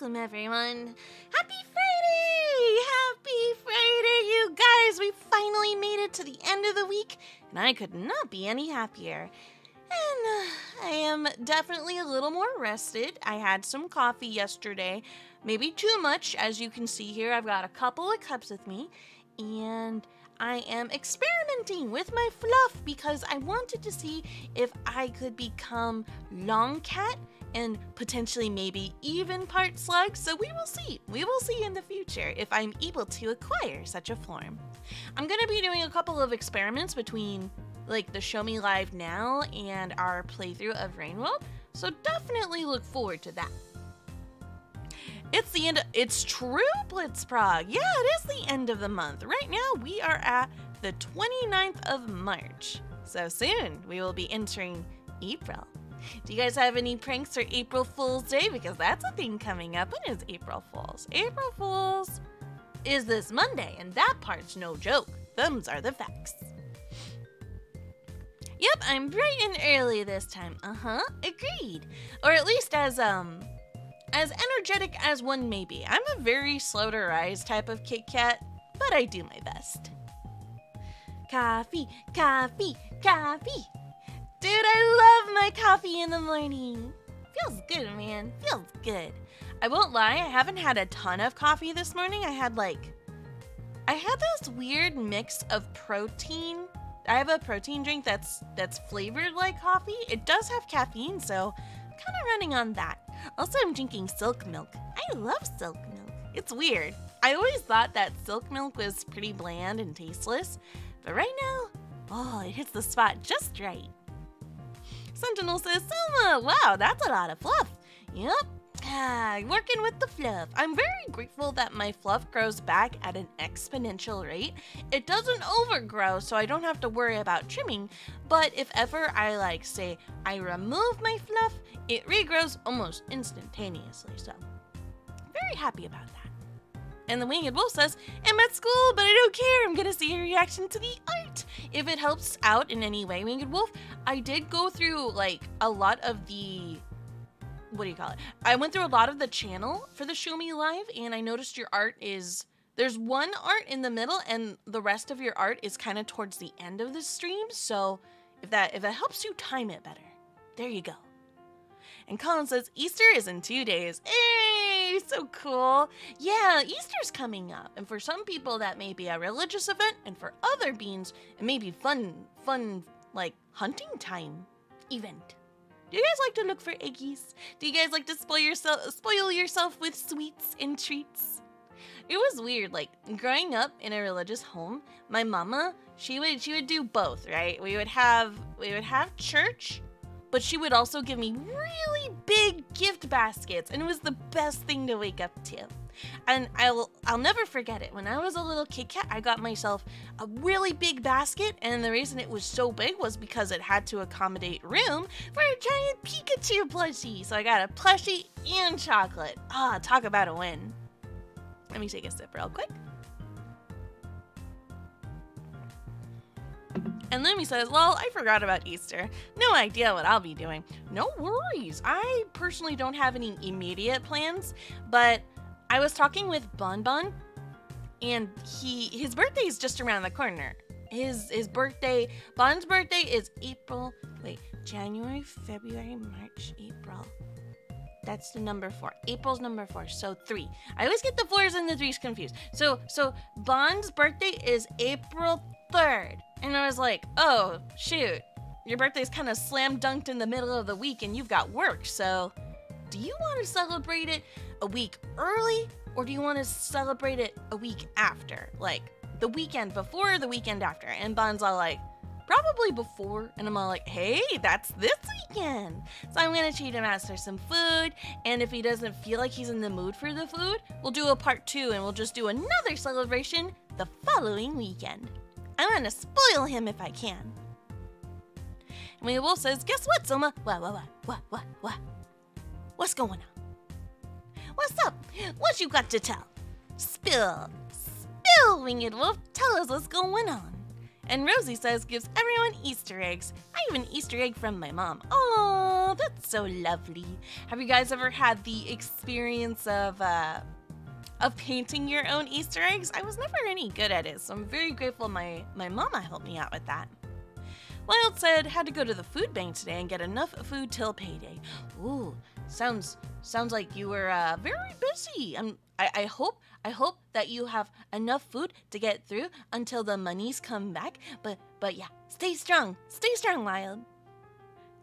welcome everyone. Happy Friday! Happy Friday, you guys! We finally made it to the end of the week, and I could not be any happier. And I am definitely a little more rested. I had some coffee yesterday, maybe too much. As you can see here, I've got a couple of cups with me, and I am experimenting with my fluff because I wanted to see if I could become long cat and potentially maybe even part slug. So we will see. We will see in the future if I'm able to acquire such a form. I'm going to be doing a couple of experiments between like the Show Me Live Now and our playthrough of Rain World. So definitely look forward to that. It's the end. It's true, Blitzprog. Yeah, it is the end of the month. Right now, we are at the 29th of March. So soon, we will be entering April. Do you guys have any pranks for April Fool's Day? Because that's a thing coming up. When is April Fool's? April Fool's is this Monday, and that part's no joke. Them's are the facts. Yep, I'm bright and early this time. Agreed. Or at least as energetic as one may be. I'm a very slow to rise type of Kit Kat, but I do my best. Coffee, coffee, coffee. Dude, I love my coffee in the morning. Feels good, man. Feels good. I won't lie, I haven't had a ton of coffee this morning. I had this weird mix of protein. I have a protein drink that's flavored like coffee. It does have caffeine, so I'm kind of running on that. Also, I'm drinking silk milk. I love silk milk. It's weird. I always thought that silk milk was pretty bland and tasteless, but right now, oh, it hits the spot just right. Sentinel says, Sohma, wow, that's a lot of fluff. Yep, working with the fluff. I'm very grateful that my fluff grows back at an exponential rate. It doesn't overgrow, so I don't have to worry about trimming, but if ever I say I remove my fluff, it regrows almost instantaneously, so very happy about that. And the Winged Wolf says, I'm at school, but I don't care. I'm gonna see your reaction to the art. If it helps out in any way, Winged Wolf, I did go through a lot of the, what do you call it? I went through a lot of the channel for the Show Me Live, and I noticed your art is, there's one art in the middle, and the rest of your art is kind of towards the end of the stream. So if it helps you time it better, there you go. And Colin says, Easter is in 2 days. Hey, so cool. Yeah, Easter's coming up. And for some people, that may be a religious event. And for other beings, it may be fun, like hunting time event. Do you guys like to look for eggies? Do you guys like to spoil yourself with sweets and treats? It was weird, growing up in a religious home, my mama, she would do both, right? We would have church, but she would also give me really big gift baskets, and it was the best thing to wake up to. And I'll never forget it. When I was a little Kit Kat, I got myself a really big basket, and the reason it was so big was because it had to accommodate room for a giant Pikachu plushie. So I got a plushie and chocolate. Talk about a win. Let me take a sip real quick. And Lumi says, well, I forgot about Easter. No idea what I'll be doing. No worries. I personally don't have any immediate plans, but I was talking with Bonbon, and his birthday is just around the corner. His birthday, Bon's birthday is January, February, March, April. That's the number 4. April's number 4, so 3. I always get the 4s and the 3s confused. So Bon's birthday is April 3rd. And I was like, oh, shoot. Your birthday's kind of slam dunked in the middle of the week and you've got work. So do you want to celebrate it a week early, or do you want to celebrate it a week after? Like the weekend before or the weekend after? And Bon's all like, probably before. And I'm all like, hey, that's this weekend. So I'm going to treat him out for some food. And if he doesn't feel like he's in the mood for the food, we'll do a part 2 and we'll just do another celebration the following weekend. I'm going to spoil him if I can. And the Wolf says, guess what, Sohma? What? What's going on? What's up? What you got to tell? Spill, Winged Wolf. Tell us what's going on. And Rosie says, gives everyone Easter eggs. I have an Easter egg from my mom. Aww. Oh, that's so lovely. Have you guys ever had the experience of painting your own Easter eggs? I was never any good at it, so I'm very grateful my mama helped me out with that. Wild said, had to go to the food bank today and get enough food till payday. Ooh, sounds like you were very busy. I hope that you have enough food to get through until the monies come back. But yeah, stay strong, Wild.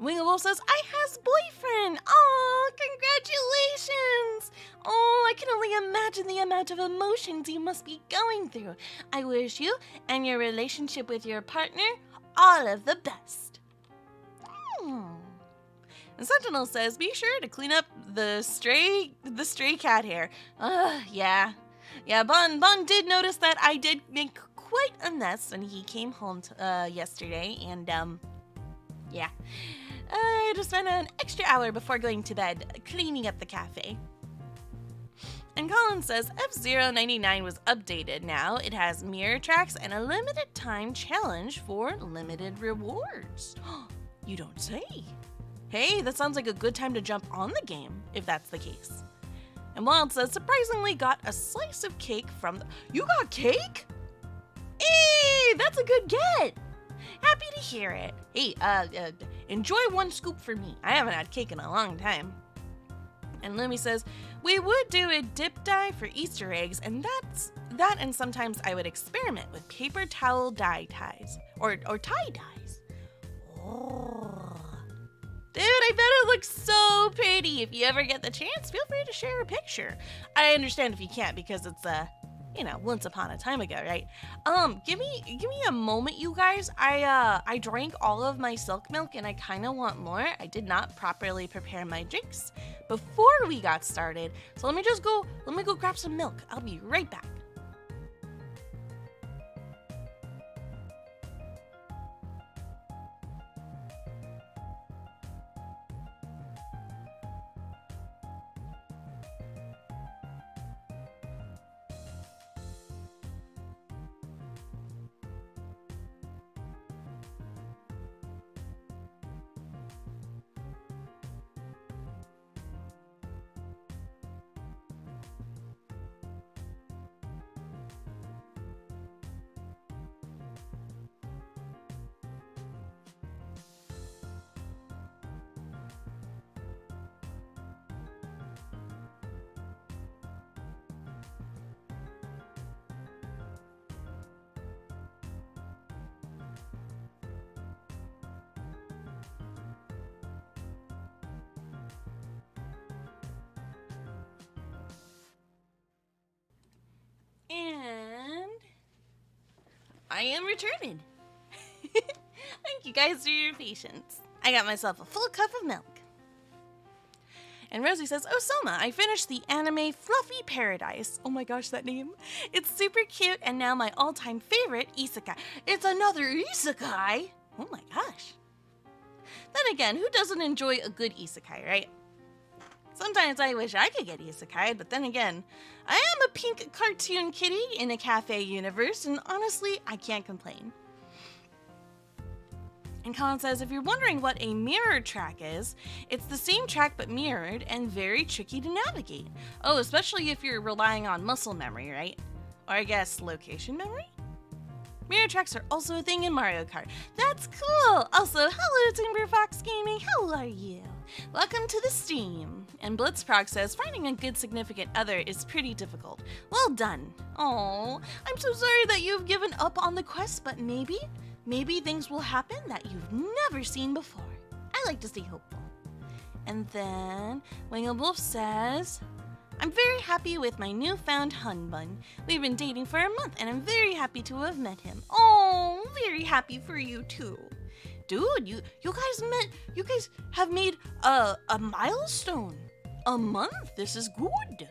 Wingle Wolf says, I has boyfriend. Oh, congratulations. Oh, I can only imagine the amount of emotions you must be going through. I wish you and your relationship with your partner all of the best. And Sentinel says, be sure to clean up the stray cat hair. Yeah, Bon did notice that I did make quite a mess when he came home yesterday, and yeah. I had to spend an extra hour before going to bed cleaning up the cafe. And Colin says F099 was updated now. It has mirror tracks and a limited time challenge for limited rewards. You don't say. Hey, that sounds like a good time to jump on the game, if that's the case. And Wild says, surprisingly got a slice of cake from the... You got cake? Hey, that's a good get. Happy to hear it. Hey, enjoy one scoop for me. I haven't had cake in a long time. And Lumi says, we would do a dip dye for Easter eggs, and that and sometimes I would experiment with paper towel dye ties. Or tie dyes. Oh. Dude, I bet it looks so pretty. If you ever get the chance, feel free to share a picture. I understand if you can't because it's once upon a time ago, right? Give me a moment, you guys. I drank all of my silk milk and I kind of want more. I did not properly prepare my drinks before we got started. So let me go grab some milk. I'll be right back. And I am returning. Thank you guys for your patience. I got myself a full cup of milk. And Rosie says, oh, Sohma, I finished the anime Fluffy Paradise. Oh my gosh, that name. It's super cute and now my all-time favorite isekai. It's another isekai? Oh my gosh. Then again, who doesn't enjoy a good isekai, right? Sometimes I wish I could get isekai, but then again, I am a pink cartoon kitty in a cafe universe, and honestly, I can't complain. And Colin says, if you're wondering what a mirror track is, it's the same track but mirrored and very tricky to navigate. Oh, especially if you're relying on muscle memory, right? Or I guess location memory? Mirror tracks are also a thing in Mario Kart. That's cool! Also, hello Timber Fox Gaming, how are you? Welcome to the stream. And Blitzprog says, finding a good significant other is pretty difficult. Well done. Oh, I'm so sorry that you've given up on the quest, but maybe things will happen that you've never seen before. I like to stay hopeful. And then Winged Wolf says, I'm very happy with my newfound Hunbun. We've been dating for a month and I'm very happy to have met him. Oh, very happy for you too. Dude, you guys have made a milestone. A month, this is good.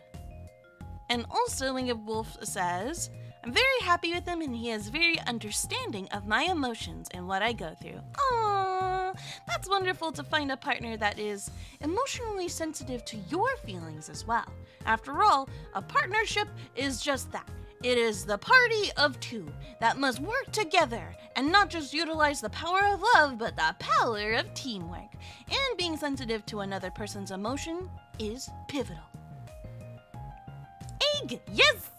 And also Winged Wolf says, I'm very happy with him and he is very understanding of my emotions and what I go through. Aww, that's wonderful to find a partner that is emotionally sensitive to your feelings as well. After all, a partnership is just that. It is the party of two that must work together and not just utilize the power of love, but the power of teamwork. And being sensitive to another person's emotion is pivotal. Egg! Yes!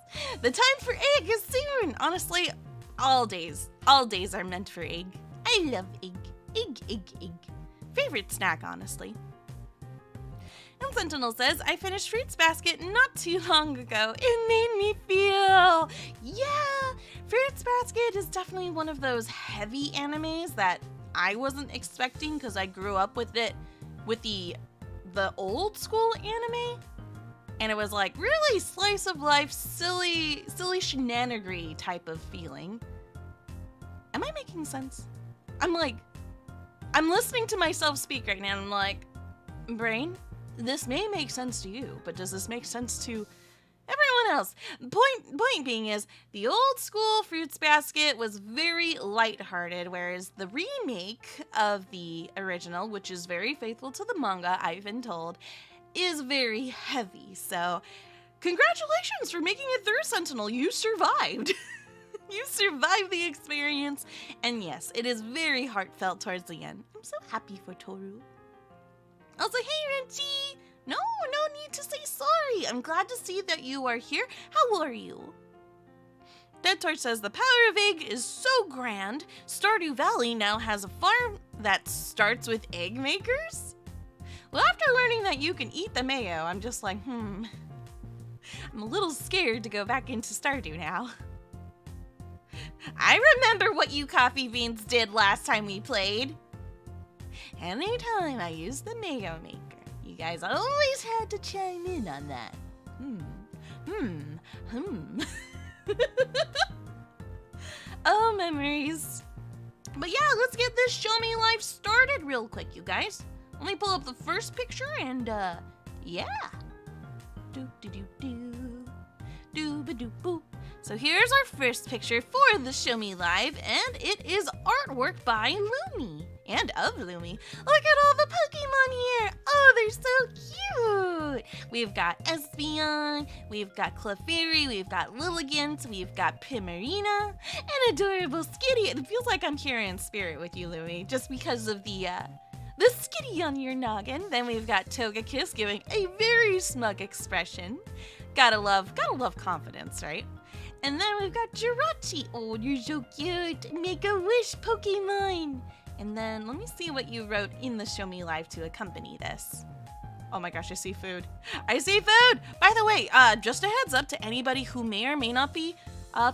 The time for egg is soon! Honestly, all days are meant for egg. I love egg. Egg. Favorite snack, honestly. And Sentinel says, I finished Fruits Basket not too long ago. It made me feel... Yeah, Fruits Basket is definitely one of those heavy animes that I wasn't expecting because I grew up with it, with the old school anime. And it was like really slice of life, silly shenanigery type of feeling. Am I making sense? I'm listening to myself speak right now and I'm like, brain, this may make sense to you, but does this make sense to everyone else? Point being is, the old school Fruits Basket was very lighthearted, whereas the remake of the original, which is very faithful to the manga, I've been told, is very heavy. So, congratulations for making it through, Sentinel. You survived. You survived the experience. And yes, it is very heartfelt towards the end. I'm so happy for Toru. Also, hey, Renchi! No need to say sorry. I'm glad to see that you are here. How are you? Dead Torch says, the power of egg is so grand. Stardew Valley now has a farm that starts with egg makers? Well, after learning that you can eat the mayo, I'm just like, I'm a little scared to go back into Stardew now. I remember what you coffee beans did last time we played. Anytime I used the mayo maker, you guys always had to chime in on that. Oh, memories. But yeah, let's get this Show Me Life started real quick, you guys. Let me pull up the first picture and, yeah. Do-do-do-do. So here's our first picture for the Show Me Live, and it is artwork by Lumi. And of Lumi. Look at all the Pokemon here! Oh, they're so cute! We've got Espeon, we've got Clefairy, we've got Lilligant, we've got Primarina, and adorable Skitty. It feels like I'm here in spirit with you, Lumi, just because of the Skitty on your noggin. Then we've got Togekiss giving a very smug expression. Gotta love confidence, right? And then we've got Jirachi. Oh, you're so cute. Make a wish, Pokemon. And then let me see what you wrote in the Show Me Live to accompany this. Oh my gosh, I see food. I see food! By the way, just a heads up to anybody who may or may not be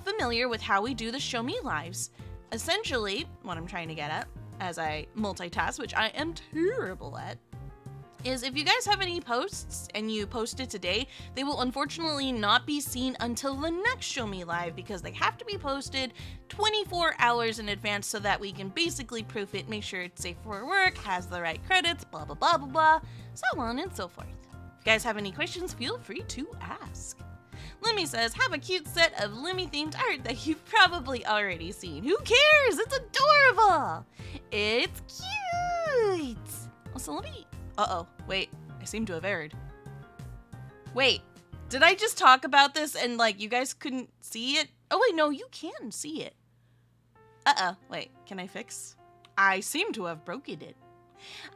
familiar with how we do the Show Me Lives. Essentially, what I'm trying to get at, as I multitask, which I am terrible at, is if you guys have any posts and you post it today, they will unfortunately not be seen until the next Show Me Live because they have to be posted 24 hours in advance so that we can basically proof it, make sure it's safe for work, has the right credits, blah, blah, blah, blah, blah, so on and so forth. If you guys have any questions, feel free to ask. Lumi says, have a cute set of Lumi themed art that you've probably already seen. Who cares? It's adorable. It's cute. Also, let me... Uh-oh, wait, I seem to have erred. Wait, did I just talk about this and, like, you guys couldn't see it? Oh, wait, no, you can see it. Uh-oh, wait, can I fix? I seem to have broken it.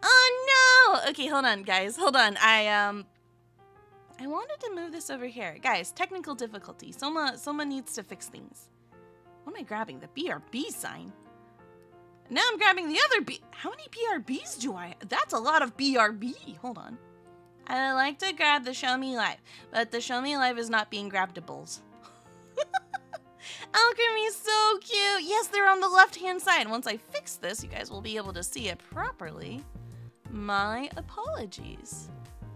Oh, no! Okay, hold on, guys, hold on. I wanted to move this over here. Guys, technical difficulty. Sohma needs to fix things. What am I grabbing? The BRB sign? Now I'm grabbing the other B. How many BRBs do I? That's a lot of BRB. Hold on. I like to grab the Show Me Live, but the Show Me Live is not being grabdables. Alchemy is so cute. Yes, they're on the left-hand side. Once I fix this, you guys will be able to see it properly. My apologies.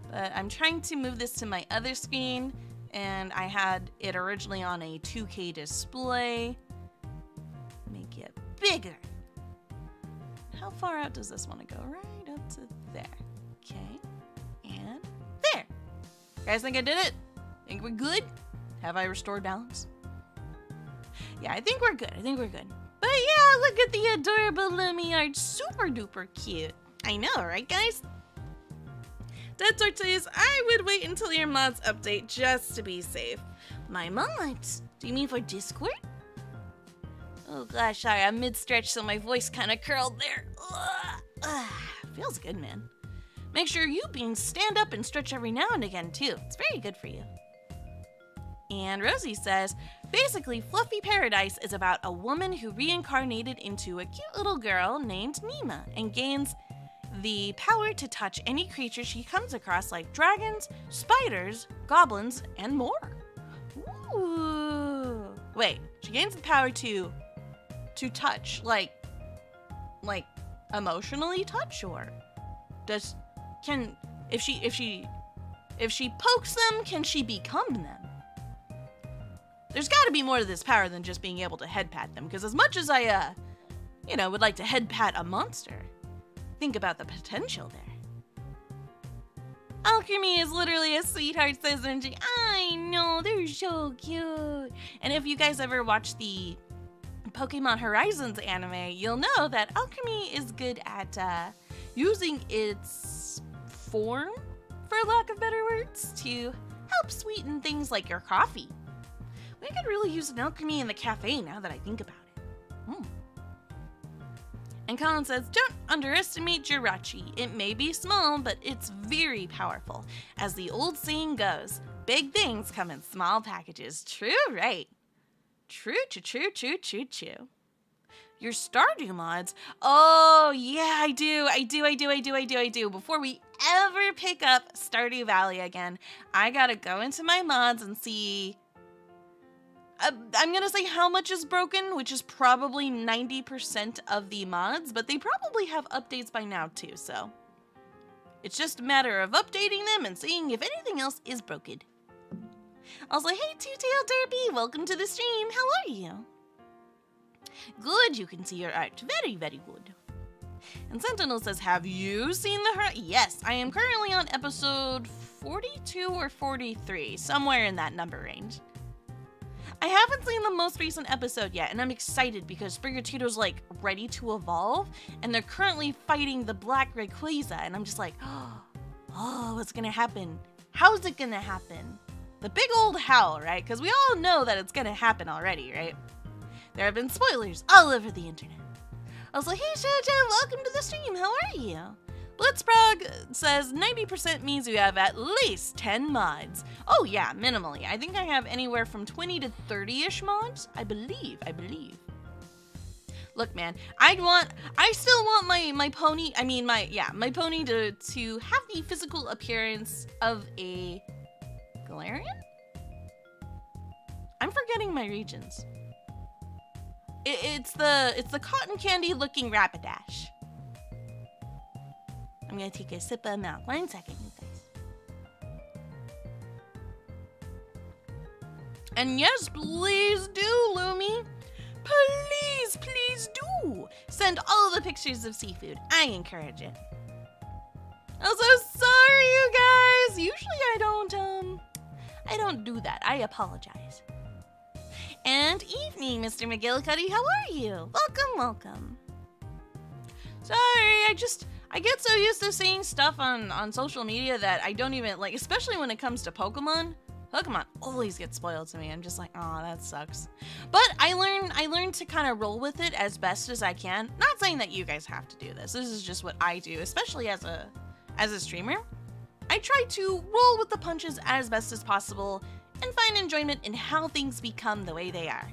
But I'm trying to move this to my other screen, and I had it originally on a 2K display. Make it bigger. How far out does this want to go? Right up to there. Okay. And there. You guys think I did it? Think we're good? Have I restored balance? Yeah, I think we're good. But yeah, look at the adorable Lumi art. Super duper cute. I know, right, guys? Dead Sword says, I would wait until your mods update just to be safe. My mods? Do you mean for Discord? Oh gosh, sorry, I'm mid-stretch, so my voice kind of curled there. Feels good, man. Make sure you beans stand up and stretch every now and again, too. It's very good for you. And Rosie says, basically, Fluffy Paradise is about a woman who reincarnated into a cute little girl named Nima and gains the power to touch any creature she comes across, like dragons, spiders, goblins, and more. Ooh. Wait, she gains the power to touch, like emotionally touch, or if she pokes them, can she become them? There's got to be more to this power than just being able to head pat them, because as much as I would like to head pat a monster, think about the potential there. Alchemy is literally a sweetheart, says Angie. I know, they're so cute. And if you guys ever watch the Pokemon Horizons anime, you'll know that Alchemy is good at using its form, for lack of better words, to help sweeten things like your coffee. We could really use an Alchemy in the cafe now that I think about it. And Colin says, don't underestimate Jirachi. It may be small, but it's very powerful. As the old saying goes, big things come in small packages. True, right? True. Your Stardew mods? Oh, yeah, I do. Before we ever pick up Stardew Valley again, I gotta go into my mods and see... I'm gonna say how much is broken, which is probably 90% of the mods, but they probably have updates by now too, so... It's just a matter of updating them and seeing if anything else is broken. Also, hey, Two-Tailed Derpy, welcome to the stream. How are you? Good, you can see your art. Very, very good. And Sentinel says, have you seen the... Yes, I am currently on episode 42 or 43, somewhere in that number range. I haven't seen the most recent episode yet, and I'm excited because Sprigatito's, like, ready to evolve, and they're currently fighting the Black Rayquaza, and I'm just like, oh, what's gonna happen? How's it gonna happen? The big old howl, right? Because we all know that it's gonna happen already, right? There have been spoilers all over the internet. I was like, hey, Shoujo, welcome to the stream. How are you? Blitzprog says 90% means you have at least 10 mods. Oh yeah, minimally. I think I have anywhere from 20 to 30-ish mods. I believe. Look, man, I still want my pony, my pony to have the physical appearance of a Galarian? I'm forgetting my regions. It's the cotton candy looking Rapidash. I'm gonna take a sip of milk. 1 second, you guys. And yes, please do, Lumi. Please do. Send all the pictures of seafood. I encourage it. I'm so sorry, you guys. Usually I don't do that. I apologize. And evening, Mr. McGillicuddy. How are you? Welcome. Sorry, I get so used to seeing stuff on social media that I don't even, like, especially when it comes to Pokemon. Pokemon always gets spoiled to me. I'm just like, oh, that sucks. But I learn to kind of roll with it as best as I can. Not saying that you guys have to do this. This is just what I do, especially as a streamer. I try to roll with the punches as best as possible and find enjoyment in how things become the way they are,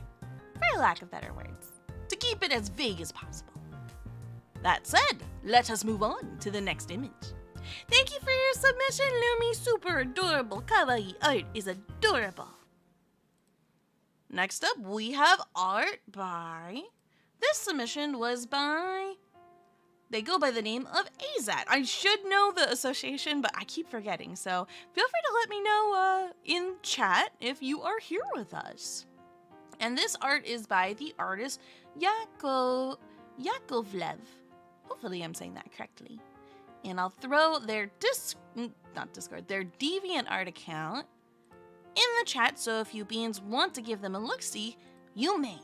for lack of better words, to keep it as vague as possible. That said, let us move on to the next image. Thank you for your submission, Lumi. Super adorable. Kawaii art is adorable. Next up, we have art by... This submission was by... They go by the name of Azat. I should know the association, but I keep forgetting. So feel free to let me know in chat if you are here with us. And this art is by the artist Yakovlev. Hopefully I'm saying that correctly. And I'll throw their their DeviantArt account in the chat, so if you beans want to give them a look-see, you may.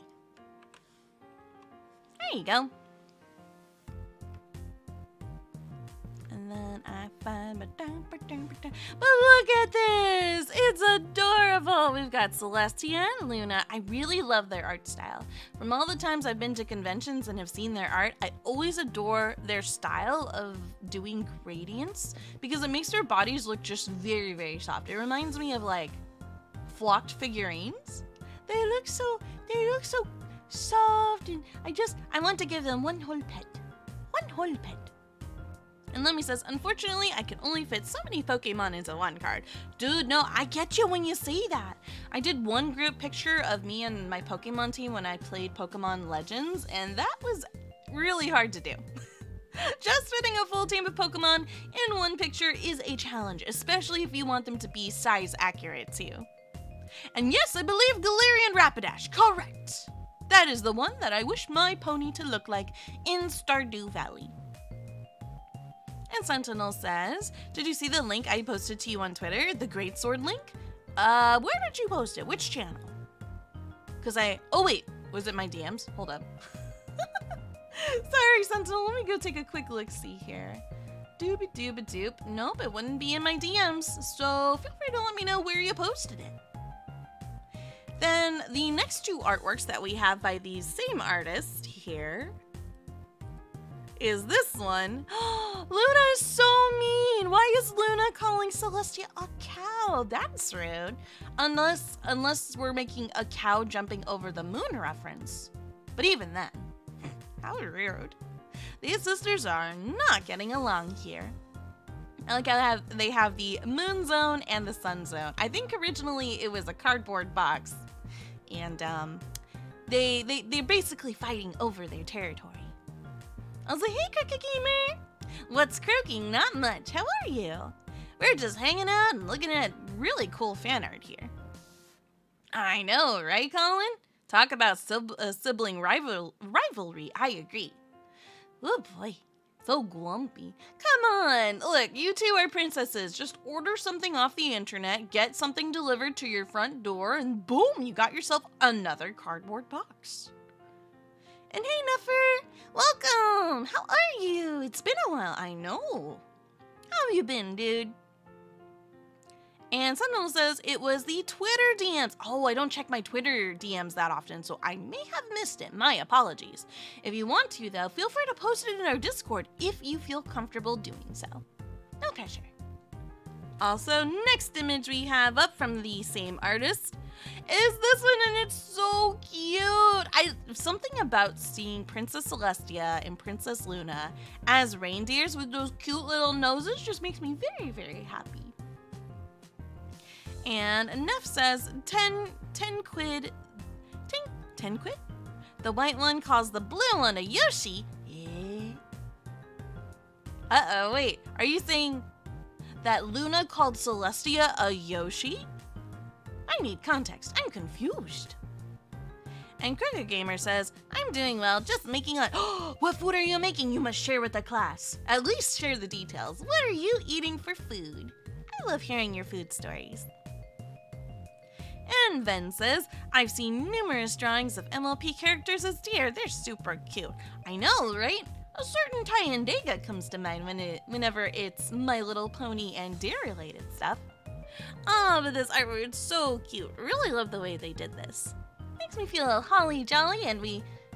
There you go. And And then I find, but look at this! It's adorable! We've got Celestia and Luna. I really love their art style. From all the times I've been to conventions and have seen their art, I always adore their style of doing gradients because it makes their bodies look just very, very soft. It reminds me of like flocked figurines. They look so soft, and I want to give them one whole pet. One whole pet. And Lemmy says, unfortunately, I can only fit so many Pokemon into one card. Dude, no, I get you when you say that. I did one group picture of me and my Pokemon team when I played Pokemon Legends, and that was really hard to do. Just fitting a full team of Pokemon in one picture is a challenge, especially if you want them to be size accurate too. And yes, I believe Galarian Rapidash, correct. That is the one that I wish my pony to look like in Stardew Valley. And Sentinel says, did you see the link I posted to you on Twitter? The Great Sword link? Where did you post it? Which channel? Oh wait, was it my DMs? Hold up. Sorry, Sentinel, let me go take a quick look-see here. Doop. Nope, it wouldn't be in my DMs, so feel free to let me know where you posted it. Then the next two artworks that we have by these same artists here is this one. Luna is so mean. Why is Luna calling Celestia a cow? That's rude. Unless we're making a cow jumping over the moon reference. But even then, how rude. These sisters are not getting along here. I like how they have the moon zone and the sun zone. I think originally it was a cardboard box. And they're basically fighting over their territory. I was like, hey, Crooked Gamer! What's croaking? Not much. How are you? We're just hanging out and looking at really cool fan art here. I know, right, Colin? Talk about sibling rivalry. I agree. Oh boy, so grumpy. Come on, look, you two are princesses. Just order something off the internet, get something delivered to your front door, and boom, you got yourself another cardboard box. And hey, Nuffer, welcome! How are you? It's been a while, I know. How have you been, dude? And Sentinel says it was the Twitter DMs. Oh, I don't check my Twitter DMs that often, so I may have missed it. My apologies. If you want to, though, feel free to post it in our Discord if you feel comfortable doing so. No pressure. Also, next image we have up from the same artist is this one, and it's so cute. Something about seeing Princess Celestia and Princess Luna as reindeers with those cute little noses just makes me very, very happy. And Neff says 10 quid. 10 quid? The white one calls the blue one a Yoshi. Yeah. Uh-oh, wait. Are you saying that Luna called Celestia a Yoshi? I need context. I'm confused. And Crooked Gamer says, I'm doing well, just making a... What food are you making? You must share with the class. At least share the details. What are you eating for food? I love hearing your food stories. And Ben says, I've seen numerous drawings of MLP characters as deer. They're super cute. I know, right? A certain Tyandega comes to mind whenever it's My Little Pony and deer-related stuff. Oh, but this artwork is so cute. Really love the way they did this. Makes me feel holly jolly, and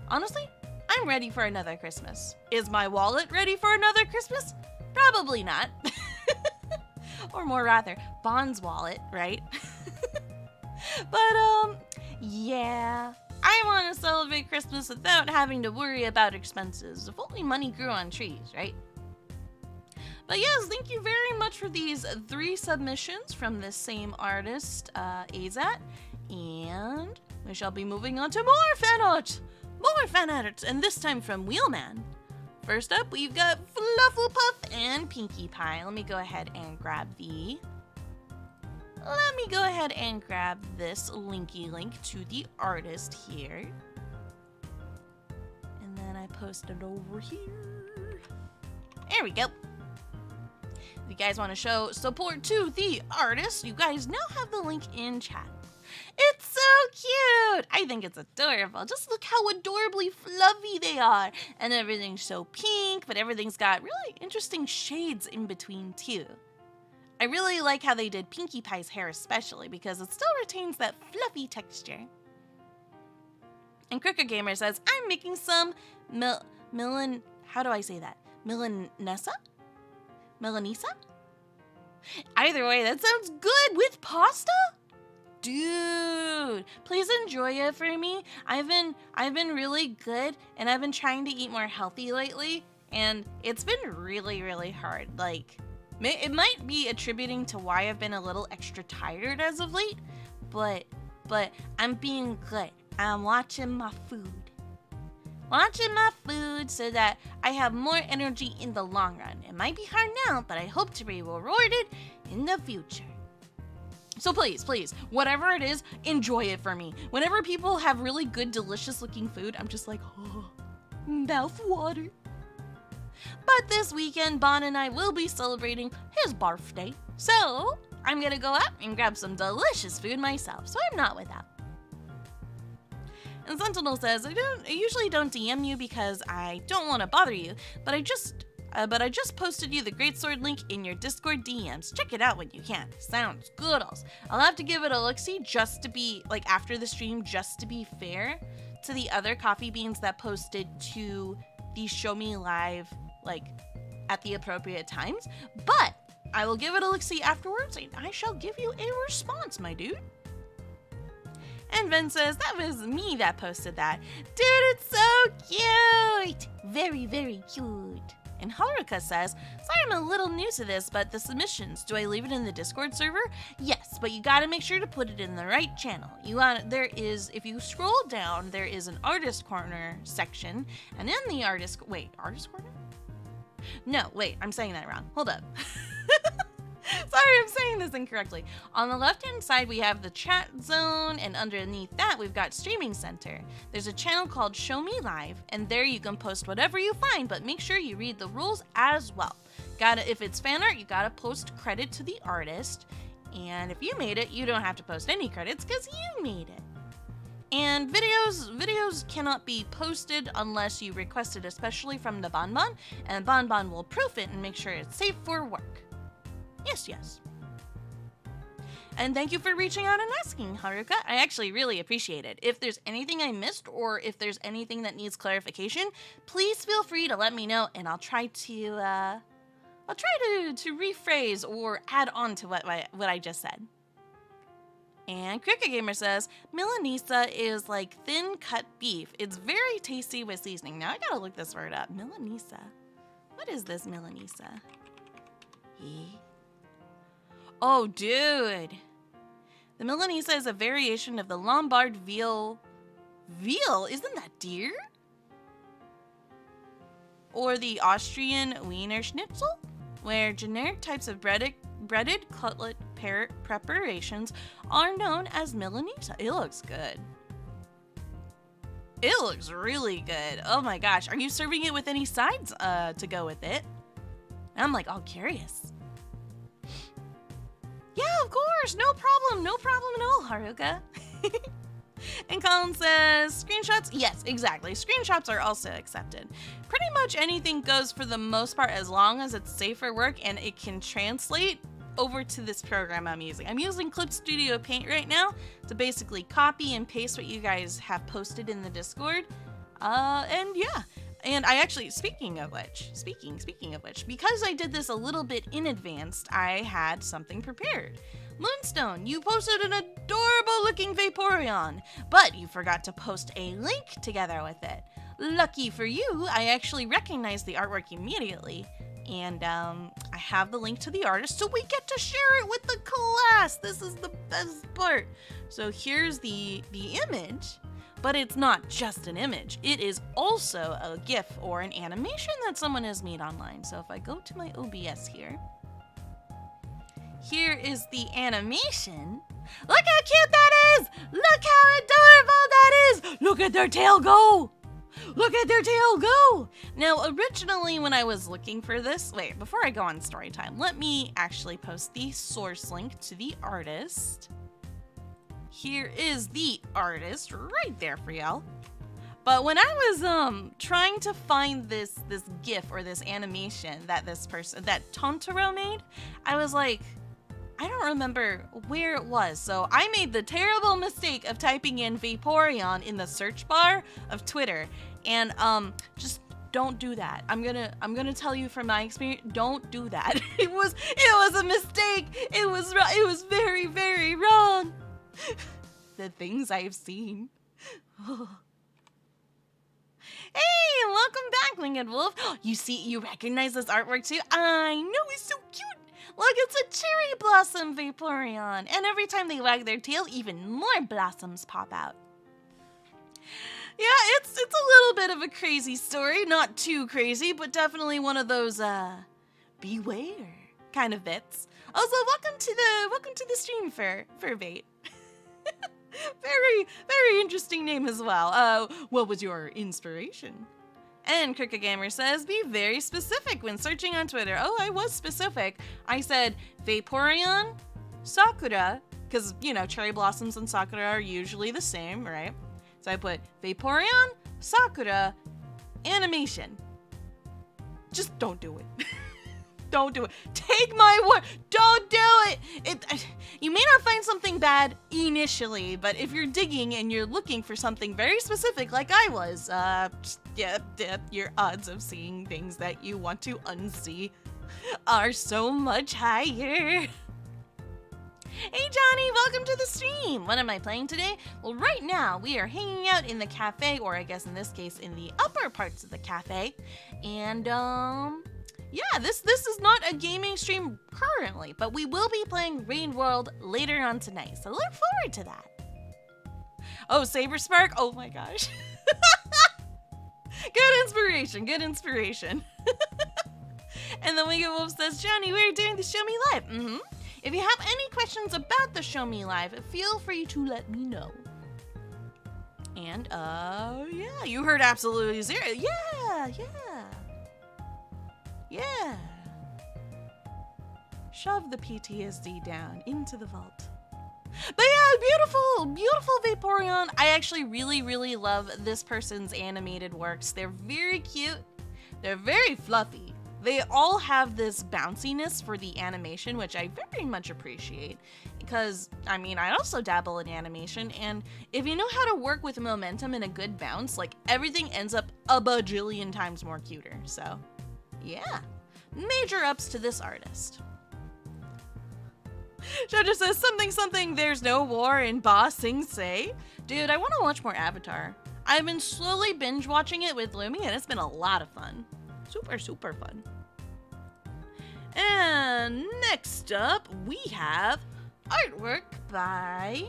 honestly, I'm ready for another Christmas. Is my wallet ready for another Christmas? Probably not. Or more rather, Bond's wallet, right? But, yeah. I want to celebrate Christmas without having to worry about expenses. If only money grew on trees, right? But yes, thank you very much for these 3 submissions from this same artist, Azat. And we shall be moving on to more fan art! More fan art, and this time from Wheelman. First up, we've got Flufflepuff and Pinkie Pie. Let me go ahead and grab this linky link to the artist here. And then I post it over here. There we go. If you guys want to show support to the artist, you guys now have the link in chat. It's so cute. I think it's adorable. Just look how adorably fluffy they are. And everything's so pink, but everything's got really interesting shades in between too. I really like how they did Pinkie Pie's hair especially because it still retains that fluffy texture. And Cricket Gamer says, I'm making some how do I say that? Milanesa? Either way, that sounds good with pasta? Dude, please enjoy it for me. I've been really good and I've been trying to eat more healthy lately and it's been really, really hard. Like, it might be attributing to why I've been a little extra tired as of late, but I'm being good. I'm watching my food. So that I have more energy in the long run. It might be hard now, but I hope to be rewarded in the future. So please, whatever it is, enjoy it for me. Whenever people have really good, delicious looking food, I'm just like, oh, mouth water. But this weekend, Bon and I will be celebrating his birthday. So I'm gonna go out and grab some delicious food myself, so I'm not without. And Sentinel says, I usually don't DM you because I don't want to bother you, but I just posted you the Greatsword link in your Discord DMs. Check it out when you can. Sounds good. I'll have to give it a look-see just to be, like, after the stream, just to be fair to the other coffee beans that posted to the Show Me Live, like, at the appropriate times. But I will give it a look-see afterwards, and I shall give you a response, my dude. And Ven says, that was me that posted that. Dude, it's so cute! Very, very cute. And Haruka says, sorry I'm a little new to this, but the submissions, do I leave it in the Discord server? Yes, but you gotta make sure to put it in the right channel. If you scroll down, there is an artist corner section, and in the artist corner? No, wait, I'm saying that wrong. Hold up. Sorry, I'm saying this incorrectly. On the left-hand side, we have the chat zone, and underneath that, we've got Streaming Center. There's a channel called Show Me Live, and there you can post whatever you find, but make sure you read the rules as well. If it's fan art, you gotta post credit to the artist, and if you made it, you don't have to post any credits because you made it. And videos cannot be posted unless you request it, especially from the Bonbon, and Bonbon will proof it and make sure it's safe for work. Yes. And thank you for reaching out and asking, Haruka. I actually really appreciate it. If there's anything I missed or if there's anything that needs clarification, please feel free to let me know and I'll try to rephrase or add on to what I just said. And Cricket Gamer says, Milanesa is like thin cut beef. It's very tasty with seasoning. Now I gotta look this word up. Milanesa. What is this Milanesa? Oh, dude. The Milanesa is a variation of the Lombard veal. Veal? Isn't that deer? Or the Austrian Wiener Schnitzel, where generic types of breaded cutlet preparations are known as Milanesa. It looks good. It looks really good. Oh my gosh. Are you serving it with any sides to go with it? I'm like all curious. Yeah, of course. No problem at all, Haruka. And Colin says, screenshots? Yes, exactly. Screenshots are also accepted. Pretty much anything goes for the most part as long as it's safe for work and it can translate over to this program I'm using. I'm using Clip Studio Paint right now to basically copy and paste what you guys have posted in the Discord. And yeah. And I actually, speaking of which, because I did this a little bit in advance, I had something prepared. Moonstone, you posted an adorable looking Vaporeon, but you forgot to post a link together with it. Lucky for you, I actually recognized the artwork immediately, and I have the link to the artist, so we get to share it with the class. This is the best part. So here's the image. But it's not just an image. It is also a GIF or an animation that someone has made online. So if I go to my OBS here is the animation. Look how cute that is! Look how adorable that is! Look at their tail go! Look at their tail go! Now, originally when I was looking for this, wait, before I go on story time, let me actually post the source link to the artist. here is the artist right there for y'all. But when I was trying to find this GIF or this animation that Totoro made, I was like, I don't remember where it was. So I made the terrible mistake of typing in Vaporeon in the search bar of Twitter, and just don't do that. I'm gonna tell you from my experience, don't do that. It was a mistake. It was very, very wrong. The things I've seen. Hey, welcome back, Winged Wolf. You recognize this artwork too? I know, it's so cute. Look, it's a cherry blossom Vaporeon, and every time they wag their tail, even more blossoms pop out. Yeah, it's a little bit of a crazy story. Not too crazy, but definitely one of those beware kind of bits. Also, welcome to the stream, Furbait. Very, very interesting name as well. What was your inspiration? And Cricket Gamer says, be very specific when searching on Twitter. Oh, I was specific. I said Vaporeon, Sakura, because, cherry blossoms and Sakura are usually the same, right? So I put Vaporeon, Sakura, animation. Just don't do it. Don't do it. Take my word. Don't do it. You may not find something bad initially, but if you're digging and you're looking for something very specific like I was, your odds of seeing things that you want to unsee are so much higher. Hey Johnny, welcome to the stream. What am I playing today? Well, right now we are hanging out in the cafe, or I guess in this case in the upper parts of the cafe, and yeah, this is not a gaming stream currently, but we will be playing Rain World later on tonight, so look forward to that. Oh, Saber Spark? Oh my gosh. Good inspiration. And the Winged Wolf says, Johnny, we're doing the Show Me Live. If you have any questions about the Show Me Live, feel free to let me know. And, yeah, you heard absolutely zero. Yeah. Shove the PTSD down into the vault. But yeah, beautiful Vaporeon. I actually really love this person's animated works. They're very cute. They're very fluffy. They all have this bounciness for the animation, which I very much appreciate. Because, I mean, I also dabble in animation, and if you know how to work with momentum and a good bounce, like, everything ends up a bajillion times more cuter. So, yeah. Major ups to this artist. Judge says, something, there's no war in Ba Sing Se. Dude, I want to watch more Avatar. I've been slowly binge watching it with Lumi, and it's been a lot of fun. Super fun. And next up, we have artwork by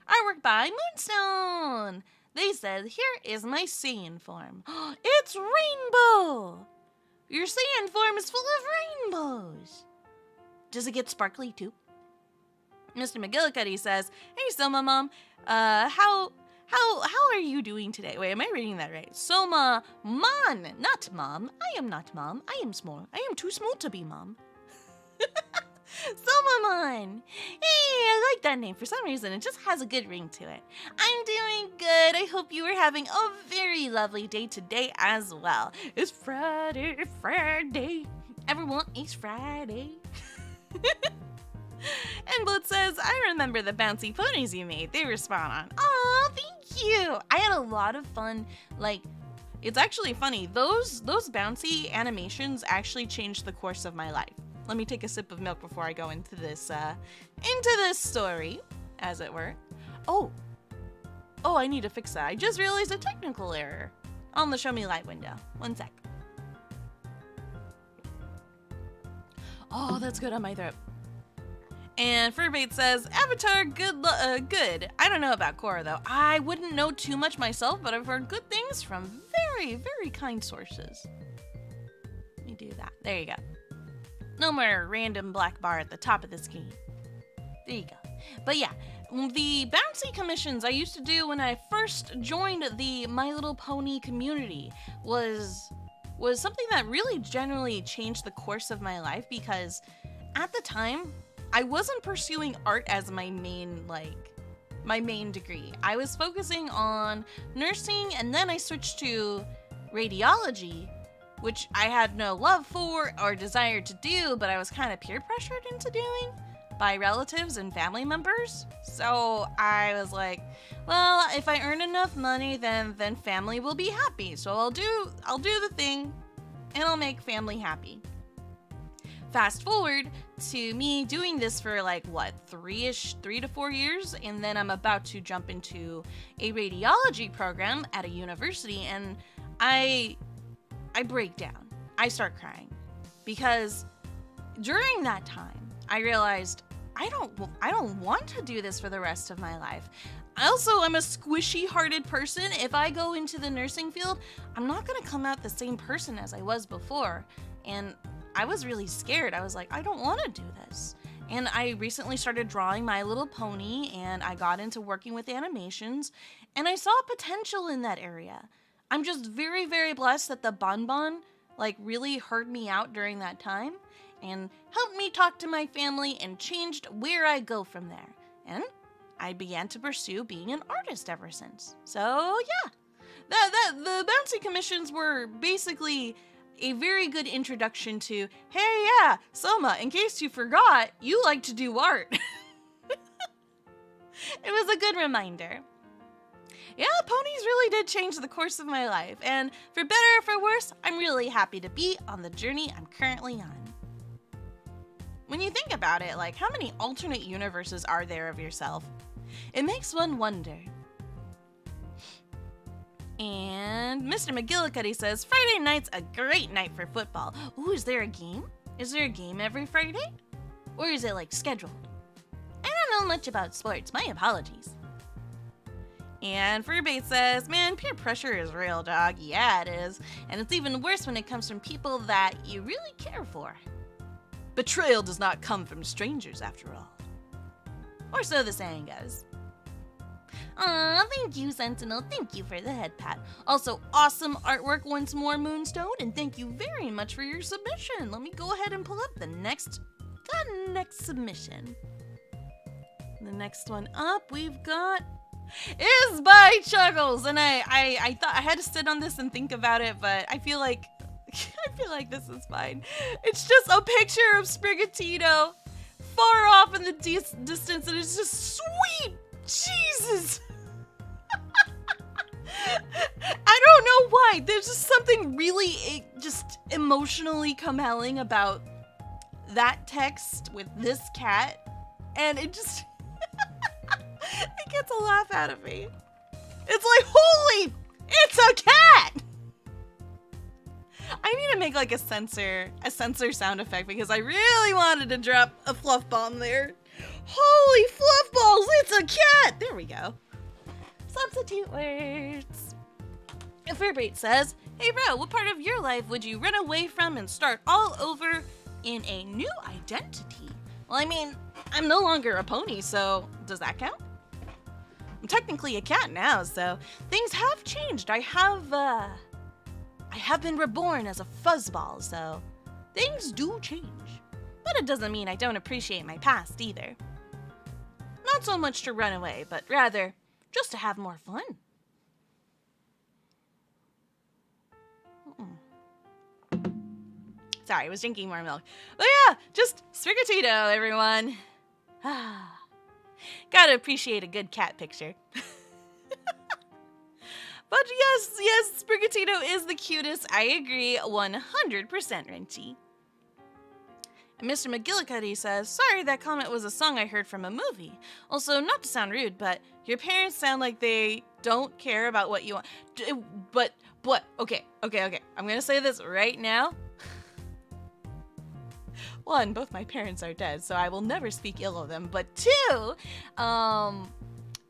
Moonstone. They said, here is my Saiyan form. It's rainbow! Your Saiyan form is full of rainbows. Does it get sparkly too? Mr. McGillicuddy says, hey, Sohma Mom, how are you doing today? Wait, am I reading that right? Sohma Mon, not Mom. I am not Mom. I am small. I am too small to be Mom. Sohma Mon. Hey, I like that name. For some reason, it just has a good ring to it. I'm doing good. I hope you are having a very lovely day today as well. It's Friday. Everyone, it's Friday. And Blood says, I remember the bouncy ponies you made. They were spot on. Aw, thank you. I had a lot of fun. Like, it's actually funny. Those bouncy animations actually changed the course of my life. Let me take a sip of milk before I go into this story, as it were. Oh, I need to fix that. I just realized a technical error on the Show Me Live window. One sec. Oh, that's good on my throat. And Furbait says, Avatar, good. I don't know about Korra, though. I wouldn't know too much myself, but I've heard good things from very, very kind sources. Let me do that. There you go. No more random black bar at the top of the screen. There you go. But yeah, the bouncy commissions I used to do when I first joined the My Little Pony community was something that really generally changed the course of my life, because at the time, I wasn't pursuing art as my main degree. I was focusing on nursing, and then I switched to radiology, which I had no love for or desire to do, but I was kind of peer pressured into doing by relatives and family members. So I was like, well, if I earn enough money, then family will be happy. So I'll do the thing, and I'll make family happy. Fast forward to me doing this for 3 to 4 years, and then I'm about to jump into a radiology program at a university, and I break down. I start crying because during that time I realized I don't want to do this for the rest of my life. Also, I'm a squishy-hearted person. If I go into the nursing field, I'm not going to come out the same person as I was before. And I was really scared. I was like, I don't want to do this. And I recently started drawing My Little Pony, and I got into working with animations, and I saw potential in that area. I'm just very, very blessed that the Bonbon really heard me out during that time and helped me talk to my family and changed where I go from there. And I began to pursue being an artist ever since. So yeah, the bouncy commissions were basically a very good introduction to, hey, yeah, Sohma, in case you forgot, you like to do art. It was a good reminder. Yeah, ponies really did change the course of my life, and for better or for worse, I'm really happy to be on the journey I'm currently on. When you think about it, how many alternate universes are there of yourself? It makes one wonder. And Mr. McGillicuddy says, Friday night's a great night for football. Ooh, is there a game? Is there a game every Friday? Or is it scheduled? I don't know much about sports, my apologies. And Fruitbait says, man, peer pressure is real, dog. Yeah, it is. And it's even worse when it comes from people that you really care for. Betrayal does not come from strangers, after all. Or so the saying goes. Aw, thank you, Sentinel. Thank you for the head pat. Also, awesome artwork once more, Moonstone, and thank you very much for your submission. Let me go ahead and pull up the next submission. The next one up, we've got is by Chuggles, and I thought I had to sit on this and think about it, but I feel like this is fine. It's just a picture of Sprigatito far off in the distance, and it's just sweet Jesus. I don't know why. There's just something really just emotionally compelling about that text with this cat, and it just it gets a laugh out of me. It's like, holy, it's a cat! I need to make a censor sound effect because I really wanted to drop a fluff bomb there. Holy fluff balls, it's a cat! There we go. Substitute words. Furbright says, hey bro, what part of your life would you run away from and start all over in a new identity? Well, I mean, I'm no longer a pony, so does that count? I'm technically a cat now, so things have changed. I have been reborn as a fuzzball, so things do change. But it doesn't mean I don't appreciate my past either. Not so much to run away, but rather just to have more fun. Sorry, I was drinking more milk. But yeah, just Sprigatito, everyone. Gotta appreciate a good cat picture. But yes, Sprigatito is the cutest. I agree 100%, Renchi. And Mr. McGillicuddy says, sorry, that comment was a song I heard from a movie. Also, not to sound rude, but your parents sound like they don't care about what you want. But, okay. I'm gonna say this right now. One, both my parents are dead, so I will never speak ill of them. But two,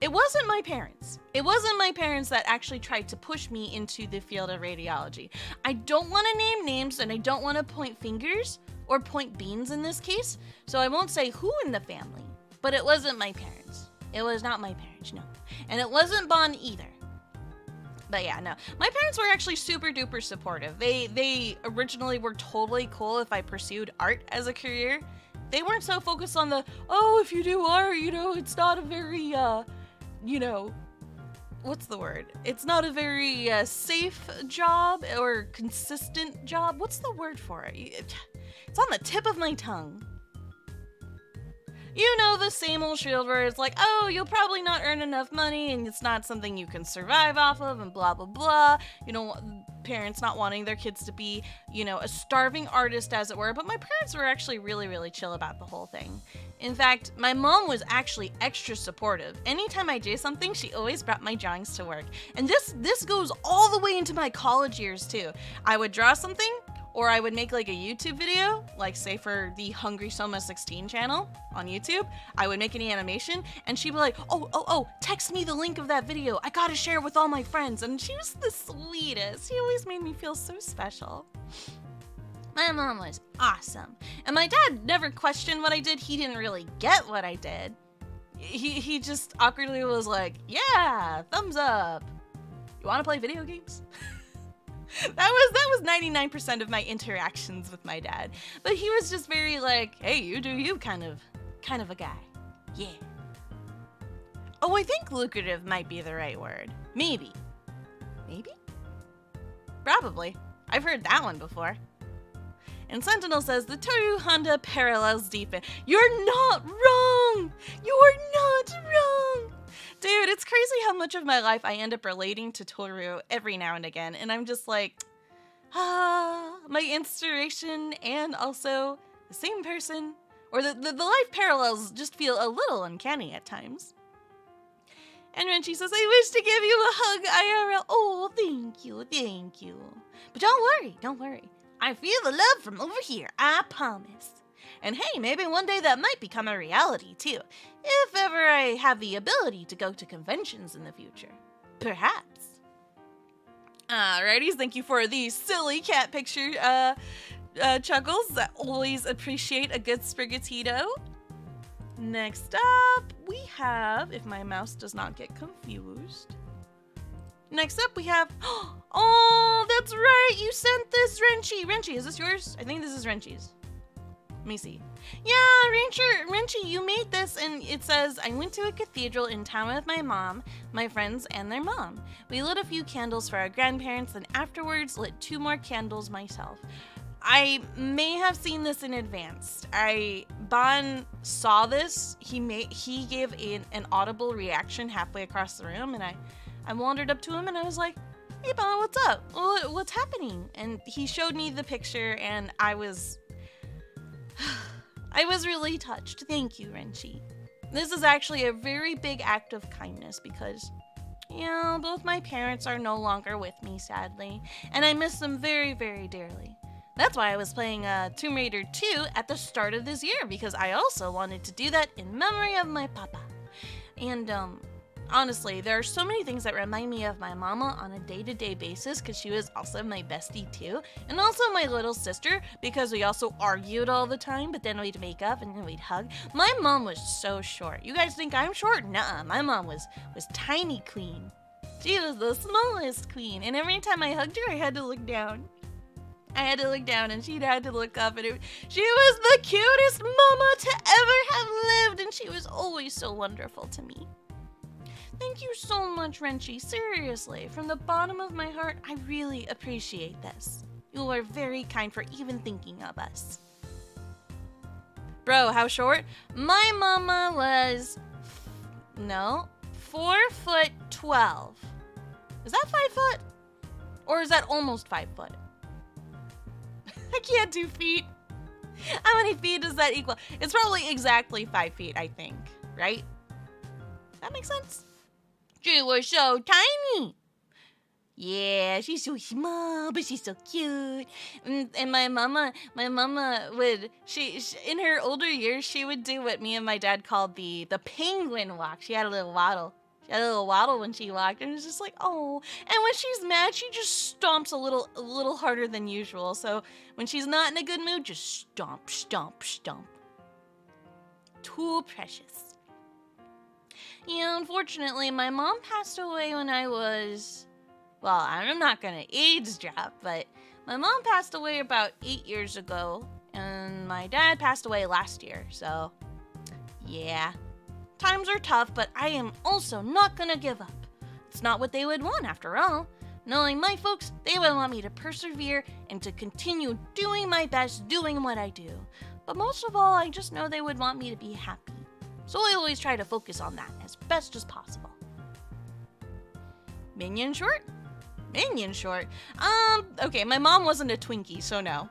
it wasn't my parents. It wasn't my parents that actually tried to push me into the field of radiology. I don't want to name names, and I don't want to point fingers, or point beans in this case, so I won't say who in the family, but it wasn't my parents. It was not my parents, no. And it wasn't Bon either. But yeah, no. My parents were actually super duper supportive. They originally were totally cool if I pursued art as a career, They weren't so focused on the, oh, if you do art, you know, it's not a very, you know, what's the word? It's not a very safe job or consistent job. What's the word for it? It's on the tip of my tongue. You know, the same old shield where it's like, oh, you'll probably not earn enough money and it's not something you can survive off of and blah, blah, blah. You know, parents not wanting their kids to be, you know, a starving artist, as it were. But my parents were actually really, really chill about the whole thing. In fact, my mom was actually extra supportive. Anytime I did something, she always brought my drawings to work. And this goes all the way into my college years, too. I would draw something, or I would make like a YouTube video, like say for the Hungry Sohma 16 channel on YouTube. I would make an animation and she'd be like, oh, text me the link of that video. I gotta share it with all my friends. And she was the sweetest. She always made me feel so special. My mom was awesome. And my dad never questioned what I did. He didn't really get what I did. He just awkwardly was like, yeah, thumbs up. You wanna play video games? That was 99% of my interactions with my dad. But he was just very like, hey, you do you kind of a guy. Yeah. Oh, I think lucrative might be the right word. Maybe. Maybe? Probably. I've heard that one before. And Sentinel says, the Toru Honda parallels deepen. You're not wrong! You're not wrong! Dude, it's crazy how much of my life I end up relating to Toru every now and again. And I'm just like, my inspiration and also the same person. Or the life parallels just feel a little uncanny at times. And Renchi says, I wish to give you a hug, IRL. Oh, thank you. But don't worry. I feel the love from over here, I promise. And hey, maybe one day that might become a reality too, if ever I have the ability to go to conventions in the future. Perhaps. Alrighties, thank you for the silly cat picture chuckles. I always appreciate a good sprigatito. Next up, we have, if my mouse does not get confused. Next up, we have, oh, that's right, you sent this, Renchi. Renchi, is this yours? I think this is Renchi's. Let me see. Yeah, Renchi, you made this, and it says, I went to a cathedral in town with my mom, my friends, and their mom. We lit a few candles for our grandparents, and afterwards lit 2 more candles myself. I may have seen this in advance. Bon saw this. He gave an audible reaction halfway across the room, and I wandered up to him, and I was like, hey, Bon, what's up? What's happening? And he showed me the picture, and I was really touched. Thank you, Renchi. This is actually a very big act of kindness because, you know, both my parents are no longer with me, sadly, and I miss them very, very dearly. That's why I was playing Tomb Raider 2 at the start of this year, because I also wanted to do that in memory of my papa. And, honestly, there are so many things that remind me of my mama on a day-to-day basis, because she was also my bestie too, and also my little sister, because we also argued all the time, but then we'd make up and then we'd hug. My mom was so short. You guys think I'm short? Nuh-uh. My mom was tiny queen. She was the smallest queen, and every time I hugged her, I had to look down. And she'd had to look up, and she was the cutest mama to ever have lived, and she was always so wonderful to me. Thank you so much, Renchi. Seriously, from the bottom of my heart, I really appreciate this. You are very kind for even thinking of us. Bro, how short? My mama was, 4'12". Is that 5 foot? Or is that almost 5 foot? I can't do feet. How many feet does that equal? It's probably exactly 5 feet, I think. Right? That makes sense? She was so tiny. Yeah, she's so small, but she's so cute. And my mama would, she in her older years, she would do what me and my dad called the penguin walk. She had a little waddle. She had a little waddle when she walked, and it was just like, oh. And when she's mad, she just stomps a little harder than usual. So when she's not in a good mood, just stomp, stomp, stomp. Too precious. Yeah, unfortunately, my mom passed away when I was, well, I'm not gonna age drop, but my mom passed away about 8 years ago. and my dad passed away last year, so yeah. Times are tough, but I am also not gonna give up. It's not what they would want after all. Knowing my folks, they would want me to persevere and to continue doing my best, doing what I do. But most of all, I just know they would want me to be happy. So I always try to focus on that as best as possible. Minion short? Minion short? Okay, my mom wasn't a Twinkie, so no.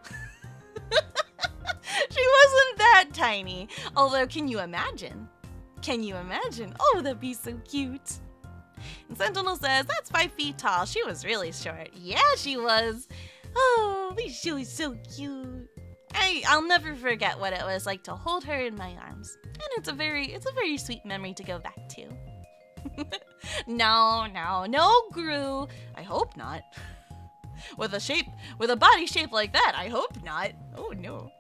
She wasn't that tiny. Although, can you imagine? Can you imagine? Oh, that'd be so cute. And Sentinel says, that's 5 feet tall. She was really short. Yeah, she was. Oh, she was so cute. I'll never forget what it was like to hold her in my arms. And it's a very sweet memory to go back to. No, Gru. I hope not. With a body shape like that, I hope not. Oh no.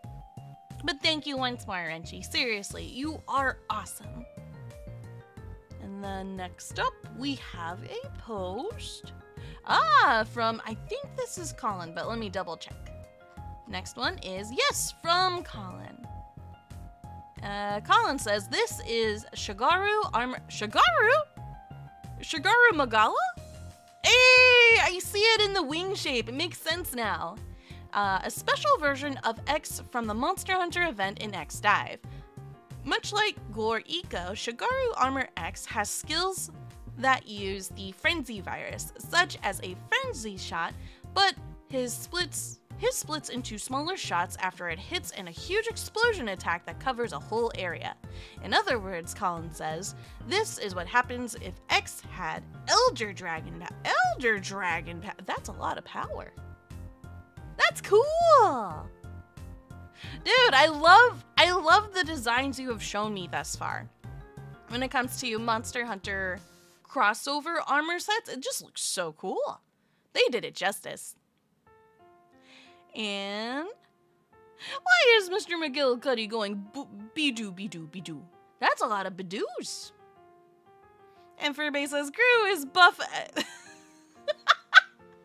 But thank you once more, Renchi. Seriously, you are awesome. And then next up, we have a post. From, I think this is Colin, but let me double check. Next one is, yes, from Colin. Colin says, this is Shigaru Magala? Hey, I see it in the wing shape. It makes sense now. A special version of X from the Monster Hunter event in X Dive. Much like Gore Eco, Shigaru Armor X has skills that use the Frenzy virus, such as a Frenzy shot, but his splits into smaller shots after it hits in a huge explosion attack that covers a whole area. In other words, Colin says, this is what happens if X had Elder Dragon. That's a lot of power. That's cool! Dude, I love the designs you have shown me thus far. When it comes to Monster Hunter crossover armor sets, it just looks so cool. They did it justice. And why is Mr. McGillicuddy going be-doo? That's a lot of be-doos. And Furbay says, Gru is buff.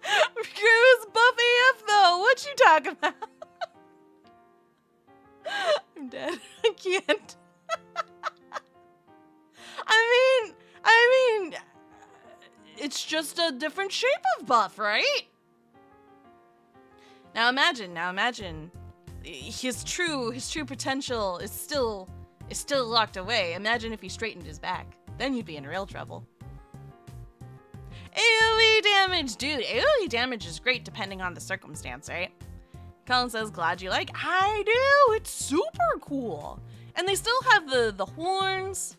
Gru is buff AF though. What you talking about? I'm dead. I can't. I mean, it's just a different shape of buff, right? Now imagine, his true potential is still locked away. Imagine if he straightened his back. Then you'd be in real trouble. AoE damage, dude. AoE damage is great depending on the circumstance, right? Colin says, glad you like. I do. It's super cool. And they still have the horns.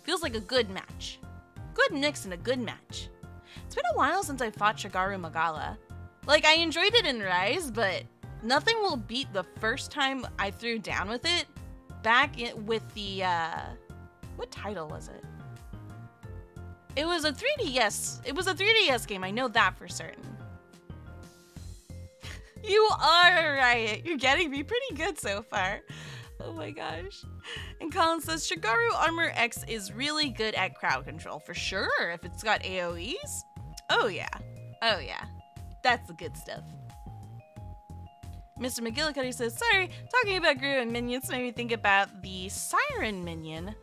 Feels like a good match. Good mix and a good match. It's been a while since I fought Shigaru Magala. Like, I enjoyed it in Rise, but nothing will beat the first time I threw down with it with the, what title was it? It was a 3DS. It was a 3DS game. I know that for certain. You are right. You're getting me pretty good so far. Oh my gosh. And Colin says, Shigaru Armor X is really good at crowd control, for sure, if it's got AoEs. Oh yeah. That's the good stuff. Mr. McGillicuddy says, sorry, talking about Gru and minions made me think about the Siren minion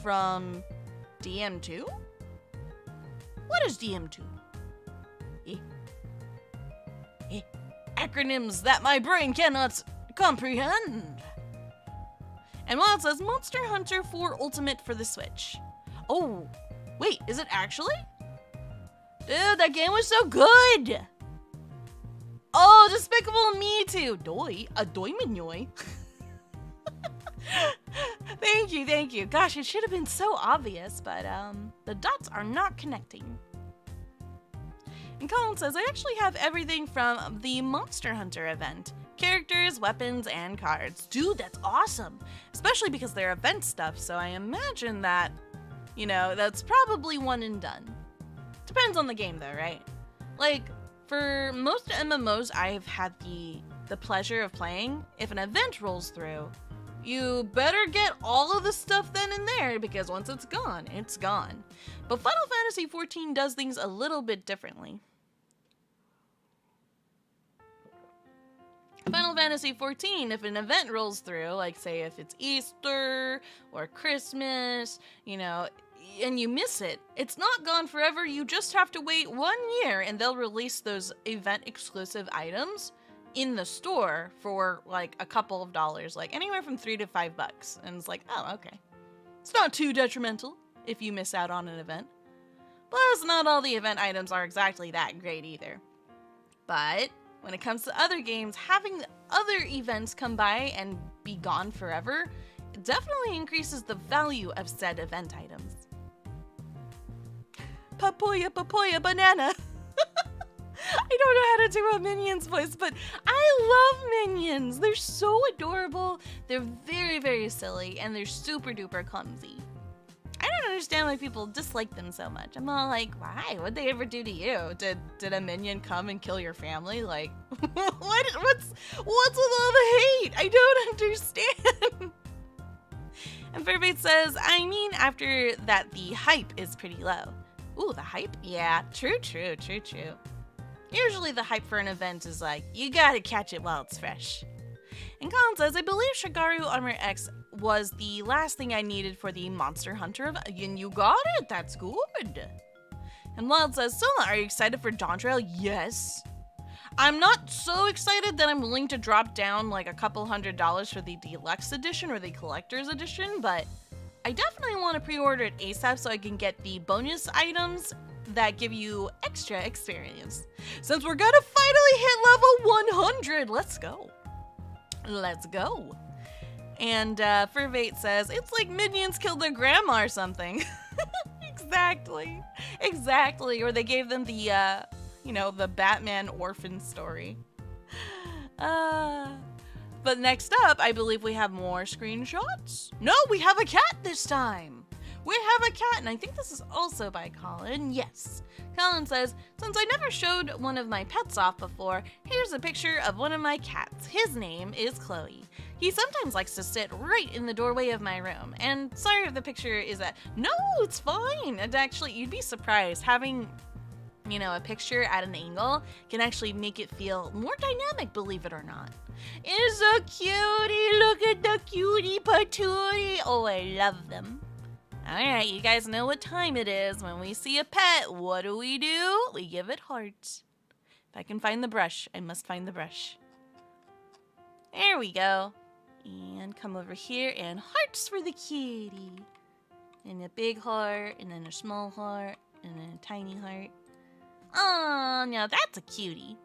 from DM2? What is DM2? Acronyms that my brain cannot comprehend. And Wild says, Monster Hunter 4 Ultimate for the Switch. Oh, wait, is it actually? Dude, that game was so good! Oh, Despicable Me too! Doi minyoy. Thank you. Gosh, it should have been so obvious, but the dots are not connecting. And Colin says, I actually have everything from the Monster Hunter event. Characters, weapons, and cards. Dude, that's awesome! Especially because they're event stuff, so I imagine that, that's probably one and done. Depends on the game though, right? Like, for most MMOs I've had the pleasure of playing, if an event rolls through, you better get all of the stuff then and there, because once it's gone, it's gone. But Final Fantasy XIV does things a little bit differently. Final Fantasy XIV, if an event rolls through, like say if it's Easter or Christmas, you know, and you miss it, it's not gone forever. You just have to wait 1 year and they'll release those event exclusive items in the store for like a couple of dollars, like anywhere from $3 to $5. And it's like, oh, okay. It's not too detrimental if you miss out on an event. Plus, not all the event items are exactly that great either. But when it comes to other games, having other events come by and be gone forever, it definitely increases the value of said event items. Papoya, banana. I don't know how to do a Minions voice, but I love Minions. They're so adorable. They're very, very silly, and they're super duper clumsy. I don't understand why people dislike them so much. I'm all like, why? What'd they ever do to you? Did a minion come and kill your family? Like, what's with all the hate? I don't understand. And Fairfate says, I mean, after that, the hype is pretty low. Ooh, the hype? Yeah, true. Usually the hype for an event is like, you gotta catch it while it's fresh. And Colin says, I believe Shigaru Armor X was the last thing I needed for the Monster Hunter event. And you got it, that's good. And Wild says, Sohma, are you excited for Dawn Trail? Yes. I'm not so excited that I'm willing to drop down like a couple $100 for the deluxe edition or the collector's edition, but I definitely want to pre-order it ASAP so I can get the bonus items that give you extra experience. Since we're gonna finally hit level 100, let's go. And Furvate says, it's like minions killed their grandma or something. Exactly. Or they gave them the, the Batman orphan story. But next up, I believe we have more screenshots. No, we have a cat this time. We have a cat, and I think this is also by Colin. Yes. Colin says, since I never showed one of my pets off before, here's a picture of one of my cats. His name is Chloe. He sometimes likes to sit right in the doorway of my room. And sorry if the picture is that. No, it's fine. And actually, you'd be surprised. Having, a picture at an angle can actually make it feel more dynamic, believe it or not. It's a cutie. Look at the cutie patootie. Oh, I love them. Alright, you guys know what time it is. When we see a pet, what do? We give it hearts. If I can find the brush, I must find the brush. There we go. And come over here and hearts for the kitty. And a big heart, and then a small heart, and then a tiny heart. Oh, now that's a cutie.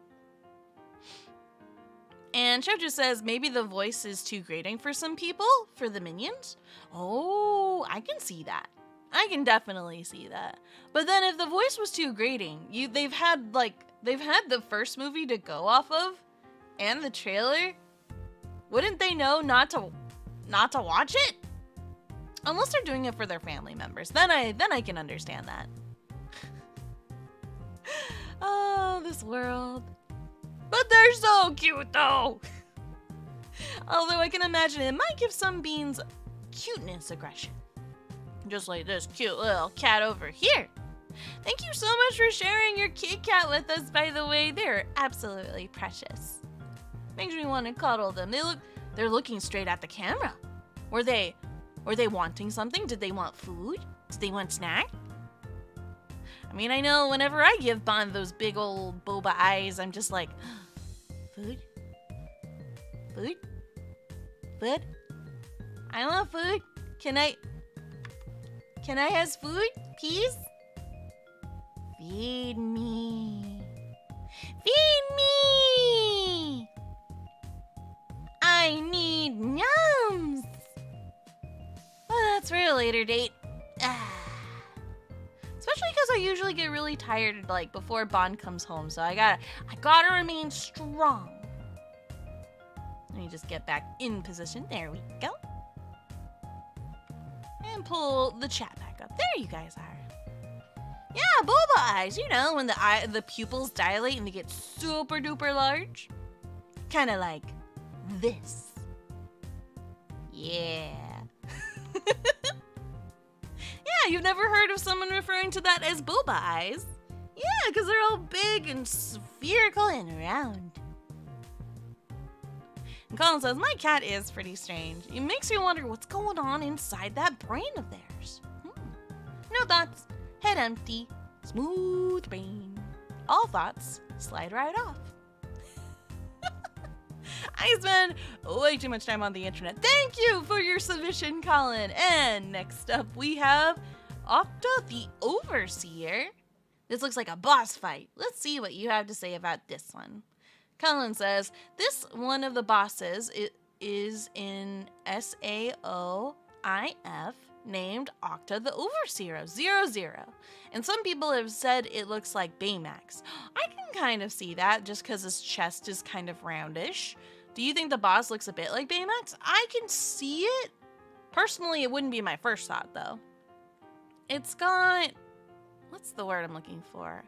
And Shoujo says maybe the voice is too grating for some people, for the minions. Oh, I can see that. I can definitely see that. But then if the voice was too grating, they've had the first movie to go off of and the trailer. Wouldn't they know not to watch it? Unless they're doing it for their family members. Then I can understand that. Oh, this world. But they're so cute, though. Although I can imagine it might give some beans cuteness aggression. Just like this cute little cat over here. Thank you so much for sharing your kitty cat with us, by the way. They're absolutely precious. Makes me want to cuddle them. They're looking straight at the camera. Were they wanting something? Did they want food? Did they want snack? I mean, I know whenever I give Bond those big old boba eyes, I'm just like, food? Food? Food? I want food. Can I have food, please? Feed me. Feed me! I need yums! Well, that's for a later date. Especially because I usually get really tired, like, before Bond comes home, so I gotta remain strong. Let me just get back in position. There we go. And pull the chat back up. There you guys are. Yeah, boba eyes. When the pupils dilate and they get super duper large. Kind of like this. Yeah. Yeah, you've never heard of someone referring to that as boba eyes? Yeah, because they're all big and spherical and round. And Colin says, my cat is pretty strange. It makes me wonder what's going on inside that brain of theirs. No thoughts. Head empty. Smooth brain. All thoughts slide right off. I spend way too much time on the internet. Thank you for your submission, Colin. And next up we have Octa the Overseer. This looks like a boss fight. Let's see what you have to say about this one. Colin says, this one of the bosses is in SAOIF named Octa the Overseer 00. And some people have said it looks like Baymax. I can kind of see that just because his chest is kind of roundish. Do you think the boss looks a bit like Baymax? I can see it. Personally, it wouldn't be my first thought, though. It's got... what's the word I'm looking for?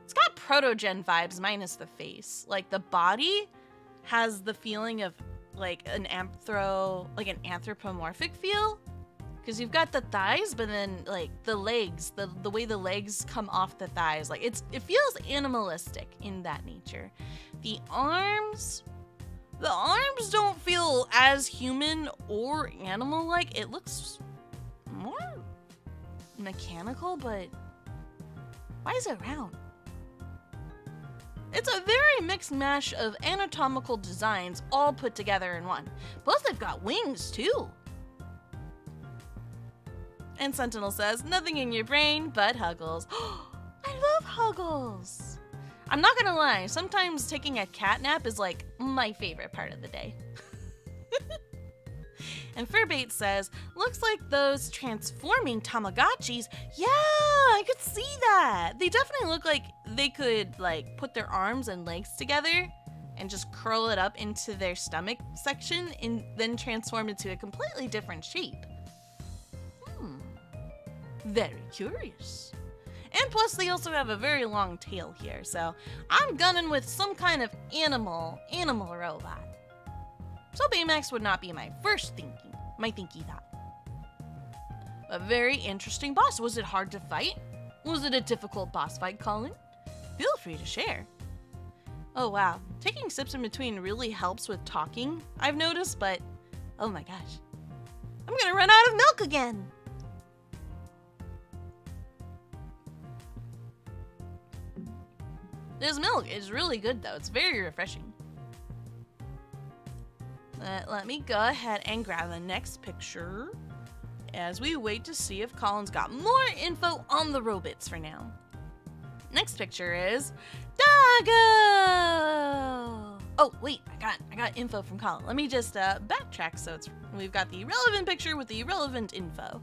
It's got proto-gen vibes minus the face. Like, the body has the feeling of, like, an anthropomorphic feel. Because you've got the thighs, but then, like, the legs, the way the legs come off the thighs. Like, it feels animalistic in that nature. The arms don't feel as human or animal-like. It looks more mechanical, but why is it round? It's a very mixed mash of anatomical designs all put together in one. Plus, they've got wings, too. And Sentinel says, nothing in your brain but Huggles. I love Huggles. I'm not gonna lie, sometimes taking a cat nap is like my favorite part of the day. And Furbait says, looks like those transforming Tamagotchis. Yeah, I could see that. They definitely look like they could like put their arms and legs together and just curl it up into their stomach section and then transform into a completely different shape. Very curious. And plus they also have a very long tail here, so I'm gunning with some kind of animal robot. So Baymax would not be my first thinky thought. A very interesting boss. Was it hard to fight? Was it a difficult boss fight, Colin? Feel free to share. Oh wow, taking sips in between really helps with talking, I've noticed, but oh my gosh. I'm gonna run out of milk again! This milk is really good though, it's very refreshing. Let me go ahead and grab the next picture as we wait to see if Colin's got more info on the robots for now. Next picture is Doggo! Oh wait, I got info from Colin. Let me just backtrack so we've got the relevant picture with the relevant info.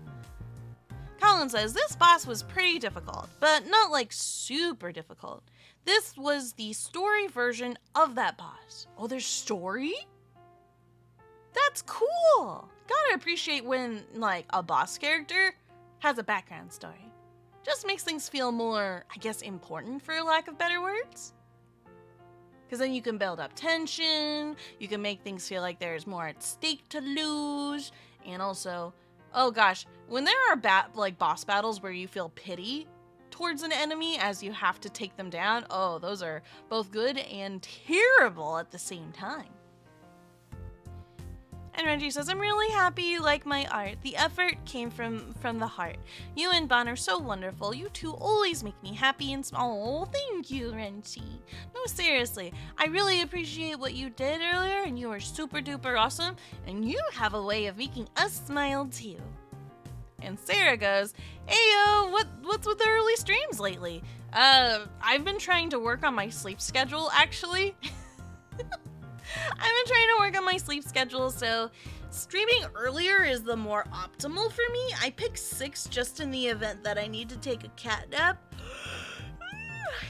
Colin says this boss was pretty difficult, but not like super difficult. This was the story version of that boss. Oh, there's story? That's cool! Gotta appreciate when, like, a boss character has a background story. Just makes things feel more, I guess, important for lack of better words. Because then you can build up tension, you can make things feel like there's more at stake to lose, and also, oh gosh, when there are boss battles where you feel pity towards an enemy as you have to take them down, oh, those are both good and terrible at the same time. And Reggie says, I'm really happy you like my art. The effort came from the heart. You and Bon are so wonderful. You two always make me happy and small. Oh, thank you, Renchi. No, seriously, I really appreciate what you did earlier, and you are super duper awesome, and you have a way of making us smile too. And Sarah goes, Ayo, what's with the early streams lately? I've been trying to work on my sleep schedule, actually. I've been trying to work on my sleep schedule, so streaming earlier is the more optimal for me. I pick 6 just in the event that I need to take a cat nap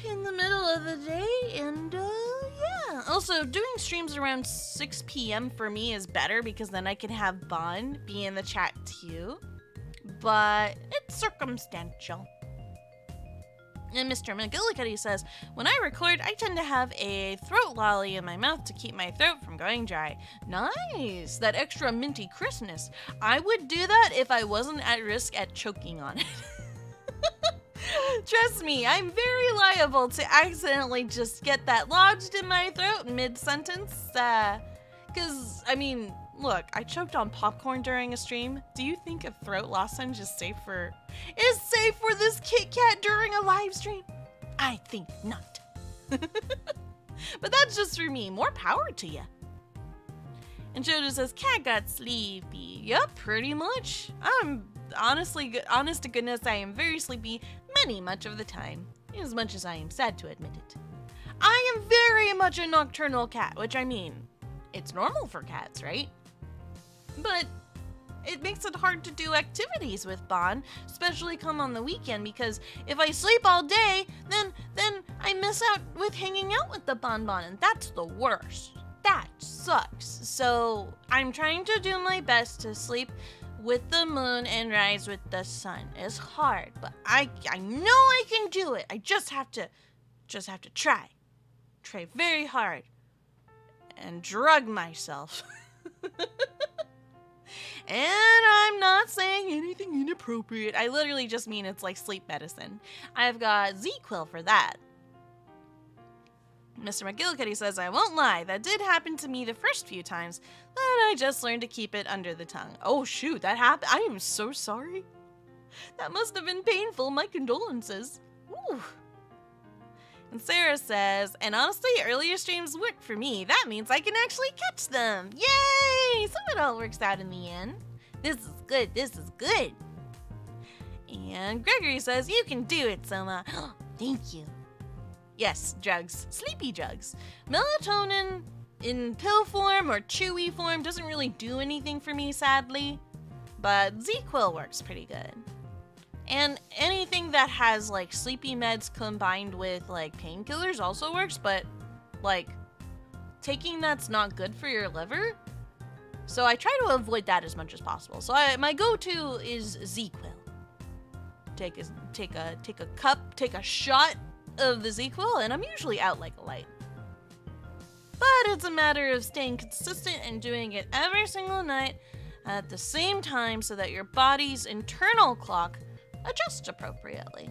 in the middle of the day, and yeah. Also, doing streams around 6 p.m. for me is better because then I can have Bon be in the chat too. But it's circumstantial. And Mr. McGillicuddy says, when I record, I tend to have a throat lolly in my mouth to keep my throat from going dry. Nice! That extra minty crispness. I would do that if I wasn't at risk at choking on it. Trust me, I'm very liable to accidentally just get that lodged in my throat mid-sentence. Because, I mean, look, I choked on popcorn during a stream. Do you think a throat lozenge is safe for this Kit Kat during a live stream? I think not. But that's just for me. More power to ya. And Jojo says, cat got sleepy. Yep, pretty much. I'm honest to goodness, I am very sleepy much of the time. As much as I am sad to admit it. I am very much a nocturnal cat, which I mean, it's normal for cats, right? But it makes it hard to do activities with Bon, especially come on the weekend, because if I sleep all day, then I miss out with hanging out with the Bonbon, and that's the worst. That sucks. So I'm trying to do my best to sleep with the moon and rise with the sun. It's hard, but I know I can do it. I just have to try very hard and drug myself. And I'm not saying anything inappropriate. I literally just mean it's like sleep medicine. I've got ZQuil for that. Mr. McGillicuddy says, I won't lie, that did happen to me the first few times, but I just learned to keep it under the tongue. Oh shoot, that happened? I am so sorry. That must have been painful. My condolences. Ooh. And Sarah says, and honestly, earlier streams work for me. That means I can actually catch them. Yay! So it all works out in the end. This is good. This is good. And Gregory says, you can do it, Sohma. Thank you. Yes, drugs. Sleepy drugs. Melatonin in pill form or chewy form doesn't really do anything for me, sadly. But ZQuil works pretty good. And anything that has, like, sleepy meds combined with, like, painkillers also works, but, like, taking that's not good for your liver. So I try to avoid that as much as possible. So my go-to is ZQuil. Take a shot of the ZQuil, and I'm usually out like a light. But it's a matter of staying consistent and doing it every single night at the same time so that your body's internal clock adjusts appropriately.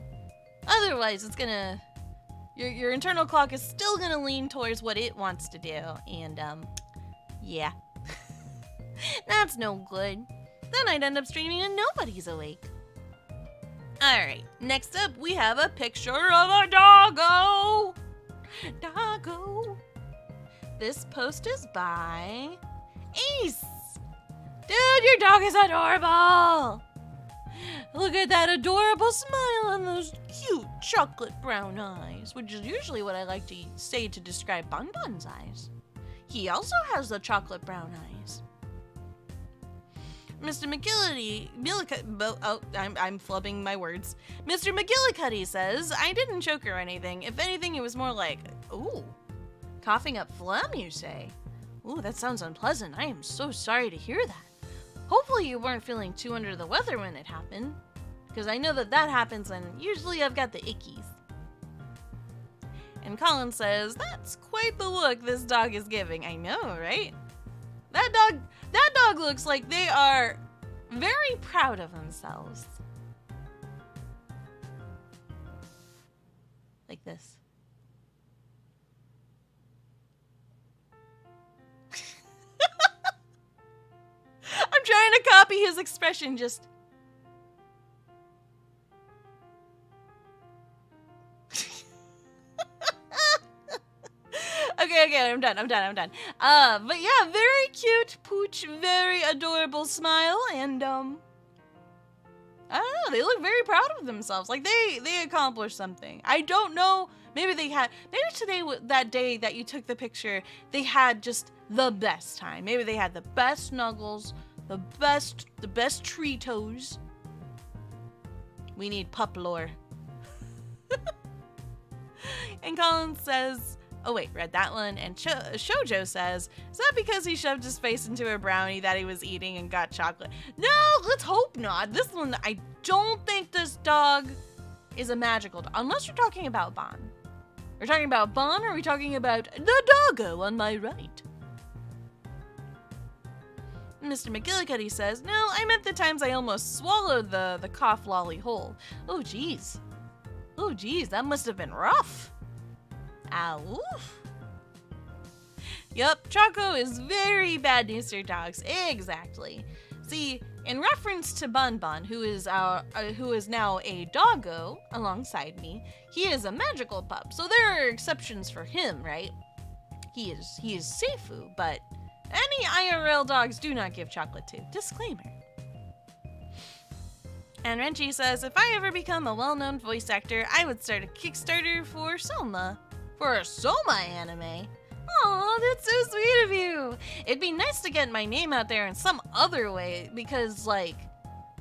Otherwise, it's gonna... Your internal clock is still gonna lean towards what it wants to do, and, yeah. That's no good. Then I'd end up streaming and nobody's awake. Alright, next up we have a picture of a doggo! Doggo! This post is by Ace! Dude, your dog is adorable! Look at that adorable smile and those cute chocolate brown eyes, which is usually what I like to say to describe Bonbon's eyes. He also has the chocolate brown eyes. Mr. I'm flubbing my words. Mr. McGillicuddy says, I didn't choke or anything. If anything, it was more like, ooh, coughing up phlegm, you say? Ooh, that sounds unpleasant. I am so sorry to hear that. Hopefully you weren't feeling too under the weather when it happened, because I know that happens and usually I've got the ickies. And Colin says, that's quite the look this dog is giving. I know, right? That dog looks like they are very proud of themselves. Like this. I'm trying to copy his expression, just... Okay, I'm done. But yeah, very cute pooch, very adorable smile, and, I don't know, they look very proud of themselves. Like, they accomplished something. I don't know, maybe today, that day that you took the picture, they had just the best time. Maybe they had the best snuggles, the best tree toes. We need pup lore. And Colin says... Oh wait, read that one. And Shoujo says, is that because he shoved his face into a brownie that he was eating and got chocolate? No, let's hope not. This one, I don't think this dog is a magical dog. Unless you're talking about Bon. We're talking about Bon, or are we talking about the doggo on my right? Mr. McGillicuddy says, no, I meant the times I almost swallowed the cough lolly whole. Oh geez, that must have been rough. Ow. Yup, Choco is very bad news for dogs. Exactly. See, in reference to Bun Bun, who is now a doggo alongside me, he is a magical pup, so there are exceptions for him, right? He is Seifu, but any IRL dogs do not give chocolate to. Disclaimer. And Renchi says, if I ever become a well-known voice actor, I would start a Kickstarter for Sohma. For a Sohma anime? Aw, that's so sweet of you. It'd be nice to get my name out there in some other way, because, like,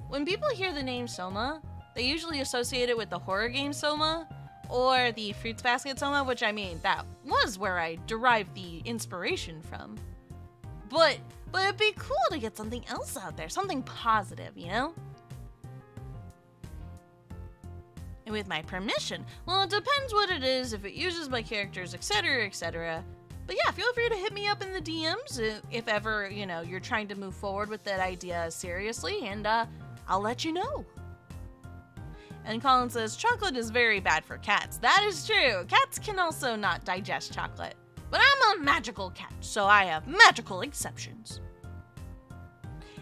when people hear the name Sohma, they usually associate it with the horror game Sohma, or the Fruits Basket Sohma, which, I mean, that was where I derived the inspiration from. But it'd be cool to get something else out there, something positive, you know? And with my permission, well, it depends what it is, if it uses my characters, etc., etc. But yeah, feel free to hit me up in the DMs if ever, you know, you're trying to move forward with that idea seriously, and I'll let you know. And Colin says, chocolate is very bad for cats. That is true. Cats can also not digest chocolate. But I'm a magical cat, so I have magical exceptions.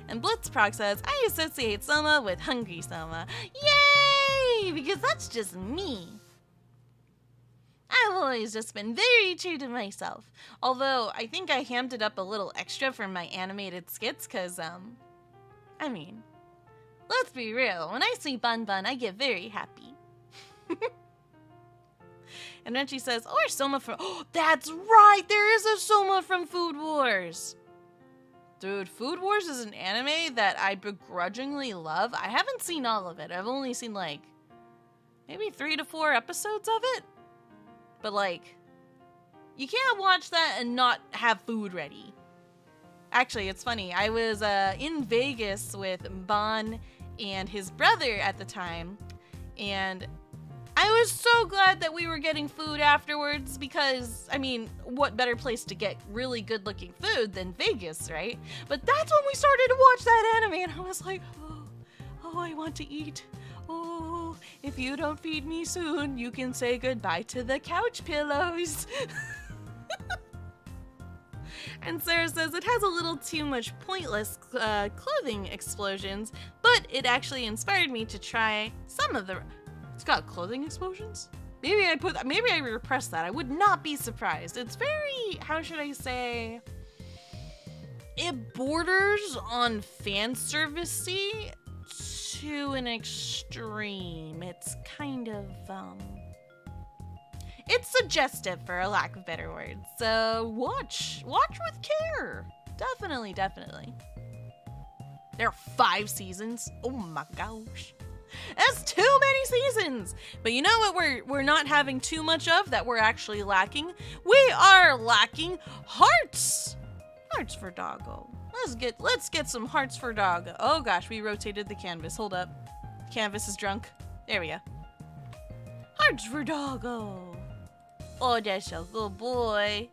And Blitzprog says, I associate Sohma with Hungry Sohma. Yay! Because that's just me. I've always just been very true to myself. Although, I think I hammed it up a little extra for my animated skits, because, I mean, let's be real. When I see Bun Bun, I get very happy. And then she says, or Sohma from... Oh, that's right! There is a Sohma from Food Wars! Dude, Food Wars is an anime that I begrudgingly love. I haven't seen all of it. I've only seen, like, maybe 3 to 4 episodes of it. But, like, you can't watch that and not have food ready. Actually, it's funny. I was in Vegas with Bon and his brother at the time, and I was so glad that we were getting food afterwards because, I mean, what better place to get really good-looking food than Vegas, right? But that's when we started to watch that anime, and I was like, oh, I want to eat. Oh, if you don't feed me soon, you can say goodbye to the couch pillows. And Sarah says it has a little too much pointless clothing explosions, but it actually inspired me to try some of the... It's got clothing explosions? Maybe I repressed that. I would not be surprised. It's very, how should I say? It borders on fan service-y to an extreme. It's kind of, it's suggestive, for a lack of better words. So watch with care. Definitely. There are 5 seasons. Oh my gosh. That's too many seasons. But you know what we're not having too much of that we're actually lacking? We are lacking hearts. Hearts for Doggo. Let's get some hearts for Doggo. Oh gosh, we rotated the canvas. Hold up. Canvas is drunk. There we go. Hearts for Doggo. Oh, that's a good boy.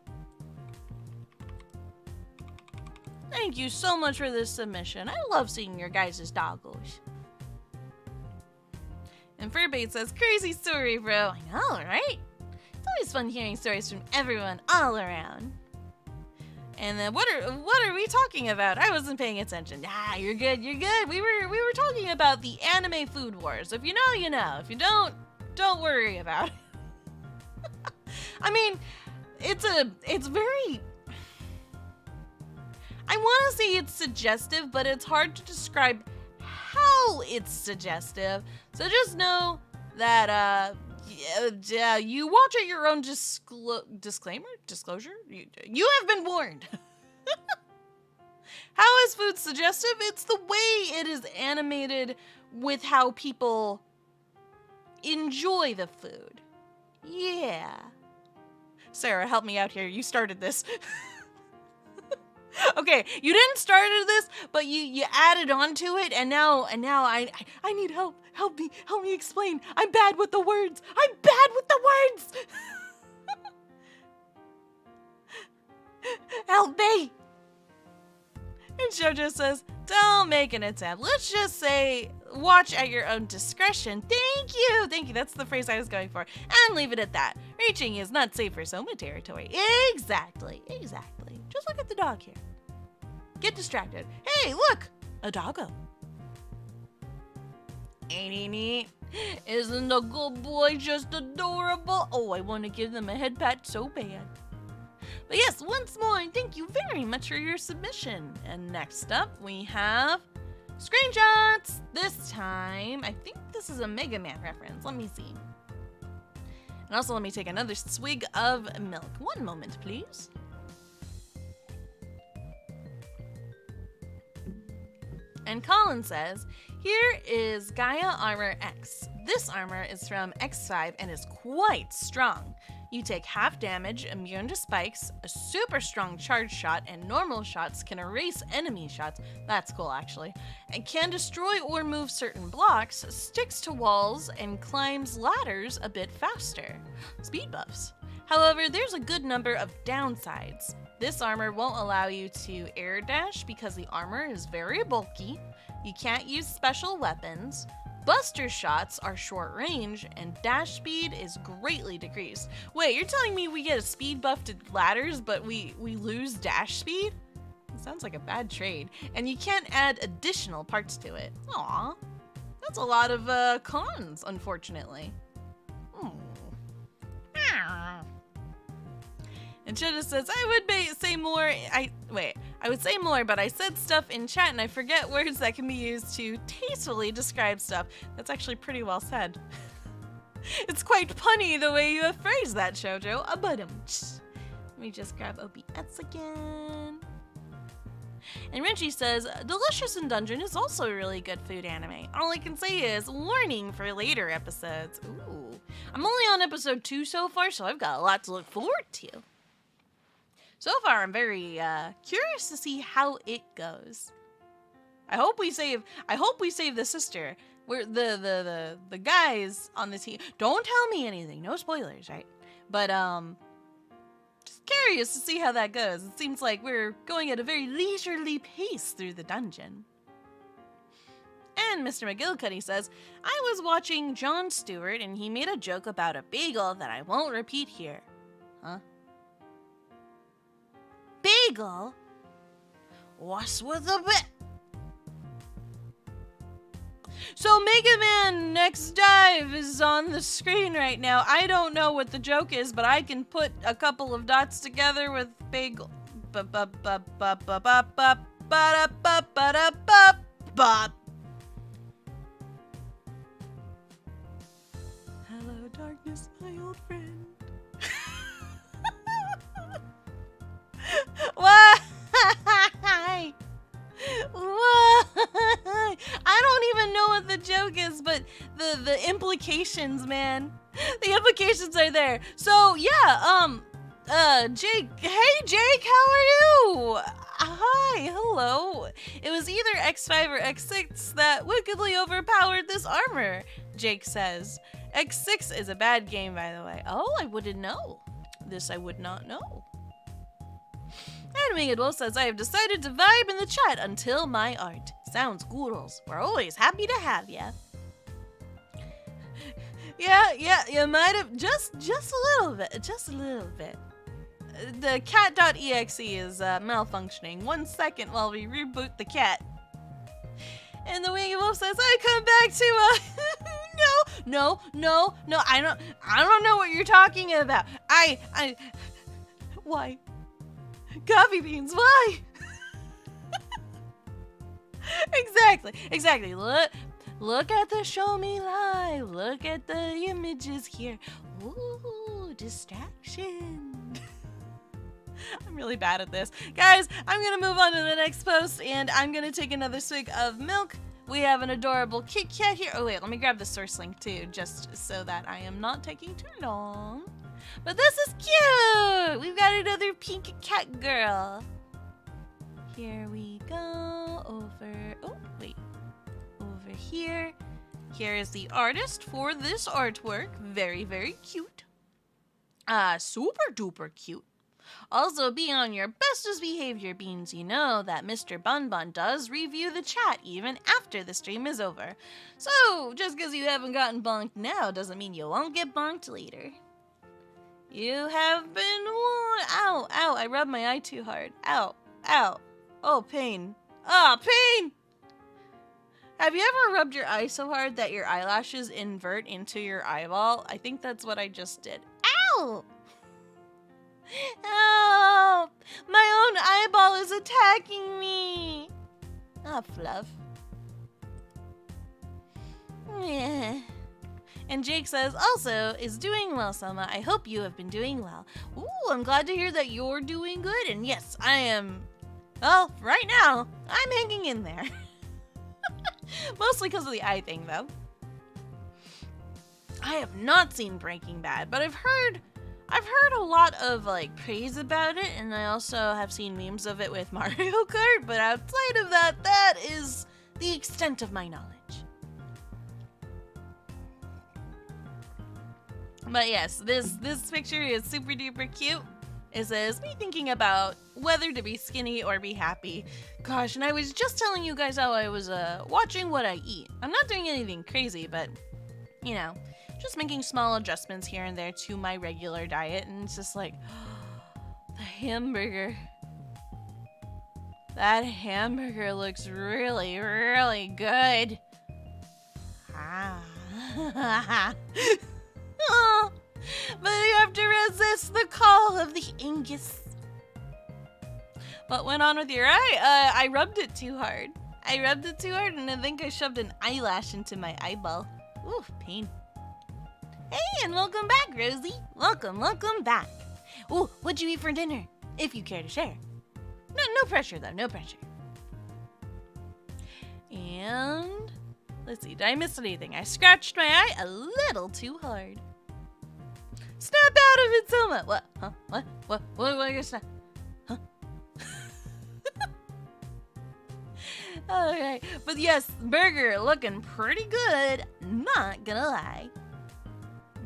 Thank you so much for this submission. I love seeing your guys' doggos. And Furbait says, crazy story, bro. I know, right? It's always fun hearing stories from everyone all around. And then what are we talking about? I wasn't paying attention. Ah, you're good. We were talking about the anime Food Wars. If you know, you know. If you don't worry about it. I mean, it's very... I want to say it's suggestive, but it's hard to describe how it's suggestive. So just know that you watch at your own disclosure. You have been warned. How is food suggestive? It's the way it is animated with how people enjoy the food. Yeah. Sarah, help me out here. You started this. Okay, you didn't start this, but you added on to it, and now I need help. Help me explain. I'm bad with the words. Help me. And Jojo says, don't make an attempt. Let's just say, watch at your own discretion. Thank you. That's the phrase I was going for. And leave it at that. Reaching is not safe for Sohma territory. Exactly. Just look at the dog here. Get distracted. Hey, look! A doggo. Ain't he neat? Isn't the good boy just adorable? Oh, I want to give them a head pat so bad. But yes, once more, thank you very much for your submission. And next up, we have screenshots. This time, I think this is a Mega Man reference. Let me see. And also, let me take another swig of milk. One moment, please. And Colin says, here is Gaia Armor X. This armor is from X5 and is quite strong. You take half damage, immune to spikes, a super strong charge shot, and normal shots can erase enemy shots. That's cool, actually. And can destroy or move certain blocks, sticks to walls, and climbs ladders a bit faster. Speed buffs. However, there's a good number of downsides. This armor won't allow you to air dash because the armor is very bulky. You can't use special weapons. Buster shots are short range, and dash speed is greatly decreased. Wait, you're telling me we get a speed buff to ladders, but we lose dash speed? It sounds like a bad trade. And you can't add additional parts to it. Aw, that's a lot of cons, unfortunately. And Chota says, I would say more. I would say more, but I said stuff in chat and I forget words that can be used to tastefully describe stuff. That's actually pretty well said. It's quite punny the way you have phrased that, Shoujo. Let me just grab OBS again. And Renchi says, Delicious in Dungeon is also a really good food anime. All I can say is, warning for later episodes. Ooh. I'm only on episode 2 so far, so I've got a lot to look forward to. So far, I'm very curious to see how it goes. I hope we save the sister. We're the guys on the team. Don't tell me anything. No spoilers, right? But just curious to see how that goes. It seems like we're going at a very leisurely pace through the dungeon. And Mr. McGillicuddy says, I was watching Jon Stewart and he made a joke about a bagel that I won't repeat here. Huh? Bagel? What's with a bit? So Mega Man Next Dive is on the screen right now. I don't know what the joke is, but I can put a couple of dots together with bagel. Hello, darkness, my old friend. Why? Why? I don't even know what the joke is, but the implications, man. The implications are there. So yeah, Jake. Hey, Jake, how are you? Hi, hello. It was either X5 or X6 that wickedly overpowered this armor, Jake says. X6 is a bad game, by the way. Oh, I wouldn't know. This I would not know. Animechristy says, I have decided to vibe in the chat until my art. Sounds goodles. We're always happy to have ya. Yeah, you might have just a little bit. The cat.exe is malfunctioning. 1 second while we reboot the cat. And the Winged Wolf says, I come back to No, I don't know what you're talking about. Why? Coffee beans, why? Exactly. Look at the show me live. Look at the images here. Ooh, distraction. I'm really bad at this. Guys, I'm gonna move on to the next post and I'm gonna take another swig of milk. We have an adorable Kit Kat here. Oh wait, let me grab the source link too, just so that I am not taking too long. But this is cute! We've got another pink cat girl. Here we go. Over here. Here is the artist for this artwork. Very, very cute. Super duper cute. Also, be on your bestest behavior, Beans. You know that Mr. Bun Bun does review the chat even after the stream is over. So, just because you haven't gotten bonked now doesn't mean you won't get bonked later. You have been warned. Ow, ow, I rubbed my eye too hard. Ow, ow. Oh, pain. Ah, pain! Have you ever rubbed your eye so hard that your eyelashes invert into your eyeball? I think that's what I just did. Ow! Ow! My own eyeball is attacking me! Ah, fluff. Yeah. And Jake says, also, is doing well, Sohma. I hope you have been doing well. Ooh, I'm glad to hear that you're doing good. And yes, I am. Well, right now, I'm hanging in there. Mostly because of the eye thing, though. I have not seen Breaking Bad, but I've heard a lot of like praise about it, and I also have seen memes of it with Mario Kart, but outside of that, that is the extent of my knowledge. But yes, this picture is super duper cute. It says, me thinking about whether to be skinny or be happy. Gosh, and I was just telling you guys how I was watching what I eat. I'm not doing anything crazy, but, you know, just making small adjustments here and there to my regular diet. And it's just like, the hamburger. That hamburger looks really, really good. Ah. Oh, but you have to resist the call of the Angus. What went on with your eye? I rubbed it too hard. And I think I shoved an eyelash into my eyeball. Ooh, pain. Hey, and welcome back, Rosie. Welcome back. Ooh, what'd you eat for dinner? If you care to share. No pressure, though. No pressure. And let's see. Did I miss anything? I scratched my eye a little too hard. Snap out of it, Sohma! What? Huh? What are you gonna snap? Huh? Alright, but yes, burger looking pretty good, not gonna lie.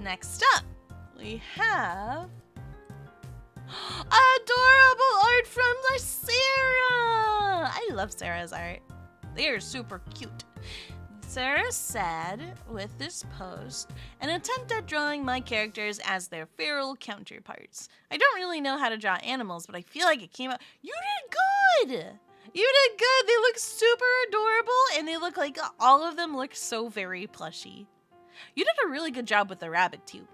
Next up, we have adorable art from Sarah! I love Sarah's art. They are super cute. Sarah said with this post, an attempt at drawing my characters as their feral counterparts. I don't really know how to draw animals, but I feel like it came out. You did good! You did good! They look super adorable, and they look like all of them look so very plushy. You did a really good job with the rabbit, too.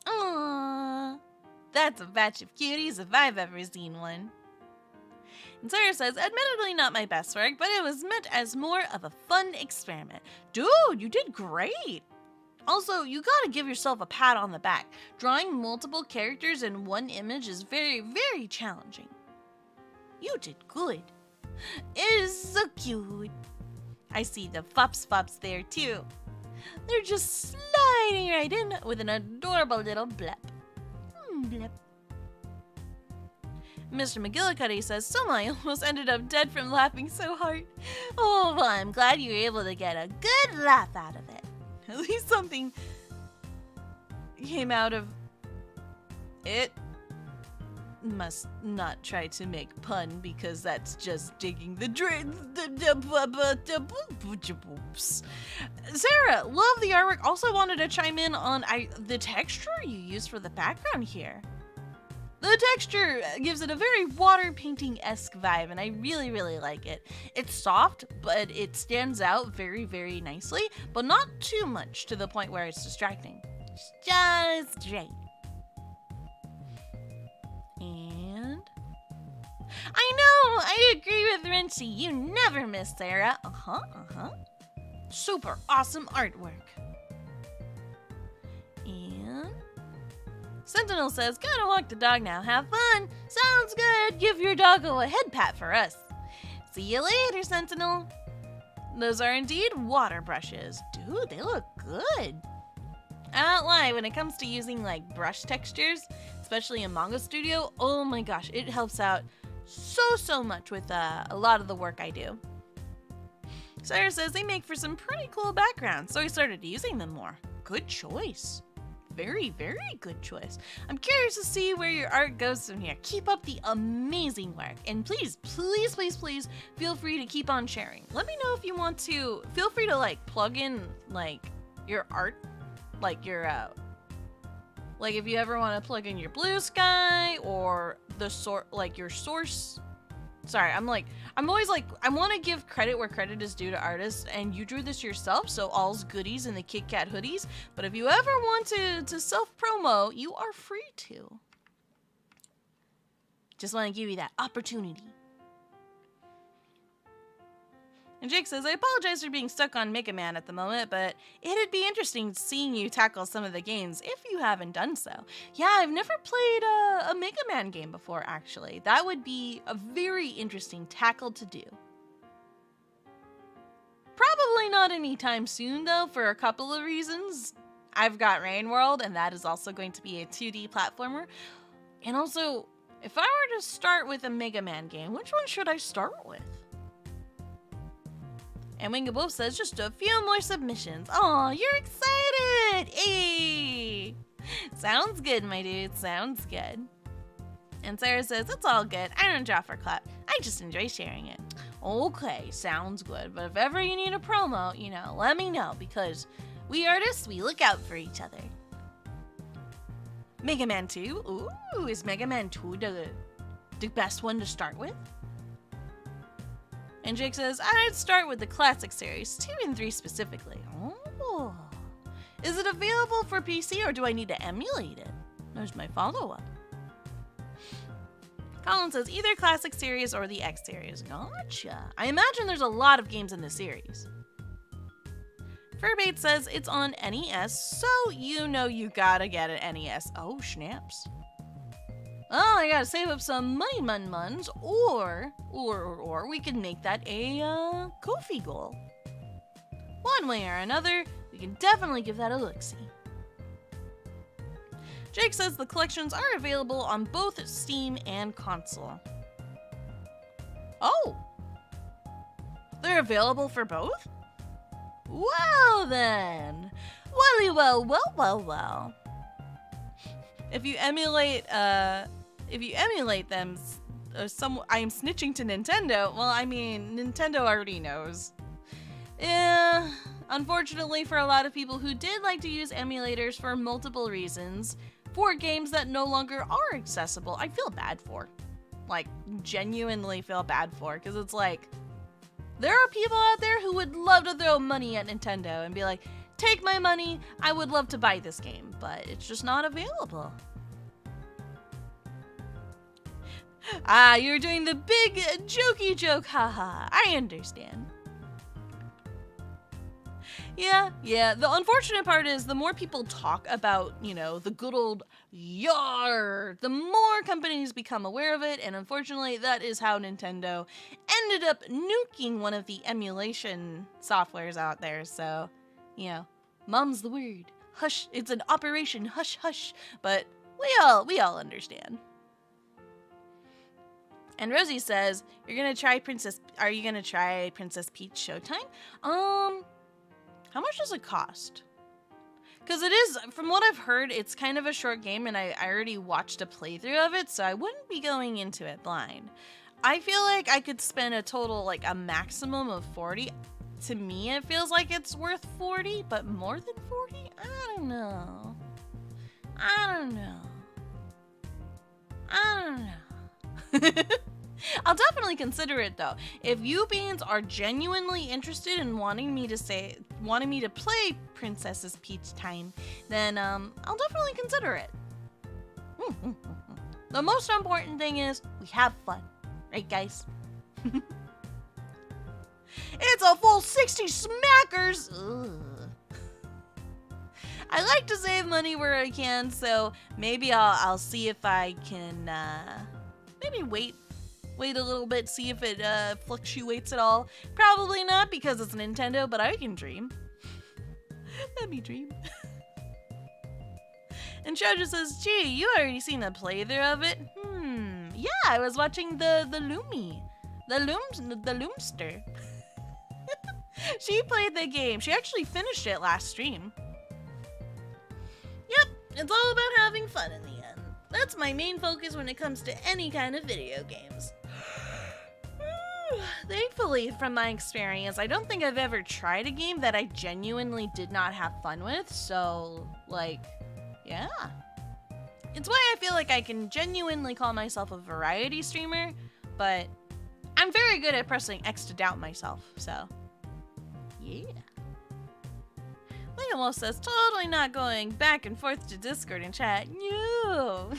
Aww. That's a batch of cuties if I've ever seen one. And Sarah says, admittedly not my best work, but it was meant as more of a fun experiment. Dude, you did great! Also, you gotta give yourself a pat on the back. Drawing multiple characters in one image is very, very challenging. You did good. It is so cute. I see the fops there too. They're just sliding right in with an adorable little blep. Blep. Mr. McGillicuddy says, Sohma, I almost ended up dead from laughing so hard. Oh, well, I'm glad you were able to get a good laugh out of it. At least something came out of it. Must not try to make pun because that's just digging the drain. Sarah, love the artwork. Also wanted to chime in on the texture you used for the background here. The texture gives it a very water painting-esque vibe, and I really, really like it. It's soft, but it stands out very, very nicely, but not too much to the point where it's distracting. It's just right. And I know, I agree with Rinchy. You never miss, Sarah. Super awesome artwork. And Sentinel says, gotta walk the dog now. Have fun. Sounds good. Give your doggo a head pat for us. See you later, Sentinel. Those are indeed water brushes. Dude, they look good. I don't lie, when it comes to using like brush textures, especially in Manga Studio, oh my gosh, it helps out so much with a lot of the work I do. Sarah says they make for some pretty cool backgrounds, so I started using them more. Good choice. Very, very good choice. I'm curious to see where your art goes from here. Keep up the amazing work. And please, please, please, please feel free to keep on sharing. Let me know if you want to. Feel free to like plug in like your art, like your Like if you ever want to plug in your Blue Sky or your source. Sorry, I'm always like, I want to give credit where credit is due to artists, and you drew this yourself, so all's goodies in the Kit Kat hoodies. But if you ever want to self-promo, you are free to. Just want to give you that opportunity. And Jake says, I apologize for being stuck on Mega Man at the moment, but it'd be interesting seeing you tackle some of the games if you haven't done so. Yeah, I've never played a Mega Man game before, actually. That would be a very interesting tackle to do. Probably not anytime soon, though, for a couple of reasons. I've got Rain World, and that is also going to be a 2D platformer. And also, if I were to start with a Mega Man game, which one should I start with? And Winged Wolf says, just a few more submissions. Aw, you're excited! Hey! Sounds good, my dude. Sounds good. And Sarah says, it's all good. I don't draw for clap. I just enjoy sharing it. Okay, sounds good. But if ever you need a promo, let me know. Because we artists, we look out for each other. Mega Man 2? Ooh, is Mega Man 2 the best one to start with? And Jake says, I'd start with the classic series, 2 and 3 specifically. Oh. Is it available for PC or do I need to emulate it? There's my follow-up. Colin says, either classic series or the X series. Gotcha. I imagine there's a lot of games in the series. Furbait says, it's on NES, so you gotta get an NES. Oh, snaps. Oh, I gotta save up some money, muns, or we can make that a Ko-fi goal. One way or another, we can definitely give that a look-see. Jake says the collections are available on both Steam and console. Oh! They're available for both? Well then! Well. If you emulate them, I am snitching to Nintendo. Well, I mean, Nintendo already knows. Yeah, unfortunately for a lot of people who did like to use emulators for multiple reasons, for games that no longer are accessible, I feel bad for. Like, genuinely feel bad for, because it's like, there are people out there who would love to throw money at Nintendo and be like, take my money, I would love to buy this game, but it's just not available. Ah, you're doing the big jokey joke, haha. I understand. Yeah. The unfortunate part is the more people talk about, the good old yar, the more companies become aware of it, and unfortunately that is how Nintendo ended up nuking one of the emulation softwares out there, so, mum's the word. Hush, it's an operation hush hush, but we all understand. And Rosie says, are you gonna try Princess Peach Showtime? How much does it cost? Because it is, from what I've heard, it's kind of a short game, and I already watched a playthrough of it, so I wouldn't be going into it blind. I feel like I could spend a total, a maximum of 40. To me, it feels like it's worth 40, but more than 40? I don't know. I'll definitely consider it though. If you beans are genuinely interested in wanting me to play Princess Peach Time, then I'll definitely consider it. The most important thing is we have fun, right, guys? It's a full 60 smackers. Ugh. I like to save money where I can, so maybe I'll see if I can maybe wait a little bit, see if it fluctuates at all. Probably not because it's Nintendo, but I can dream. Let me dream. And Shoujo says, gee, you already seen a playthrough of it? Yeah, I was watching the Loomster. She played the game. She actually finished it last stream. Yep, it's all about having fun in the end. That's my main focus when it comes to any kind of video games. Thankfully, from my experience, I don't think I've ever tried a game that I genuinely did not have fun with, so, yeah. It's why I feel like I can genuinely call myself a variety streamer, but I'm very good at pressing X to doubt myself, so yeah. Liam says, totally not going back and forth to Discord and chat. No.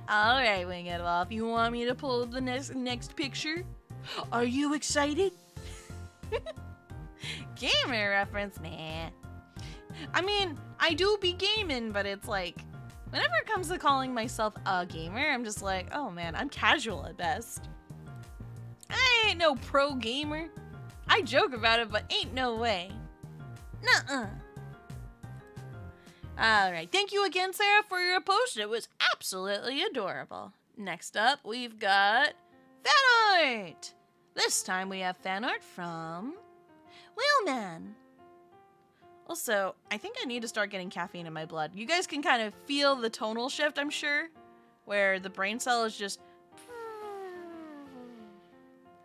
Alright, Winged Wolf, you want me to pull the next picture? Are you excited? Gamer reference? Nah. I mean, I do be gaming, but it's like, whenever it comes to calling myself a gamer, I'm just like, oh man, I'm casual at best. I ain't no pro gamer. I joke about it, but ain't no way. Nuh-uh. Alright, thank you again, Sarah, for your post. It was absolutely adorable. Next up, we've got fan art. This time we have fan art from Wheelman. Also, I think I need to start getting caffeine in my blood. You guys can kind of feel the tonal shift, I'm sure, where the brain cell is just...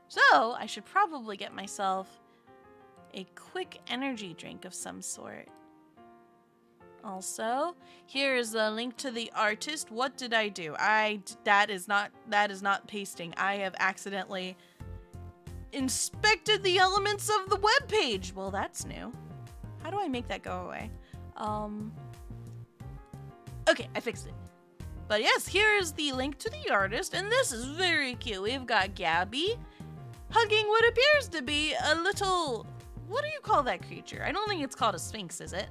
So, I should probably get myself a quick energy drink of some sort. Also, here is the link to the artist. What did I do? That is not pasting. I have accidentally inspected the elements of the web page. Well, that's new. How do I make that go away? Okay, I fixed it. But yes, here is the link to the artist, and this is very cute. We've got Gabby hugging what appears to be a little... What do you call that creature? I don't think it's called a sphinx, is it?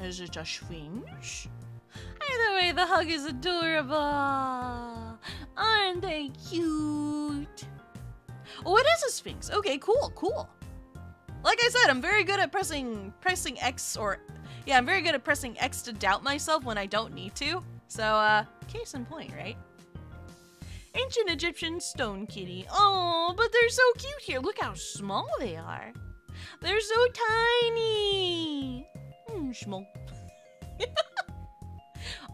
Is it a sphinx? Either way, the hug is adorable. Aren't they cute? Oh, it is a sphinx. Okay, cool. Like I said, I'm very good at pressing X I'm very good at pressing X to doubt myself when I don't need to. So, case in point, right? Ancient Egyptian stone kitty. Oh, but they're so cute here. Look how small they are. They're so tiny. Small.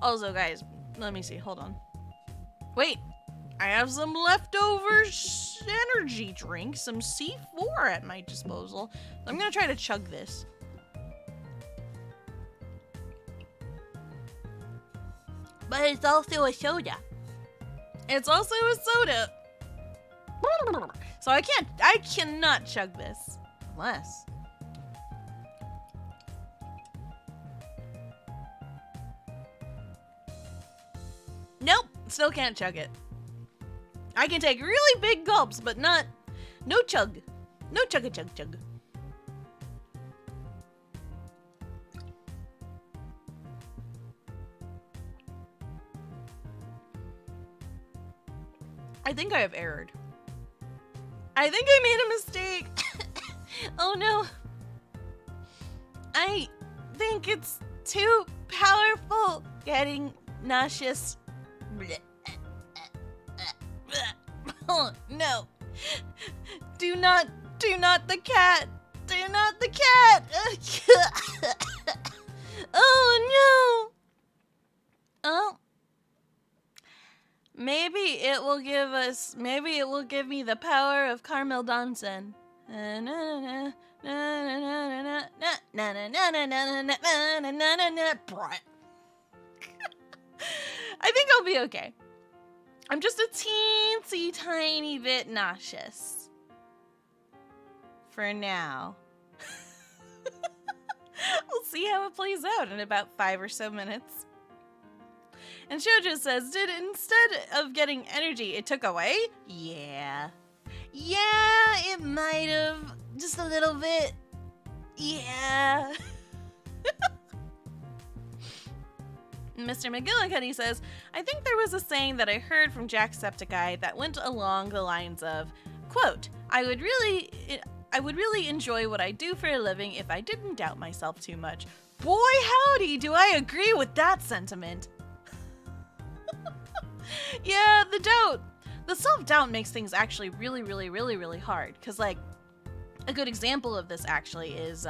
Also, guys, let me see. Hold on. Wait. I have some leftover energy drink, some C4 at my disposal. I'm gonna try to chug this. But it's also a soda. It's also a soda. So I cannot chug this. Unless. Nope, still can't chug it. I can take really big gulps, but no chug. No chug-a-chug-chug. I think I have erred. I think I made a mistake. Oh no. I think it's too powerful. Getting nauseous. Oh no. Do not the cat. Do not the cat. Oh no. Oh. Maybe it will give me the power of Carmel Donson. I think I'll be okay. I'm just a teensy tiny bit nauseous. For now. We'll see how it plays out in about 5 or so minutes. And Shoujo says, did instead of getting energy, it took away? Yeah. Yeah, it might have. Just a little bit. Yeah. Mr. McGillicuddy says, I think there was a saying that I heard from Jacksepticeye that went along the lines of, quote, I would really enjoy what I do for a living if I didn't doubt myself too much. Boy, howdy, do I agree with that sentiment. Yeah, the self-doubt makes things actually really, really, really, really hard. Because, like, a good example of this actually is,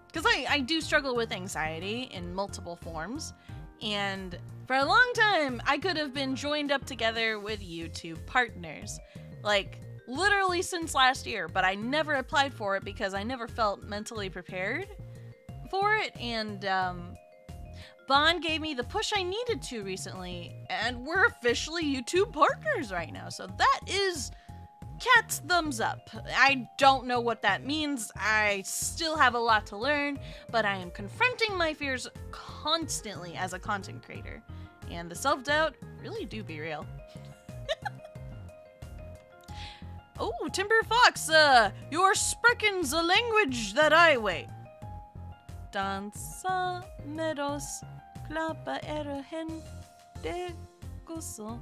because I do struggle with anxiety in multiple forms. And for a long time, I could have been joined up together with YouTube partners. Like, literally since last year. But I never applied for it because I never felt mentally prepared for it. And, Bond gave me the push I needed to recently, and we're officially YouTube partners right now, so that is cat's thumbs up. I don't know what that means. I still have a lot to learn, but I am confronting my fears constantly as a content creator, and the self-doubt really do be real. Oh, Timber Fox, you're sprechen the language that I wait. Dansa med oss, klappa era hände, gosso.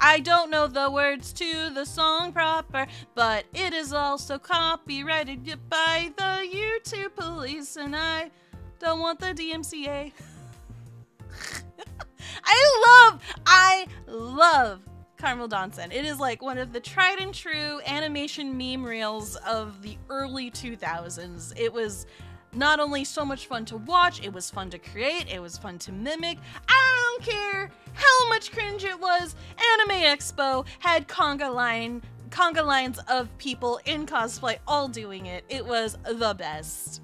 I don't know the words to the song proper, but it is also copyrighted by the YouTube police, and I don't want the DMCA. I love Carmel Donson. It is like one of the tried and true animation meme reels of the early 2000s. It was not only so much fun to watch, it was fun to create, it was fun to mimic. I don't care how much cringe it was. Anime Expo had conga lines of people in cosplay all doing it. It was the best.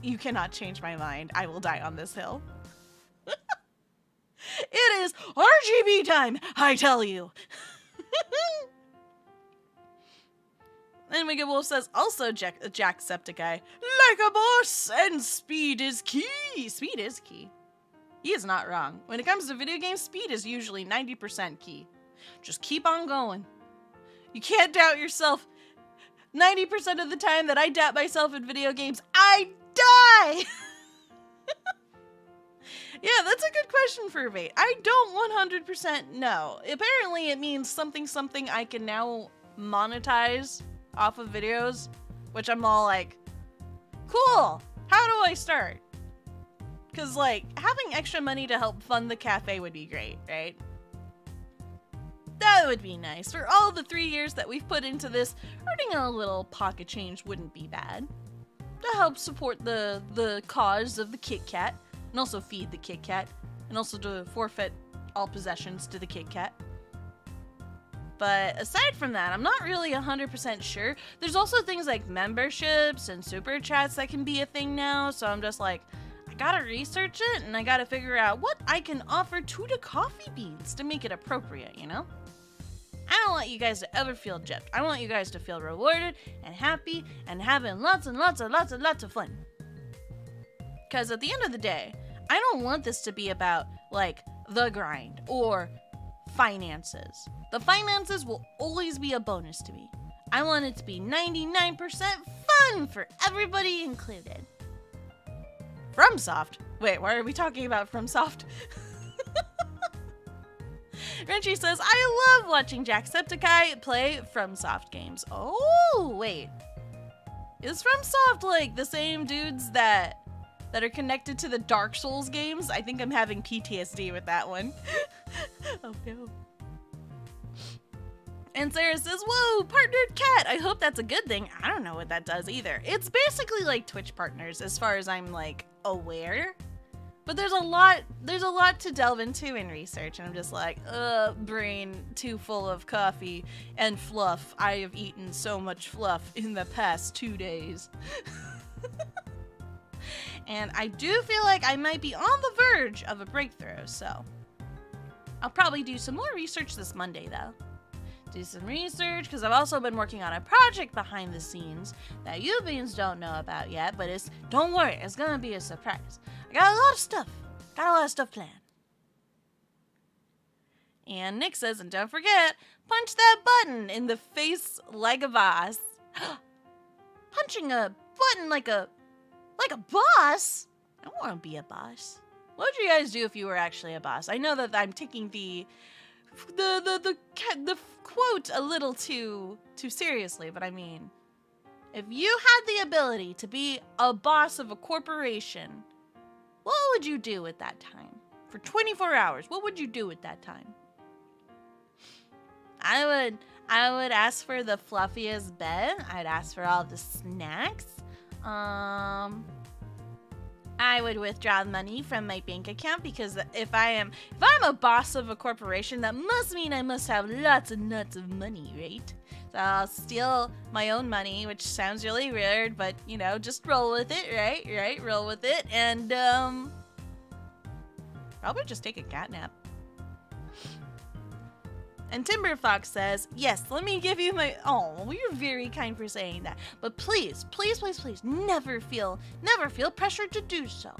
You cannot change my mind. I will die on this hill. It is RGB time, I tell you. And Wicked Wolf says, also Jacksepticeye, like a boss, and speed is key. Speed is key. He is not wrong. When it comes to video games, speed is usually 90% key. Just keep on going. You can't doubt yourself. 90% of the time that I doubt myself in video games, I die! Yeah, that's a good question for Vate. I don't 100% know. Apparently it means something I can now monetize off of videos, which I'm all like, cool, how do I start? Because, like, having extra money to help fund the cafe would be great, right? That would be nice. For all the 3 years that we've put into this, earning a little pocket change wouldn't be bad. To help support the cause of the Kit Kat, and also feed the Kit Kat, and also to forfeit all possessions to the Kit Kat. But aside from that, I'm not really 100% sure. There's also things like memberships and super chats that can be a thing now, so I'm just like, I gotta research it, and I gotta figure out what I can offer to the coffee beans to make it appropriate, you know? I don't want you guys to ever feel gypped. I want you guys to feel rewarded and happy and having lots of fun. Because at the end of the day, I don't want this to be about, like, the grind or finances. The finances will always be a bonus to me. I want it to be 99% fun for everybody included. FromSoft? Wait, why are we talking about FromSoft? Renchi says, I love watching Jacksepticeye play FromSoft games. Oh, wait. Is FromSoft, like, the same dudes that are connected to the Dark Souls games? I think I'm having PTSD with that one. Oh, no. And Sarah says, whoa, partnered cat. I hope that's a good thing. I don't know what that does either. It's basically like Twitch partners as far as I'm, like, aware. But there's a lot to delve into in research, and I'm just like, brain too full of coffee and fluff. I have eaten so much fluff in the past 2 days. And I do feel like I might be on the verge of a breakthrough, so I'll probably do some more research this Monday, though. Do some research, because I've also been working on a project behind the scenes that you beans don't know about yet, but don't worry, it's gonna be a surprise. I got a lot of stuff planned. And Nick says, and don't forget, punch that button in the face like a boss. Punching a button like a boss? I don't want to be a boss. What would you guys do if you were actually a boss? I know that I'm taking the quote a little too seriously, but I mean, if you had the ability to be a boss of a corporation, what would you do at that time? For 24 hours, what would you do at that time? I would ask for the fluffiest bed. I'd ask for all the snacks. I would withdraw money from my bank account, because if I'm a boss of a corporation, that must mean I must have lots and lots of money, right? So I'll steal my own money, which sounds really weird, but, you know, just roll with it, right? Roll with it. And, Probably just take a cat nap. And Timber Fox says, yes, let me give you my... Oh, you're very kind for saying that. But please, please, please, please, never feel pressured to do so.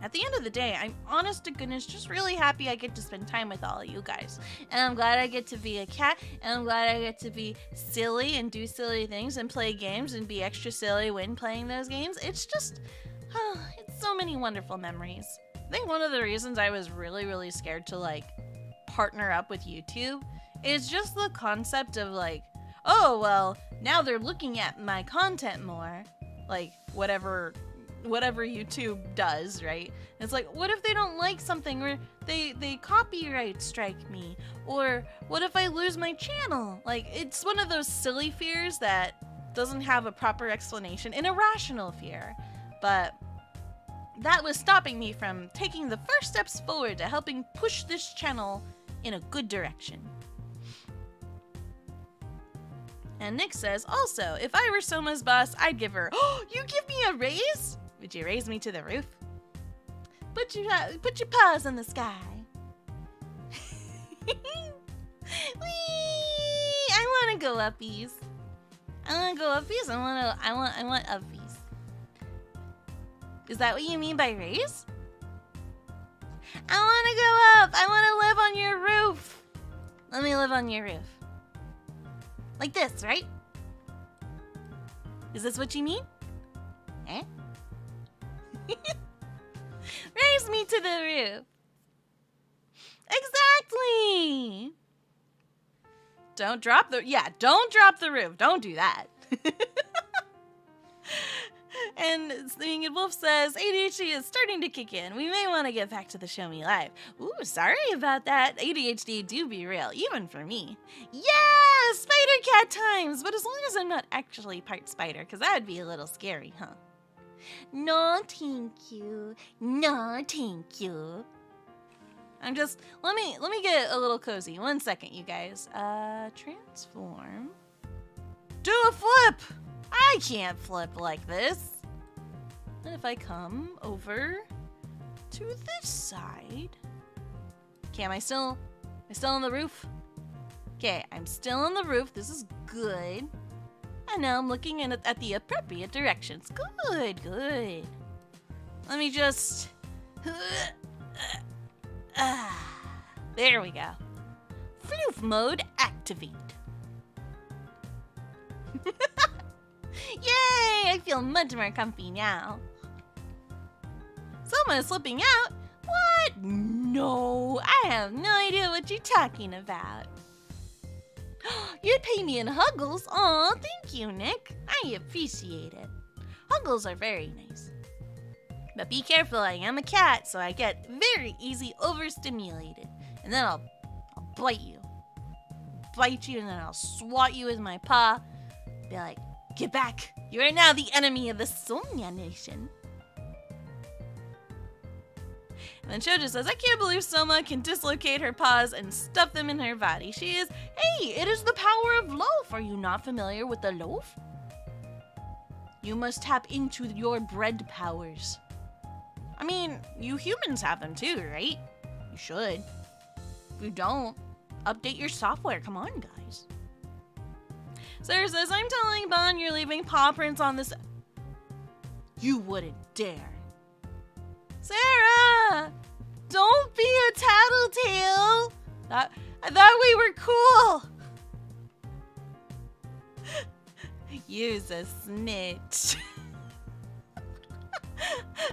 At the end of the day, I'm honest to goodness just really happy I get to spend time with all of you guys. And I'm glad I get to be a cat, and I'm glad I get to be silly and do silly things and play games and be extra silly when playing those games. It's just... it's so many wonderful memories. I think one of the reasons I was really, really scared to, like, partner up with YouTube is just the concept of, like, oh, well, now they're looking at my content more. Like, whatever YouTube does, right? It's like, what if they don't like something, or they copyright strike me, or what if I lose my channel? Like, it's one of those silly fears that doesn't have a proper explanation, an irrational fear. But that was stopping me from taking the first steps forward to helping push this channel in a good direction. And Nick says, also, if I were Sohma's boss, I'd give her, oh, you give me a raise? Would you raise me to the roof? Put your paws in the sky. Whee! I want to go uppies. I want uppies. Is that what you mean by raise? I want to go up. I want to live on your roof. Let me live on your roof. Like this, right? Is this what you mean? Eh? Raise me to the roof. Exactly. Don't drop the roof. Don't do that. And Singing Wolf says, ADHD is starting to kick in. We may want to get back to the Show Me Live. Ooh, sorry about that. ADHD do be real, even for me. Yeah, spider cat times, but as long as I'm not actually part spider, because that would be a little scary, huh? No, thank you. No, thank you. I'm just, let me get a little cozy. 1 second, you guys. Transform. Do a flip! I can't flip like this. And if I come over to this side. Okay, am I still on the roof? Okay, I'm still on the roof. This is good. And now I'm looking at the appropriate directions. Good, good. Let me just... there we go. Floof mode activate. Yay! I feel much more comfy now. Someone is slipping out? What? No, I have no idea what you're talking about. You'd pay me in Huggles? Aw, thank you, Nick. I appreciate it. Huggles are very nice. But be careful, I am a cat, so I get very easy overstimulated. And then I'll bite you. Bite you, and then I'll swat you with my paw. Be like, get back. You are now the enemy of the Sohma Nation. And then Shoujo says, I can't believe Sohma can dislocate her paws and stuff them in her body. She is, hey, it is the power of loaf. Are you not familiar with the loaf? You must tap into your bread powers. I mean, you humans have them too, right? You should. If you don't, update your software. Come on, guys. Sarah says, I'm telling Bon you're leaving paw prints on this. You wouldn't dare. Sarah! Don't be a tattletale! I thought we were cool! You's a snitch.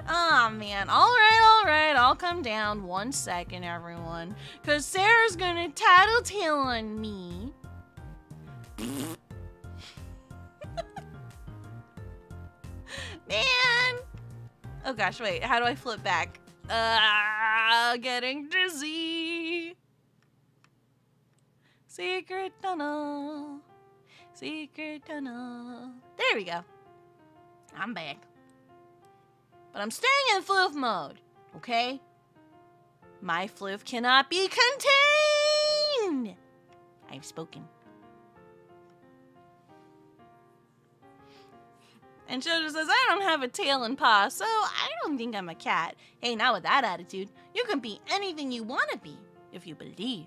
Aw, man. Alright. I'll come down 1 second, everyone. Because Sarah's gonna tattletale on me. Man! Oh gosh, wait. How do I flip back? Getting dizzy. Secret tunnel. Secret tunnel. There we go. I'm back. But I'm staying in floof mode, okay? My floof cannot be contained. I've spoken. And Shoujo says, I don't have a tail and paw, so I don't think I'm a cat. Hey, now with that attitude, you can be anything you want to be, if you believe.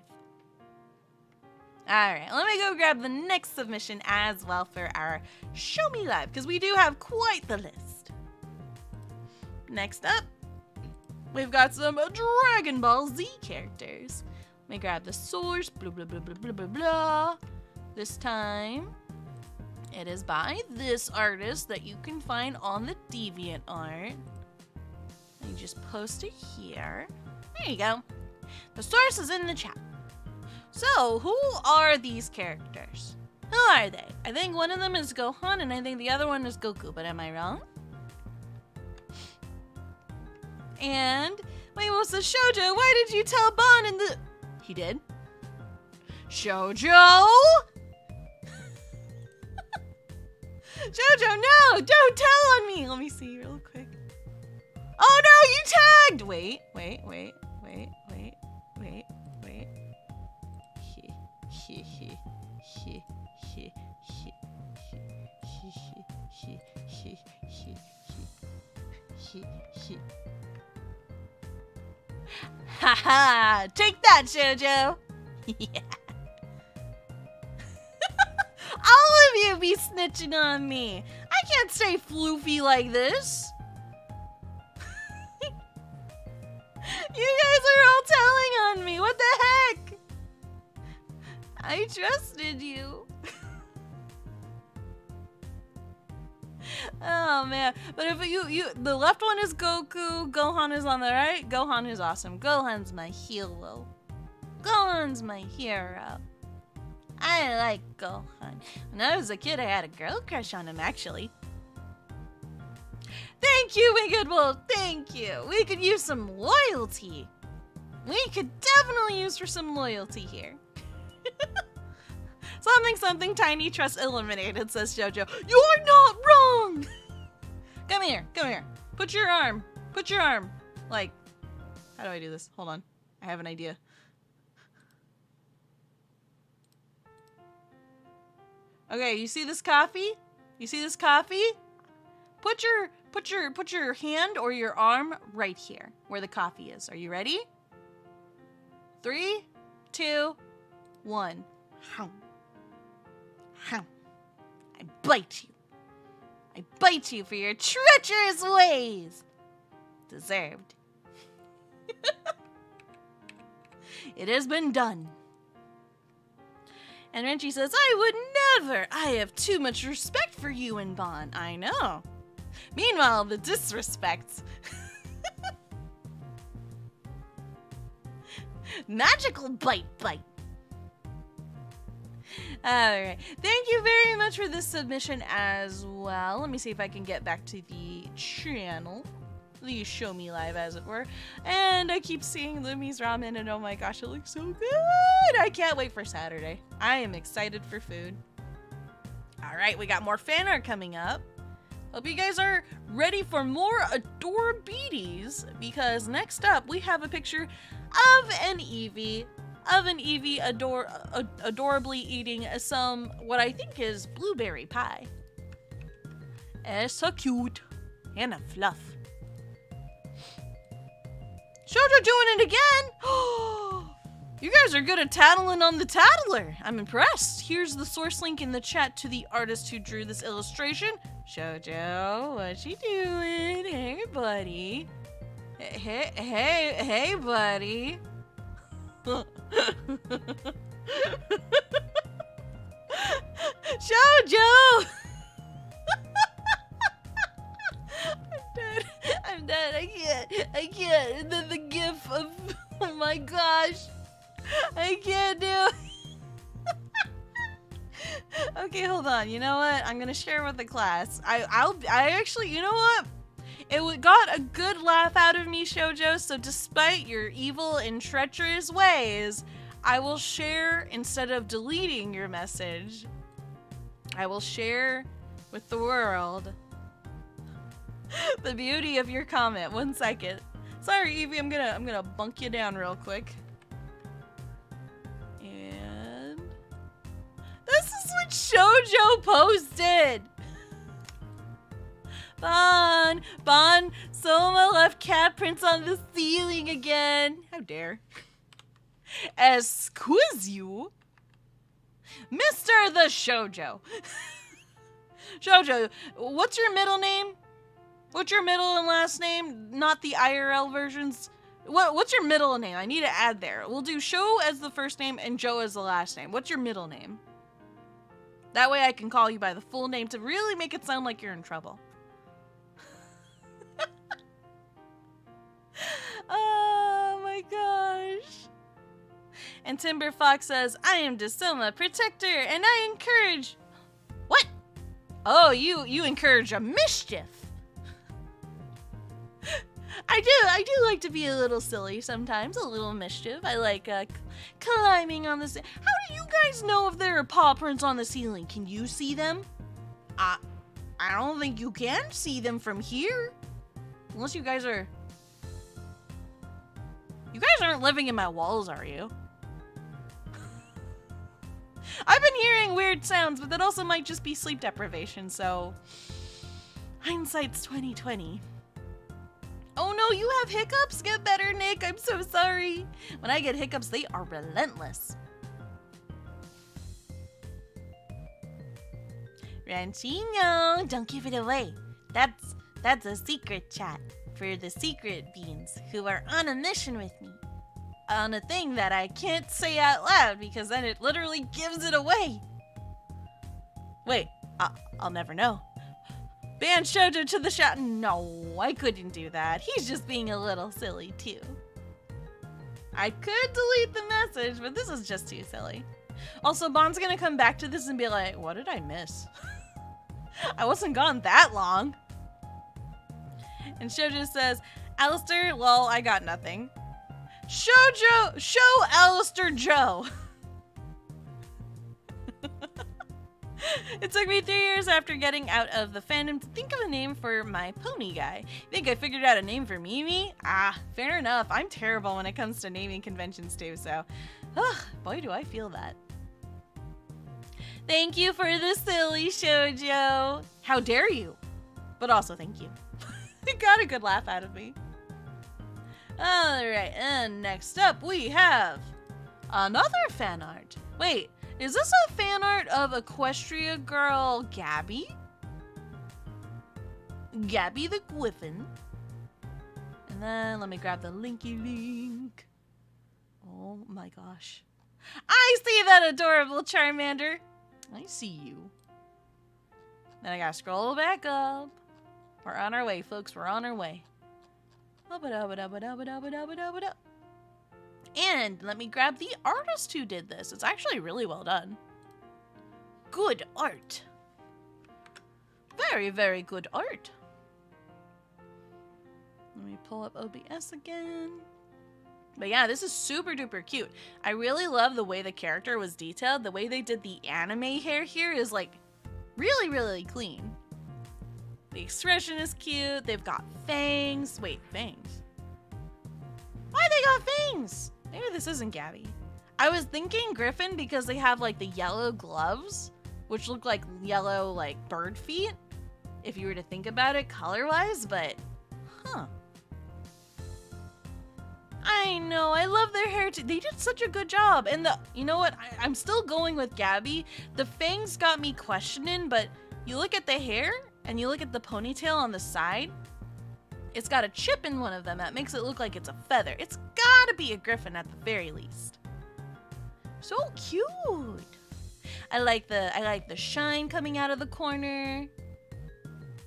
Alright, let me go grab the next submission as well for our Show Me Live, because we do have quite the list. Next up, we've got some Dragon Ball Z characters. Let me grab the source, blah, blah, blah, blah, blah, blah, blah. This time, it is by this artist that you can find on the DeviantArt. You just post it here. There you go. The source is in the chat. So, who are these characters? Who are they? I think one of them is Gohan, and I think the other one is Goku, but am I wrong? And, wait, what's the Shoujo? Why did you tell Bon in the... He did? Shoujo? Shoujo, no! Don't tell on me! Let me see real quick. Oh no, you tagged! Wait. Haha! Take that, Shoujo! Yeah. All of you be snitching on me. I can't stay floofy like this. You guys are all telling on me. What the heck? I trusted you. Oh man, but if the left one is Goku, Gohan is on the right. Gohan is awesome. Gohan's my hero. Gohan's my hero. I like Gohan. When I was a kid, I had a girl crush on him, actually. Thank you, Wicked Wolf. Thank you. We could use some loyalty. We could definitely use for some loyalty here. Something, tiny trust eliminated, says Jojo. You're not wrong! Come here. Put your arm. Like, how do I do this? Hold on. I have an idea. Okay, you see this coffee? Put your hand or your arm right here where the coffee is. Are you ready? 3, 2, 1. I bite you for your treacherous ways. Deserved. It has been done. And Renchi says, I would never. I have too much respect for you and Bon. I know. Meanwhile, the disrespect. Magical bite. Alright. Thank you very much for this submission as well. Let me see if I can get back to the channel. The Show Me Live, as it were. And I keep seeing Lumi's ramen, and oh my gosh, it looks so good! I can't wait for Saturday. I am excited for food. Alright, we got more fan art coming up. Hope you guys are ready for more adorabeaties, because next up we have a picture of an Eevee. Adorably eating some, what I think is blueberry pie. It's so cute. And a fluff. Shoujo doing it again! You guys are good at tattling on the tattler. I'm impressed. Here's the source link in the chat to the artist who drew this illustration. Shoujo, what you doing? Hey, buddy. Hey, buddy. Shoujo! I'm dead. I can't. And then the gif of, oh my gosh. I can't do it. Okay, hold on. You know what? I'm gonna share with the class. I actually, you know what? It got a good laugh out of me, Shoujo, so despite your evil and treacherous ways, I will share, instead of deleting your message, I will share with the world the beauty of your comment. 1 second. Sorry, Eevee, I'm gonna bunk you down real quick. And this is what Shoujo posted. Bon, Sohma left cat prints on the ceiling again. How dare. Excuse you? Mr. the Shoujo. Shoujo, what's your middle name? What's your middle and last name? Not the IRL versions. What's your middle name? I need to add there. We'll do Sho as the first name and Joe as the last name. What's your middle name? That way I can call you by the full name to really make it sound like you're in trouble. Oh my gosh. And Timber Fox says, I am Sohma, protector, and I encourage... What? Oh, you encourage a mischief. I do like to be a little silly sometimes, a little mischief. I like climbing on the ceiling. How do you guys know if there are paw prints on the ceiling? Can you see them? I don't think you can see them from here. Unless you guys are... You guys aren't living in my walls, are you? I've been hearing weird sounds, but that also might just be sleep deprivation, so... Hindsight's 20/20. Oh no, you have hiccups? Get better, Nick. I'm so sorry. When I get hiccups, they are relentless. Ranchino, don't give it away. That's a secret chat for the secret beans who are on a mission with me. On a thing that I can't say out loud because then it literally gives it away. Wait, I'll never know. Ban Shoujo to the shot. No, I couldn't do that. He's just being a little silly too. I could delete the message, but this is just too silly. Also, Bon's gonna come back to this and be like, what did I miss? I wasn't gone that long. And Shoujo says, Alistair, lol, I got nothing. Shoujo, show Alistair Joe. It took me 3 years after getting out of the fandom to think of a name for my pony guy. Think I figured out a name for Mimi? Ah, fair enough. I'm terrible when it comes to naming conventions too, so... boy, do I feel that. Thank you for the silly Shoujo. How dare you? But also thank you. It got a good laugh out of me. Alright, and next up we have another fan art. Wait, is this a fan art of Equestria girl Gabby? Gabby the Griffin. And then let me grab the linky link. Oh my gosh. I see that adorable Charmander. I see you. Then I gotta scroll back up. We're on our way, folks. We're on our way. And let me grab the artist who did this. It's actually really well done. Good art. Very, very good art. Let me pull up OBS again. But yeah, this is super duper cute. I really love the way the character was detailed. The way they did the anime hair here is like really, really clean. The expression is cute. They've got fangs. Wait, fangs? Why they got fangs? Maybe this isn't Gabby. I was thinking Griffin because they have like the yellow gloves, which look like yellow like bird feet, if you were to think about it color-wise, but huh. I know, I love their hair too. They did such a good job. And you know what? I'm still going with Gabby. The fangs got me questioning, but you look at the hair and you look at the ponytail on the side, it's got a chip in one of them that makes it look like it's a feather. It's gotta be a griffin at the very least. So cute. I like the shine coming out of the corner.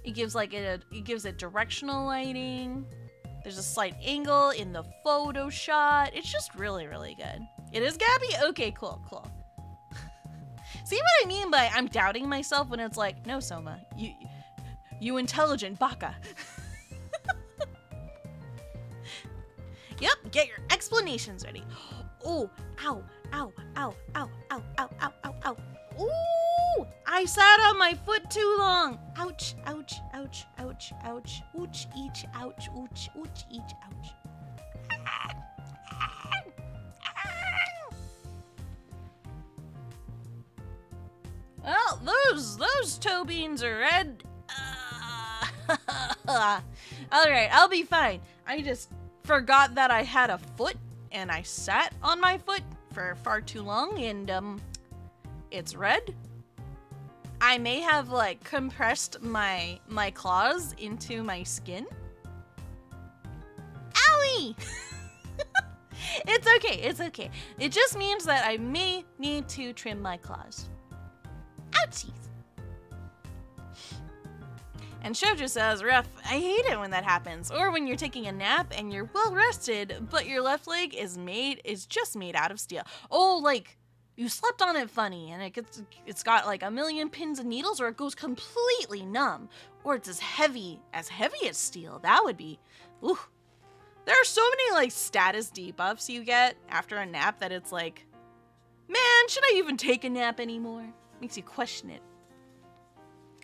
It gives it directional lighting. There's a slight angle in the photo shot. It's just really, really good. It is Gabby? Okay, cool, cool. See what I mean by I'm doubting myself when it's like, no, Sohma, you intelligent baka. Yep, get your explanations ready. Oh, ow, ow, ow, ow, ow, ow, ow, ow, ow. Ooh, I sat on my foot too long. Ouch, ouch, ouch, ouch, ouch. Ooch, each, ouch, ooch, ooch, each, ouch. Well, those toe beans are red. Alright, I'll be fine. I just forgot that I had a foot, and I sat on my foot for far too long, and, it's red. I may have, like, compressed my claws into my skin. Owie! It's okay, it's okay. It just means that I may need to trim my claws. Ouchies! And Shoujo says, rough, I hate it when that happens. Or when you're taking a nap and you're well rested, but your left leg is just made out of steel. Oh, like, you slept on it funny and it's got like a million pins and needles, or it goes completely numb. Or it's as heavy as steel. That would be, ooh. There are so many like status debuffs you get after a nap that it's like, man, should I even take a nap anymore? Makes you question it.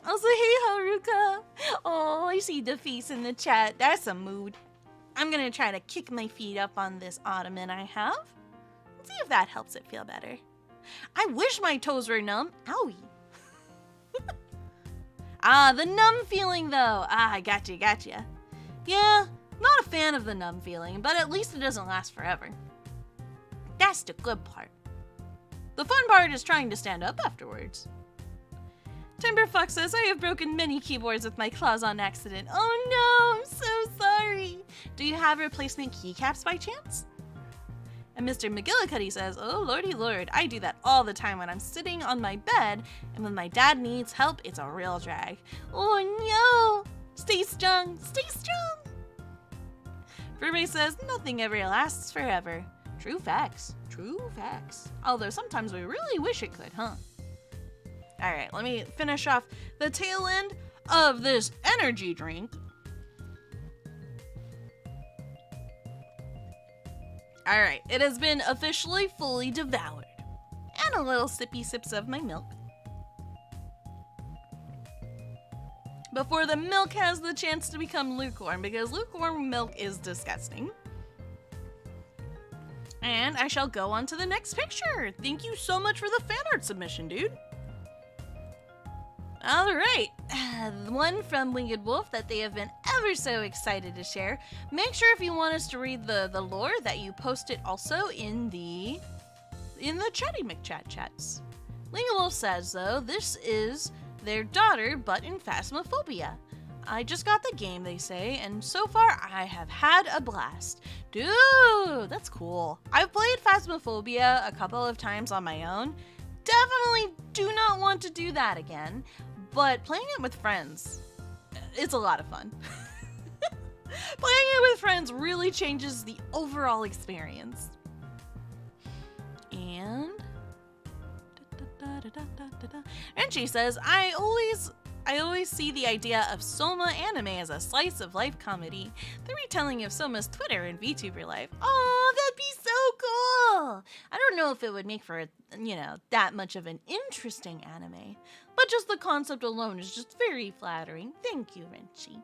Also, hey Haruka. Oh, I see the face in the chat. That's a mood. I'm gonna try to kick my feet up on this ottoman I have. Let's see if that helps it feel better. I wish my toes were numb. Owie. The numb feeling though. I gotcha. Yeah, not a fan of the numb feeling, but at least it doesn't last forever. That's the good part. The fun part is trying to stand up afterwards. Timberfox says, I have broken many keyboards with my claws on accident. Oh no, I'm so sorry. Do you have replacement keycaps by chance? And Mr. McGillicuddy says, oh lordy lord, I do that all the time when I'm sitting on my bed, and when my dad needs help, it's a real drag. Oh no! Stay strong, stay strong! Verme says, nothing ever lasts forever. True facts, true facts. Although sometimes we really wish it could, huh? Alright, let me finish off the tail end of this energy drink. Alright, it has been officially fully devoured. And a little sippy sips of my milk. Before the milk has the chance to become lukewarm, because lukewarm milk is disgusting. And I shall go on to the next picture. Thank you so much for the fan art submission, dude. Alright, one from Winged Wolf that they have been ever so excited to share. Make sure if you want us to read the lore that you post it also in the Chatty McChat chats. Winged Wolf says though, this is their daughter but in Phasmophobia. I just got the game, they say, and so far I have had a blast. Dude, that's cool. I've played Phasmophobia a couple of times on my own. Definitely do not want to do that again. But playing it with friends, it's a lot of fun. Playing it with friends really changes the overall experience. And she says, I always see the idea of Sohma anime as a slice of life comedy. The retelling of Sohma's Twitter and VTuber life. Oh, that'd be so cool! I don't know if it would make for, that much of an interesting anime, but just the concept alone is just very flattering. Thank you, Renchi.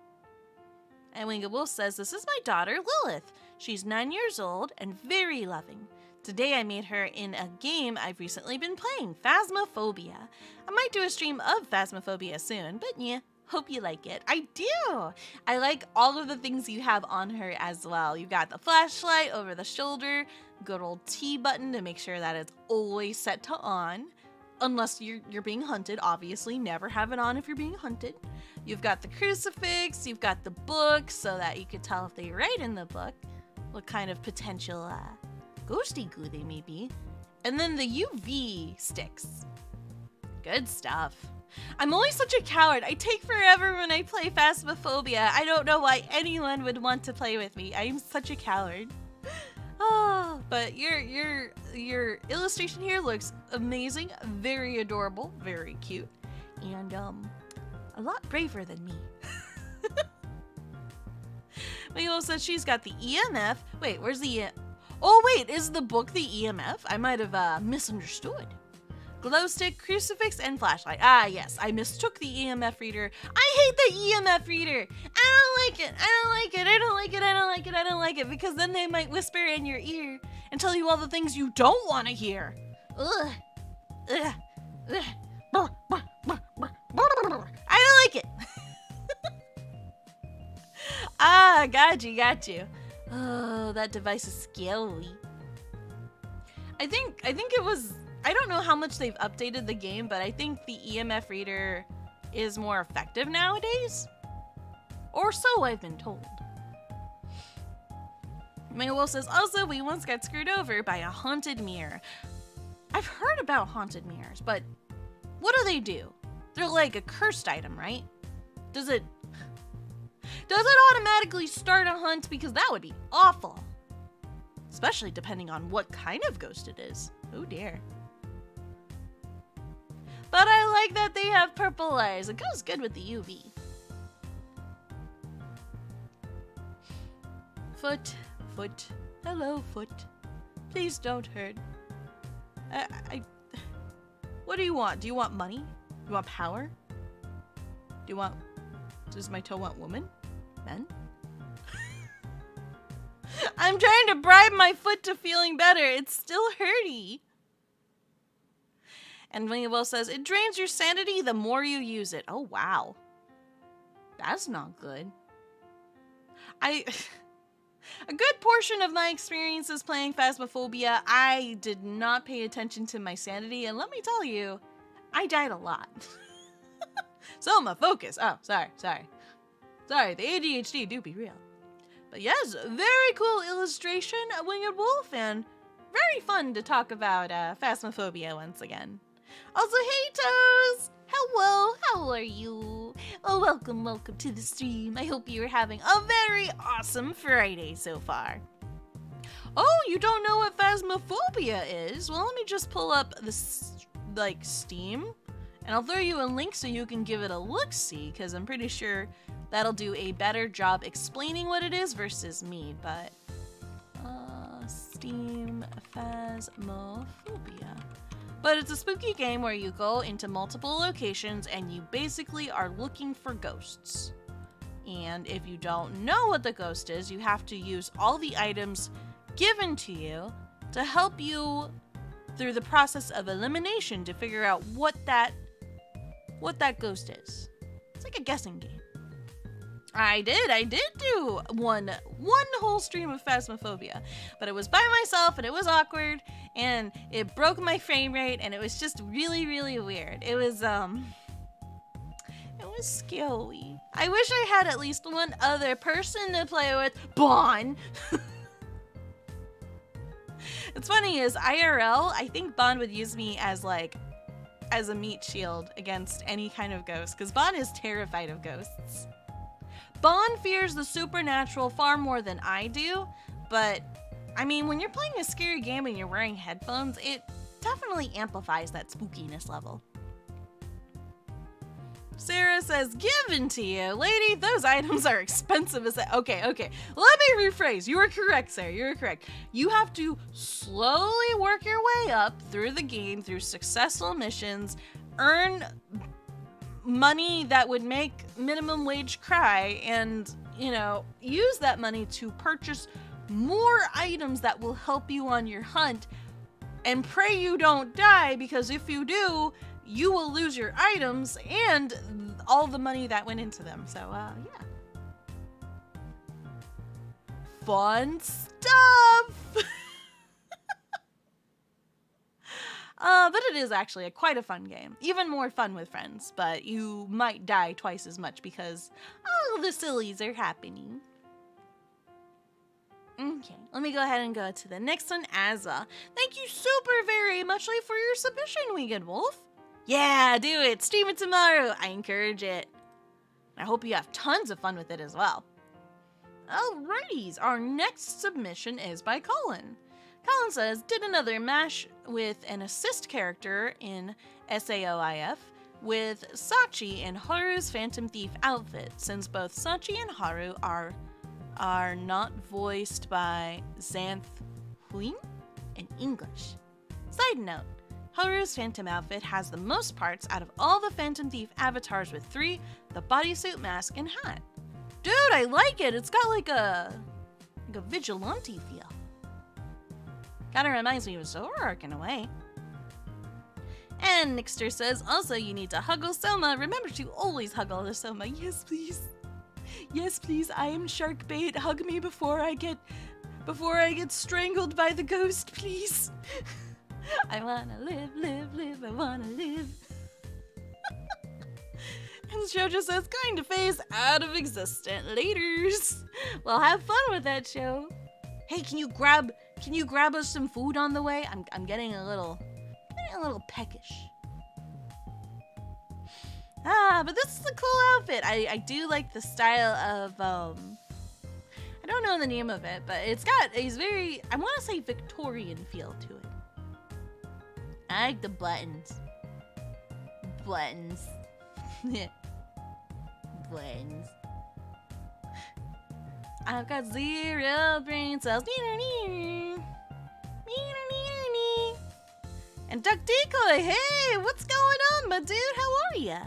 And Winged Wolf says, this is my daughter, Lilith. She's 9 years old and very loving. Today I made her in a game I've recently been playing, Phasmophobia. I might do a stream of Phasmophobia soon, but yeah, hope you like it. I do! I like all of the things you have on her as well. You've got the flashlight over the shoulder, good old T button to make sure that it's always set to on. Unless you're being hunted, obviously, never have it on if you're being hunted. You've got the crucifix, you've got the book so that you could tell if they write in the book what kind of potential ghosty goo they may be. And then the UV sticks. Good stuff. I'm always such a coward. I take forever when I play Phasmophobia. I don't know why anyone would want to play with me. I am such a coward. Oh, but your illustration here looks amazing, very adorable, very cute, and a lot braver than me. Milo says she's got the EMF. Wait, where's the oh wait, is the book the EMF? I might have misunderstood. Glow stick, crucifix, and flashlight. Ah, yes, I mistook the EMF reader. I hate the EMF reader. I don't like it. I don't like it. I don't like it. I don't like it. I don't like it. Because then they might whisper in your ear and tell you all the things you don't want to hear. Ugh. Ugh. Ugh. I don't like it. Ah, got you. Oh, that device is scary. I think it was, I don't know how much they've updated the game, but I think the EMF reader is more effective nowadays. Or so I've been told. Maywolf says, also, we once got screwed over by a haunted mirror. I've heard about haunted mirrors, but what do? They're like a cursed item, right? Does it automatically start a hunt? Because that would be awful. Especially depending on what kind of ghost it is. Oh dear. But I like that they have purple eyes. It goes good with the UV. Foot. Hello, Foot. Please don't hurt. What do you want? Do you want money? Do you want power? Does my toe want woman? Men? I'm trying to bribe my foot to feeling better. It's still hurty. And Maywolf says, it drains your sanity the more you use it. Oh, wow. That's not good. A good portion of my experiences playing Phasmophobia, I did not pay attention to my sanity, and let me tell you, I died a lot. Sohma, focus. Oh, sorry. Sorry, the ADHD do be real. But yes, very cool illustration, Winged Wolf, and very fun to talk about Phasmophobia once again. Also, hey Toes! Hello, how are you? Oh, welcome to the stream. I hope you're having a very awesome Friday so far. Oh, you don't know what Phasmophobia is? Well, let me just pull up Steam, and I'll throw you a link so you can give it a look-see, because I'm pretty sure that'll do a better job explaining what it is versus me, but Steam Phasmophobia. But it's a spooky game where you go into multiple locations and you basically are looking for ghosts. And if you don't know what the ghost is, you have to use all the items given to you to help you through the process of elimination to figure out what that ghost is. It's like a guessing game. I did do one whole stream of Phasmophobia, but it was by myself and it was awkward and it broke my frame rate and it was just really, really weird. It was scary. I wish I had at least one other person to play with. Bon! It's funny is IRL, I think Bon would use me as a meat shield against any kind of ghost, because Bon is terrified of ghosts. Bon fears the supernatural far more than I do, but I mean, when you're playing a scary game and you're wearing headphones, it definitely amplifies that spookiness level. Sarah says, given to you. Lady, those items are expensive as that. Okay. Let me rephrase. You were correct, Sarah. You were correct. You have to slowly work your way up through the game, through successful missions, earn money that would make minimum wage cry, and, use that money to purchase more items that will help you on your hunt, and pray you don't die, because if you do, you will lose your items and all the money that went into them. So, yeah. Fun stuff! But it is actually quite a fun game. Even more fun with friends, but you might die twice as much because all the sillies are happening. Okay, let me go ahead and go to the next one, Azza. Thank you super very muchly for your submission, Winged Wolf. Yeah, do it. Stream it tomorrow. I encourage it. I hope you have tons of fun with it as well. Alrighties, our next submission is by Colin. Colin says, did another mash with an assist character in SAOIF with Sachi in Haru's Phantom Thief outfit, since both Sachi and Haru are not voiced by Xanth Huyn in English. Side note, Haru's Phantom outfit has the most parts out of all the Phantom Thief avatars with 3, the bodysuit, mask, and hat. Dude, I like it! It's got like a vigilante feel. Kinda reminds me of Zoroark in a way. And Nixter says, also you need to huggle Sohma. Remember to always huggle the Sohma. Yes, please. Yes, please, I am shark bait. Hug me before I get strangled by the ghost, please. I wanna live, live, live, I wanna live. And the show just says, going to phase out of existence. Laters. Well, have fun with that show. Hey, can you grab us some food on the way? I'm getting a little peckish. But this is a cool outfit. I do like the style of, I don't know the name of it, but he's very, I want to say Victorian feel to it. I like the buttons. Buttons. Buttons. I've got 0 brain cells. And Duck Decoy, hey, what's going on, my dude? How are ya?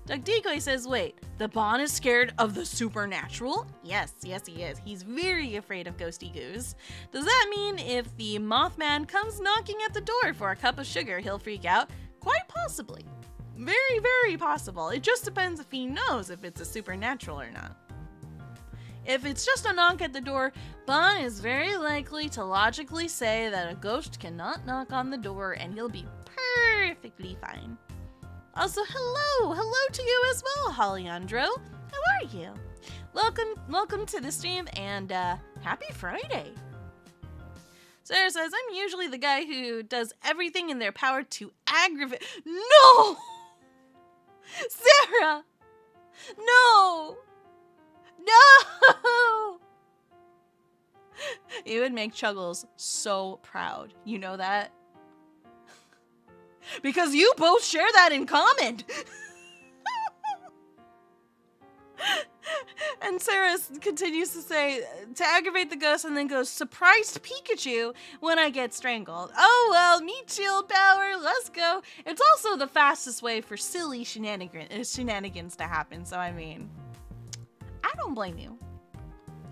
Duck Decoy says, wait, the Bon is scared of the supernatural? Yes, he is. He's very afraid of ghosty goos. Does that mean if the Mothman comes knocking at the door for a cup of sugar, he'll freak out? Quite possibly. Very, very possible. It just depends if he knows if it's a supernatural or not. If it's just a knock at the door, Bon is very likely to logically say that a ghost cannot knock on the door and he'll be perfectly fine. Also, hello to you as well, Hollyandro. How are you? Welcome to the stream and happy Friday. Sarah says, I'm usually the guy who does everything in their power to aggravate. No! Sarah! No! No! You would make Chuggles so proud. You know that? Because you both share that in common. And Sarah continues to say, to aggravate the ghost, and then goes, surprised Pikachu when I get strangled. Oh well, meat shield power, let's go. It's also the fastest way for silly shenanigans to happen, so I mean, I don't blame you.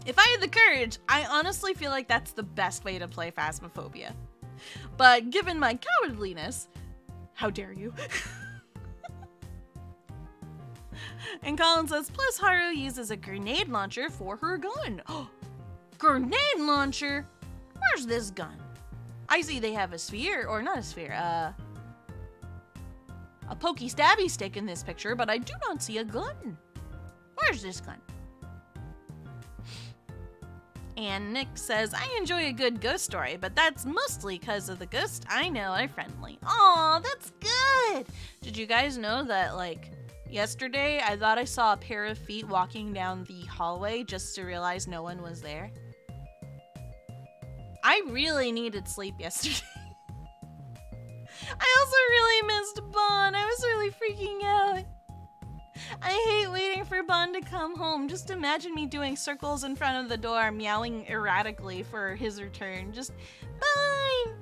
If I had the courage, I honestly feel like that's the best way to play Phasmophobia. But given my cowardliness, how dare you? And Colin says, plus Haru uses a grenade launcher for her gun. Oh, grenade launcher? Where's this gun? I see they have a sphere, or not a sphere, a pokey stabby stick in this picture, but I do not see a gun. Where's this gun? And Nick says, I enjoy a good ghost story, but that's mostly because of the ghosts I know are friendly. Aw, that's good! Did you guys know that, like, yesterday I thought I saw a pair of feet walking down the hallway just to realize no one was there? I really needed sleep yesterday. I also really missed Bon. I was really freaking out. I hate waiting for Bon to come home. Just imagine me doing circles in front of the door, meowing erratically for his return. Just, Bon!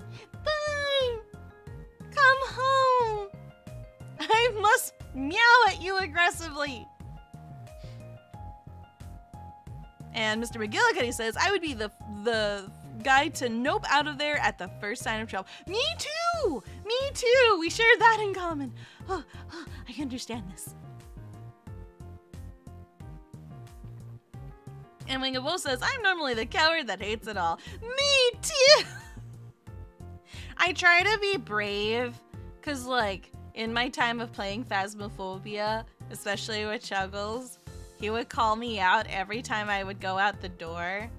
Bon! Come home! I must meow at you aggressively. And Mr. McGillicuddy says, I would be the guy to nope out of there at the first sign of trouble. Me too! Me too! We share that in common. Oh, I understand this. And Wingabo says, I'm normally the coward that hates it all. Me too! I try to be brave, because, like, in my time of playing Phasmophobia, especially with Chuggles, he would call me out every time I would go out the door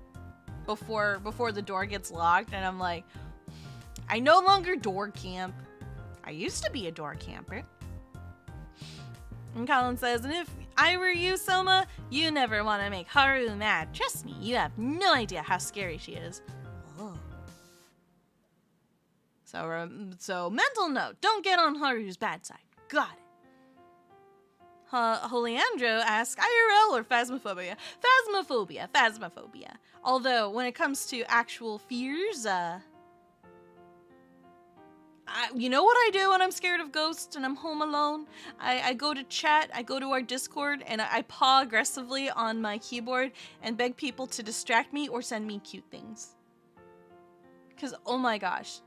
before the door gets locked, and I'm like, I no longer door camp. I used to be a door camper. And Colin says, and if I were you, Sohma, you never want to make Haru mad. Trust me, you have no idea how scary she is. Oh. So mental note, don't get on Haru's bad side. Got it. Holiandro asks, IRL or Phasmophobia? Phasmophobia. Although, when it comes to actual fears, you know what I do when I'm scared of ghosts and I'm home alone? I go to chat, I go to our Discord, and I paw aggressively on my keyboard and beg people to distract me or send me cute things. Because, oh my gosh.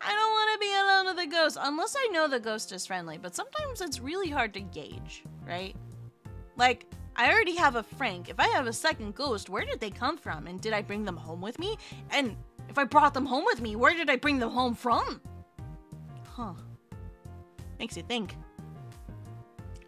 I don't want to be alone with a ghost, unless I know the ghost is friendly, but sometimes it's really hard to gauge, right? Like, I already have a Frank. If I have a second ghost, where did they come from? And did I bring them home with me? And if I brought them home with me, where did I bring them home from? Huh. Makes you think.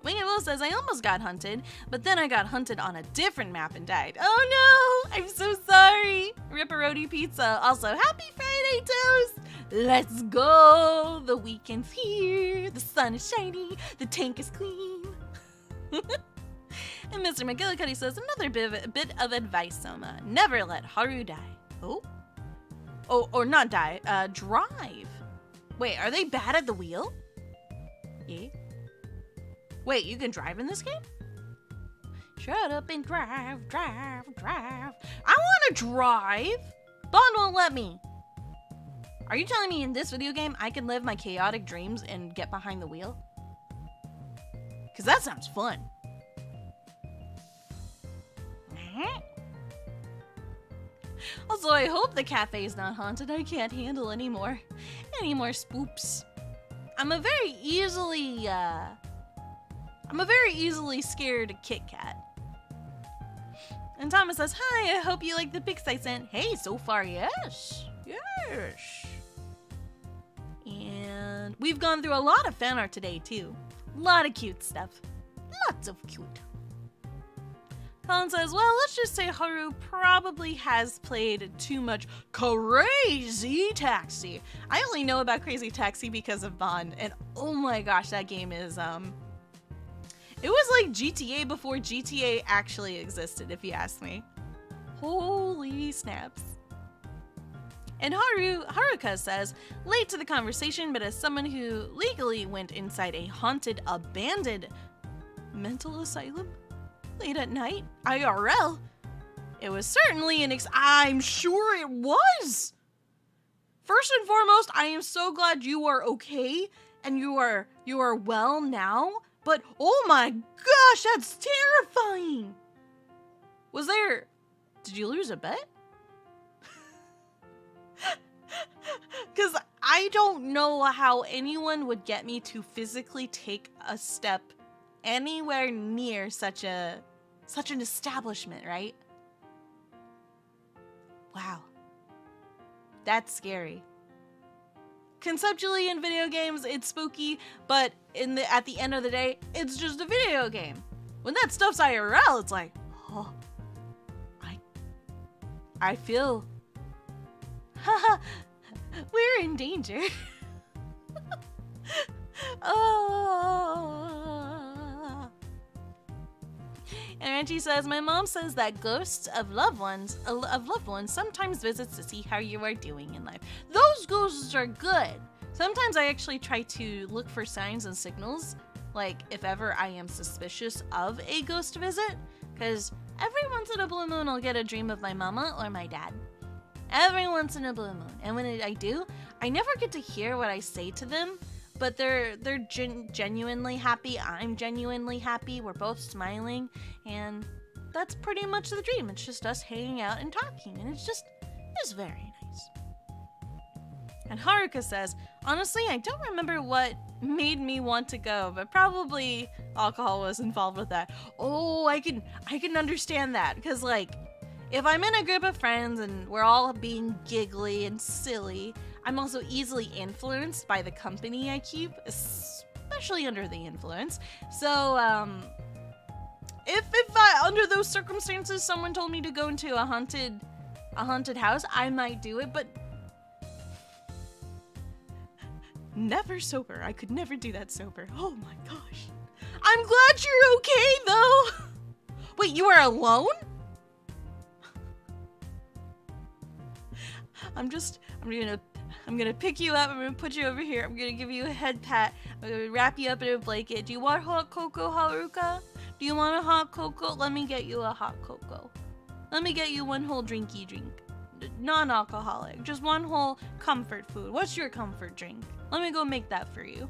Winged Will says, I almost got hunted, but then I got hunted on a different map and died. Oh no! I'm so sorry! Ripperoni Pizza. Also, happy Friday, Toast! Let's go! The weekend's here. The sun is shining. The tank is clean. And Mr. McGillicuddy says, another bit of advice, Sohma. Never let Haru die. Oh? Oh, or not die. Drive. Wait, are they bad at the wheel? Yeah. Wait, you can drive in this game? Shut up and drive. I want to drive. Bond won't let me. Are you telling me in this video game I can live my chaotic dreams and get behind the wheel? Because that sounds fun. Also, I hope the cafe is not haunted. I can't handle any more spoops. I'm a very easily scared Kit Kat. And Thomas says, hi, I hope you like the pics I sent. Hey, so far, yes. Yes. And we've gone through a lot of fan art today, too. A lot of cute stuff. Lots of cute. Colin says, well, let's just say Haru probably has played too much Crazy Taxi. I only know about Crazy Taxi because of Bond, and oh my gosh, that game is, it was like GTA before GTA actually existed, if you ask me. Holy snaps. And Haruka says, late to the conversation, but as someone who legally went inside a haunted, abandoned mental asylum late at night, IRL, it was certainly I'm sure it was. First and foremost, I am so glad you are okay and you are well now, but oh my gosh, that's terrifying. Did you lose a bet? Because I don't know how anyone would get me to physically take a step anywhere near such an establishment, right? Wow. That's scary. Conceptually in video games, it's spooky, but at the end of the day, it's just a video game. When that stuff's IRL, it's like, oh, I feel, haha, we're in danger. Oh. And Reggie says, my mom says that ghosts of loved ones sometimes visits to see how you are doing in life. Those ghosts are good. Sometimes I actually try to look for signs and signals, like if ever I am suspicious of a ghost visit, because every once in a blue moon I'll get a dream of my mama or my dad. Every once in a blue moon. And when I do, I never get to hear what I say to them, but they're genuinely happy. I'm genuinely happy. We're both smiling, and that's pretty much the dream. It's just us hanging out and talking, and it's very nice. And Haruka says, honestly, I don't remember what made me want to go, but probably alcohol was involved with that. Oh, I can understand that, because like, if I'm in a group of friends and we're all being giggly and silly, I'm also easily influenced by the company I keep, especially under the influence. So, if under those circumstances someone told me to go into a haunted house, I might do it, but never sober. I could never do that sober. Oh my gosh. I'm glad you're okay though. Wait, you are alone? I'm gonna pick you up, I'm gonna put you over here, I'm gonna give you a head pat, I'm gonna wrap you up in a blanket. Do you want hot cocoa, Haruka? Do you want a hot cocoa? Let me get you a hot cocoa. Let me get you one whole drinky drink. Non-alcoholic, just one whole comfort food. What's your comfort drink? Let me go make that for you.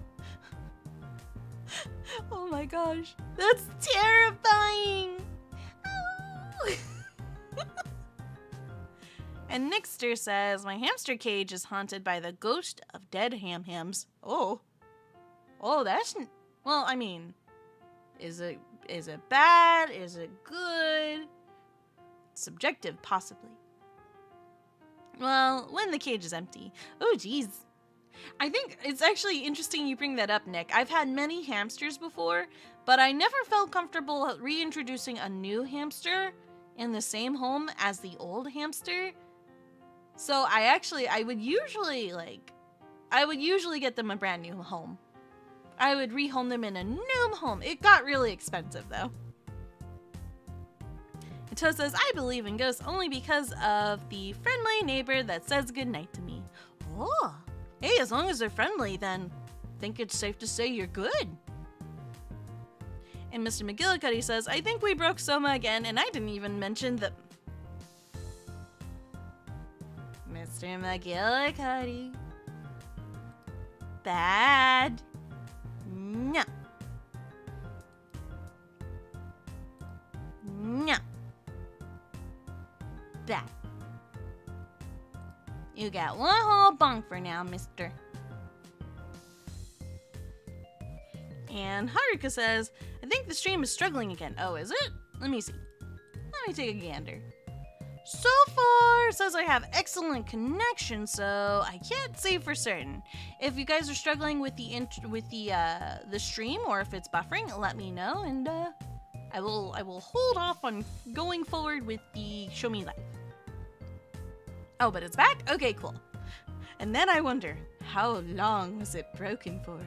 Oh my gosh, that's terrifying! Oh. And Nixter says, my hamster cage is haunted by the ghost of dead ham-hams. Oh. Oh, that's... Well, I mean, Is it bad? Is it good? Subjective, possibly. Well, when the cage is empty. Oh, geez. I think it's actually interesting you bring that up, Nick. I've had many hamsters before, but I never felt comfortable reintroducing a new hamster in the same home as the old hamster. So I would usually get them a brand new home. I would rehome them in a new home. It got really expensive, though. And Toe says, I believe in ghosts only because of the friendly neighbor that says goodnight to me. Oh, hey, as long as they're friendly, then I think it's safe to say you're good. And Mr. McGillicuddy says, I think we broke Sohma again, and I didn't even mention the... Mr. McGillicuddy. Bad. No. No. Bad. You got one whole bunk for now, mister. And Haruka says, I think the stream is struggling again. Oh, is it? Let me see. Let me take a gander. So far, it says I have excellent connection, so I can't say for certain. If you guys are struggling with the stream, or if it's buffering, let me know, and I will hold off on going forward with the Show Me Live. Oh, but it's back? Okay, cool. And then I wonder, how long was it broken for?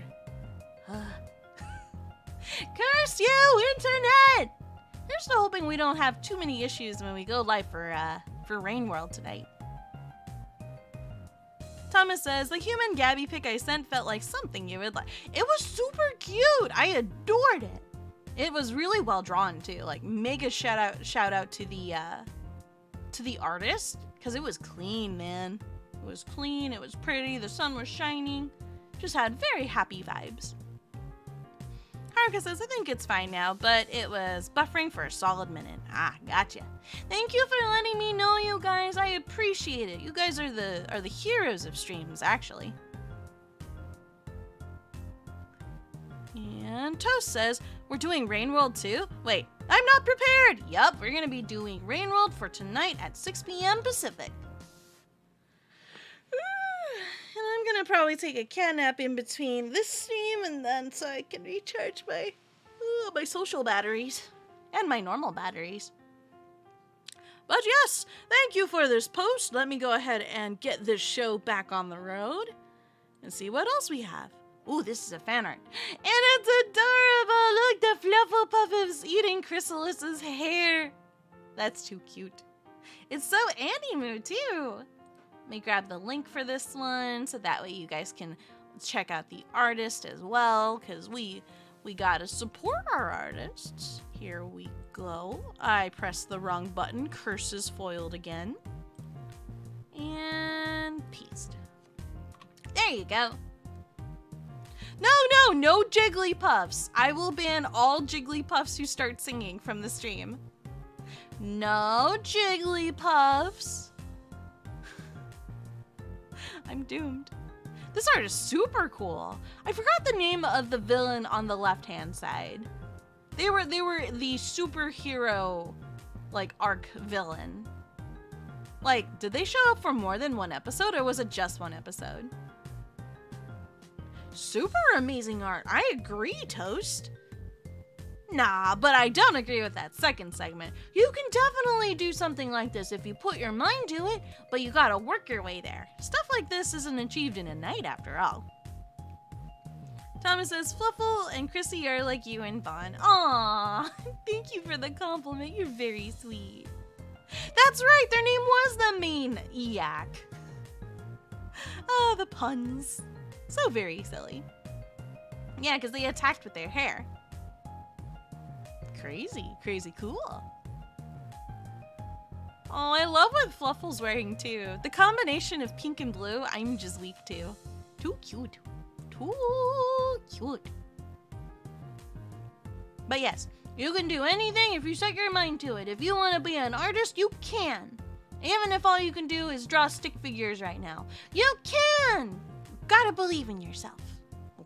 Curse you, internet! I'm still hoping we don't have too many issues when we go live for Rain World tonight. Thomas says, the human Gabby pic I sent felt like something you would like. It was super cute! I adored it! It was really well drawn too. Like, mega shout out to the artist, because it was clean, man. It was clean, it was pretty, the sun was shining. Just had very happy vibes. Haruka says, I think it's fine now, but it was buffering for a solid minute. Ah, gotcha. Thank you for letting me know, you guys. I appreciate it. You guys are the heroes of streams, actually. And Toast says, we're doing Rain World too? Wait, I'm not prepared. Yup, we're gonna be doing Rain World for tonight at 6 p.m. Pacific. And I'm gonna probably take a cat nap in between this stream and then so I can recharge my social batteries and my normal batteries. But yes, thank you for this post. Let me go ahead and get this show back on the road and see what else we have. Ooh, this is a fan art. And it's adorable! Look, the Flufflepuff is eating Chrysalis's hair. That's too cute. It's so anime too. Let me grab the link for this one so that way you guys can check out the artist as well, because we gotta support our artists. Here we go. I pressed the wrong button. Curses foiled again. And paste. There you go. No Jigglypuffs. I will ban all Jigglypuffs who start singing from the stream. No Jigglypuffs. I'm doomed. This art is super cool. I forgot the name of the villain on the left-hand side. They were the superhero, like, arc villain. Like, did they show up for more than one episode, or was it just one episode? Super amazing art. I agree, Toast. Nah, but I don't agree with that second segment. You can definitely do something like this if you put your mind to it, but you gotta work your way there. Stuff like this isn't achieved in a night, after all. Thomas says, Fluffle and Chrissy are like you and Vaughn. Aww, thank you for the compliment. You're very sweet. That's right, their name was the main Yak. Ah, the puns. So very silly. Yeah, because they attacked with their hair. Crazy cool. Oh, I love what Fluffle's wearing too. The combination of pink and blue, I'm just weak to. Too cute. Too cute. But yes, you can do anything if you set your mind to it. If you want to be an artist, you can. Even if all you can do is draw stick figures right now. You can! You gotta believe in yourself.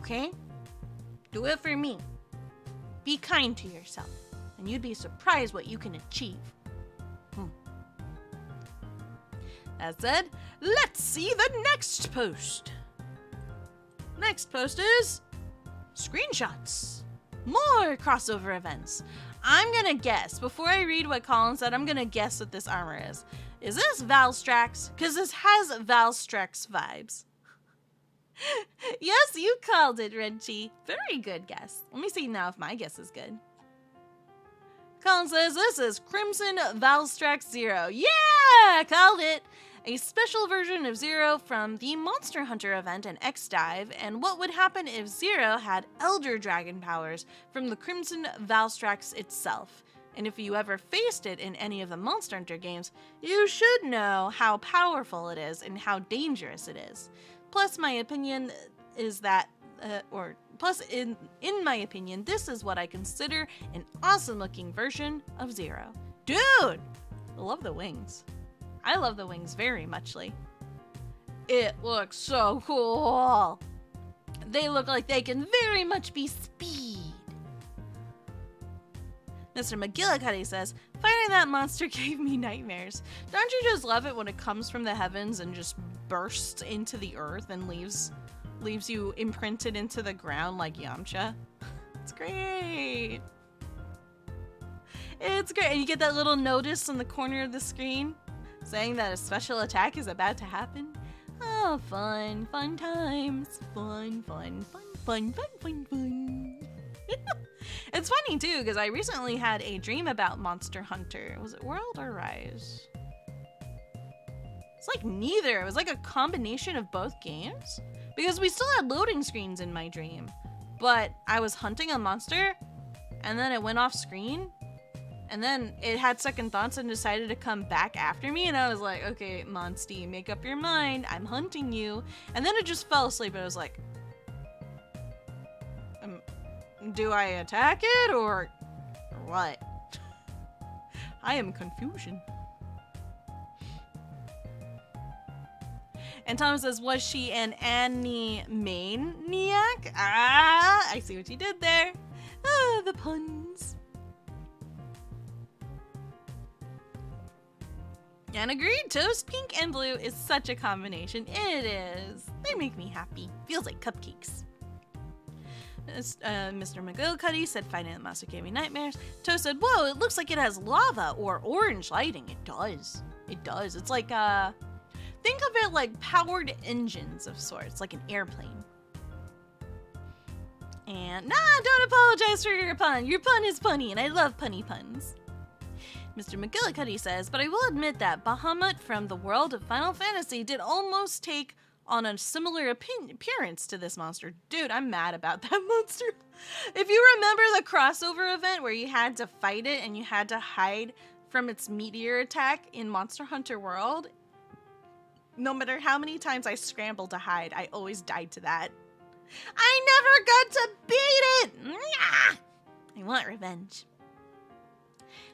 Okay? Do it for me. Be kind to yourself, and you'd be surprised what you can achieve. That said, let's see the next post. Next post is screenshots. More crossover events. I'm gonna guess, before I read what Colin said, I'm gonna guess what this armor is. Is this Valstrax? Because this has Valstrax vibes. Yes, you called it, Renchi. Very good guess. Let me see now if my guess is good. Colin says this is Crimson Valstrax Zero. Yeah, called it. A special version of Zero from the Monster Hunter event in X-Dive, and what would happen if Zero had Elder Dragon powers from the Crimson Valstrax itself. And if you ever faced it in any of the Monster Hunter games, you should know how powerful it is and how dangerous it is. Plus, my opinion is that, in my opinion, this is what I consider an awesome-looking version of Zero. Dude! I love the wings. I love the wings very muchly. It looks so cool. They look like they can very much be speed. Mr. McGillicuddy says, fighting that monster gave me nightmares. Don't you just love it when it comes from the heavens and just bursts into the earth and leaves you imprinted into the ground like Yamcha? It's great. It's great. And you get that little notice in the corner of the screen saying that a special attack is about to happen. Oh, fun. Fun times. Fun. It's funny, too, because I recently had a dream about Monster Hunter. Was it World or Rise? It's like neither. It was like a combination of both games. Because we still had loading screens in my dream. But I was hunting a monster, and then it went off screen. And then it had second thoughts and decided to come back after me. And I was like, okay, Monsty, make up your mind. I'm hunting you. And then it just fell asleep. And I was like, do I attack it or what? I am confusion. And Thomas says, was she an Animaniac? Ah, I see what you did there. Ah, the puns. And agreed, toast, pink, and blue is such a combination. It is. They make me happy. Feels like cupcakes. Mr. McGillicuddy said, fighting the monster gave me nightmares. Toast said, whoa, it looks like it has lava or orange lighting. It does. It does. It's like, think of it like powered engines of sorts, like an airplane. And, don't apologize for your pun. Your pun is punny, and I love punny puns. Mr. McGillicuddy says, but I will admit that Bahamut from the world of Final Fantasy did almost take on a similar appearance to this monster. Dude, I'm mad about that monster. If you remember the crossover event where you had to fight it and you had to hide from its meteor attack in Monster Hunter World, no matter how many times I scrambled to hide, I always died to that. I never got to beat it! I want revenge.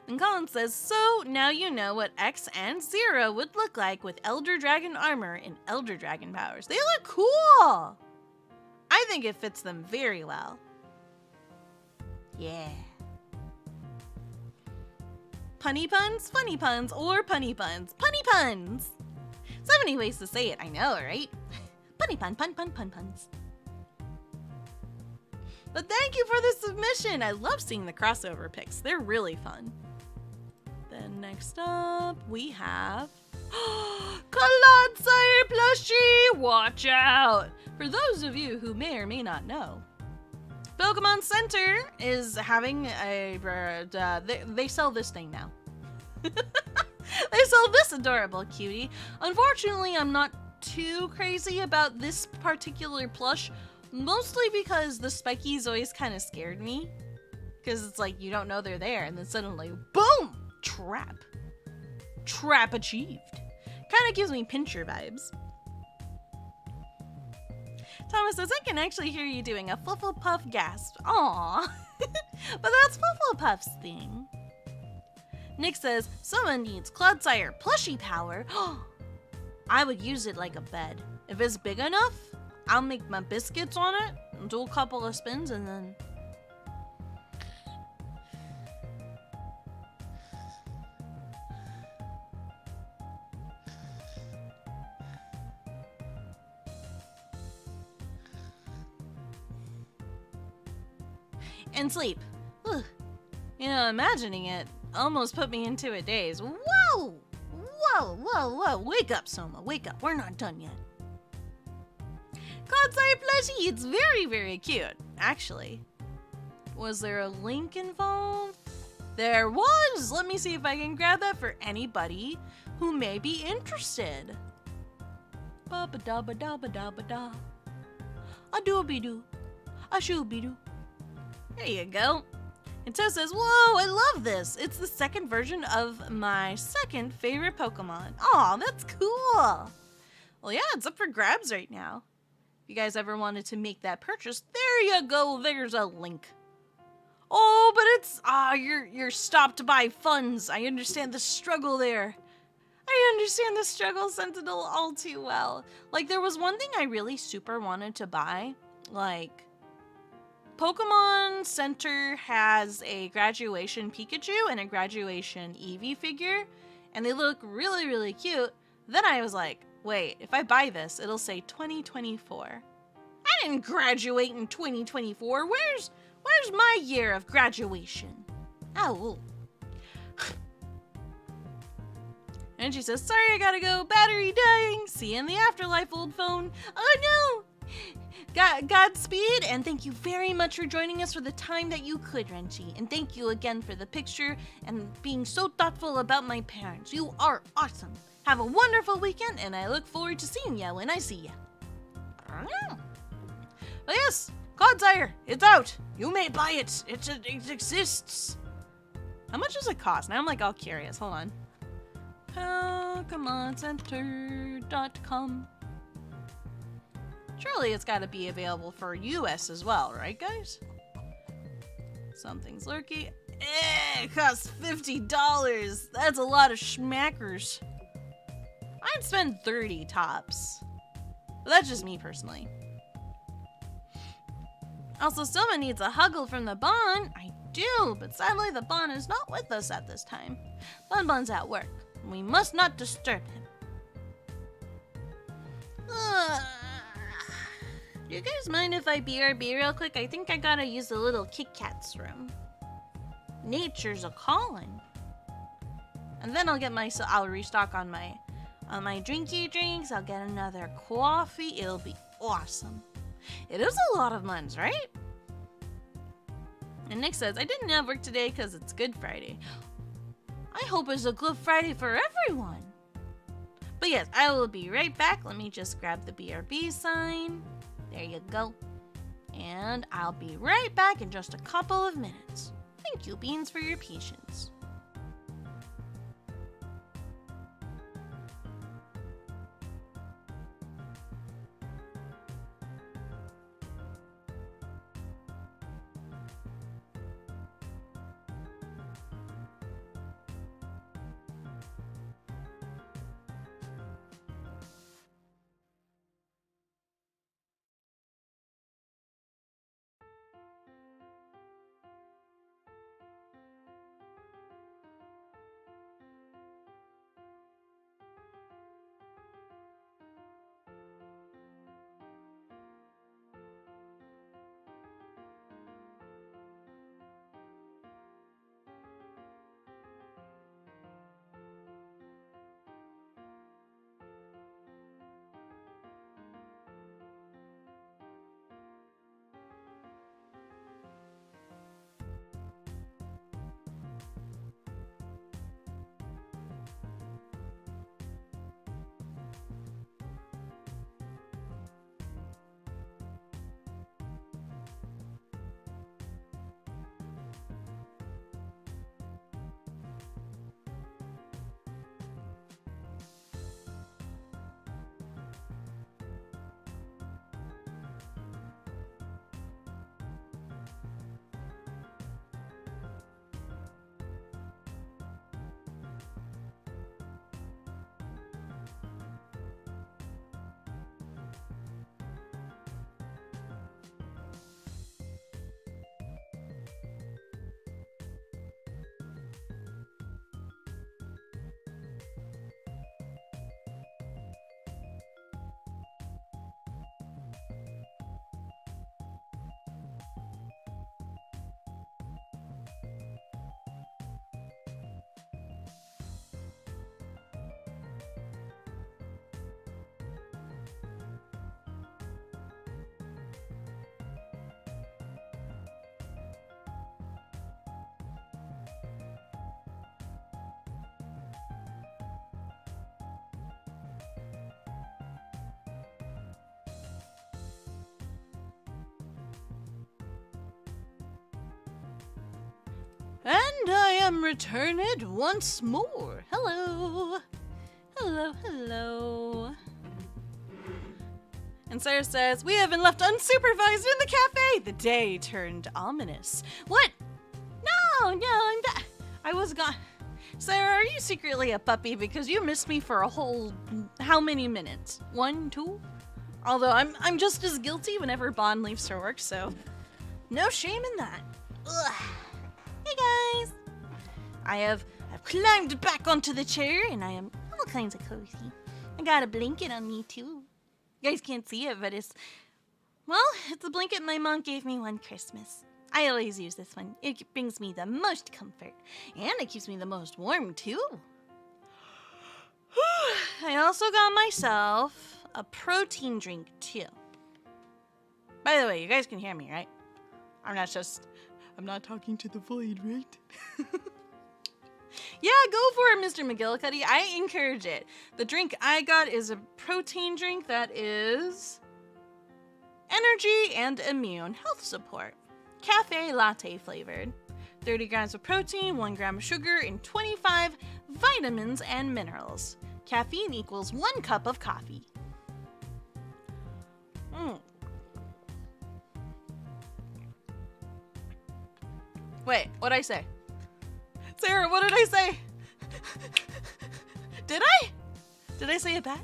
And Colin says, so now you know what X and Zero would look like with Elder Dragon armor and Elder Dragon powers. They look cool! I think it fits them very well. Yeah. Punny puns, funny puns, or punny puns. Punny puns! So many ways to say it, I know, right? Punny pun, puns. But thank you for the submission! I love seeing the crossover pics. They're really fun. Then next up, we have Colodsire plushie! Watch out! For those of you who may or may not know, Pokemon Center is having a... they sell this thing now. They sell this adorable cutie. Unfortunately, I'm not too crazy about this particular plush, mostly because the spikies always kind of scared me. Because it's like, you don't know they're there, and then suddenly, boom! Trap. Trap achieved. Kind of gives me Pinscher vibes. Thomas says, I can actually hear you doing a Flufflepuff gasp. Aww. But that's Flufflepuff's thing. Nick says, someone needs Clodsire plushie power. I would use it like a bed. If it's big enough, I'll make my biscuits on it and do a couple of spins and then... and sleep. Ugh. You know, imagining it almost put me into a daze. Whoa! Whoa! Wake up, Sohma, wake up. We're not done yet. God's Eye plushie, it's very, very cute, actually. Was there a link involved? There was! Let me see if I can grab that for anybody who may be interested. Ba-ba-da-ba-da-ba-da-ba-da. A-doo-be-doo. A-shoo-be-doo. There you go. And Toh says, whoa, I love this. It's the second version of my second favorite Pokemon. Aw, that's cool. Well, yeah, it's up for grabs right now. If you guys ever wanted to make that purchase, there you go. There's a link. Oh, but it's, you're stopped by funds. I understand the struggle there. I understand the struggle, Sentinel, all too well. Like, there was one thing I really super wanted to buy. Like, Pokemon Center has a graduation Pikachu and a graduation Eevee figure, and they look really, really cute. Then I was like, wait, if I buy this, it'll say 2024. I didn't graduate in 2024. Where's my year of graduation? Oh. And she says, sorry, I gotta go. Battery dying. See you in the afterlife, old phone. Oh, no. Godspeed, and thank you very much for joining us for the time that you could, Renchi. And thank you again for the picture and being so thoughtful about my parents. You are awesome. Have a wonderful weekend, and I look forward to seeing ya when I see ya. Well, yes, God's Eye, it's out. You may buy it. It exists. How much does it cost? Now I'm like all curious. Hold on. PokemonCenter.com. Surely it's got to be available for US as well, right, guys? Something's lurky. It costs $50. That's a lot of schmackers. I'd spend 30 tops. But that's just me personally. Also, Sohma needs a huggle from the Bon. I do, but sadly the Bon is not with us at this time. Bon's at work. We must not disturb him. Do you guys mind if I BRB real quick? I think I gotta use the little Kit Kat's room. Nature's a calling. And then I'll get I'll restock on my drinky drinks. I'll get another coffee. It'll be awesome. It is a lot of months, right? And Nick says, I didn't have work today because it's Good Friday. I hope it's a Good Friday for everyone. But yes, I will be right back. Let me just grab the BRB sign. There you go. And I'll be right back in just a couple of minutes. Thank you, Beans, for your patience. I am returned once more. Hello. Hello, hello. And Sarah says, we have been left unsupervised in the cafe. The day turned ominous. What? No, I'm not. I was gone. Sarah, are you secretly a puppy? Because you missed me for a whole, how many minutes? 1, 2? Although I'm just as guilty whenever Bond leaves for work, so no shame in that. Ugh. Hey guys. I've climbed back onto the chair and I am all kinds of cozy. I got a blanket on me too. You guys can't see it, but it's a blanket my mom gave me one Christmas. I always use this one. It brings me the most comfort and it keeps me the most warm too. I also got myself a protein drink too. By the way, you guys can hear me, right? I'm not talking to the void, right? Yeah, go for it, Mr. McGillicuddy. I encourage it. The drink I got is a protein drink that is energy and immune health support. Cafe latte flavored. 30 grams of protein, 1 gram of sugar, and 25 vitamins and minerals. Caffeine equals 1 cup of coffee. Wait, what'd I say? Sarah, what did I say? Did I? Did I say a bat?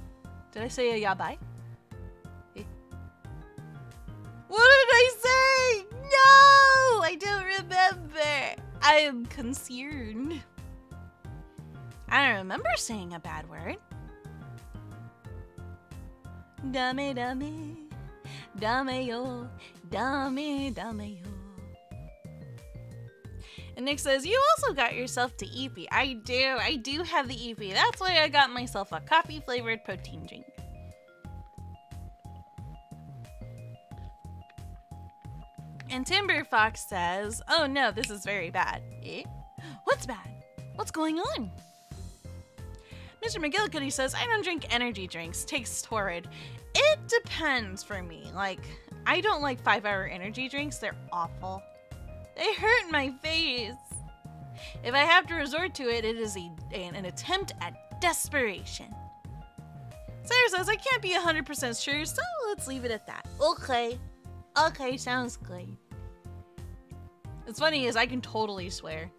Did I say a yabai? What did I say? No! I don't remember. I am concerned. I don't remember saying a bad word. Dame, dame. Dame yo. Dame, dame yo. And Nick says, you also got yourself the EP. I do have the EP. That's why I got myself a coffee-flavored protein drink. And Timber Fox says, oh no, this is very bad. Eh? What's bad? What's going on? Mr. McGillicuddy says, I don't drink energy drinks. Tastes horrid. It depends for me. Like, I don't like 5-hour energy drinks. They're awful. They hurt my face. If I have to resort to it, it is an attempt at desperation. Sarah says, I can't be 100% sure, so let's leave it at that. Okay. Okay, sounds good. What's funny is I can totally swear.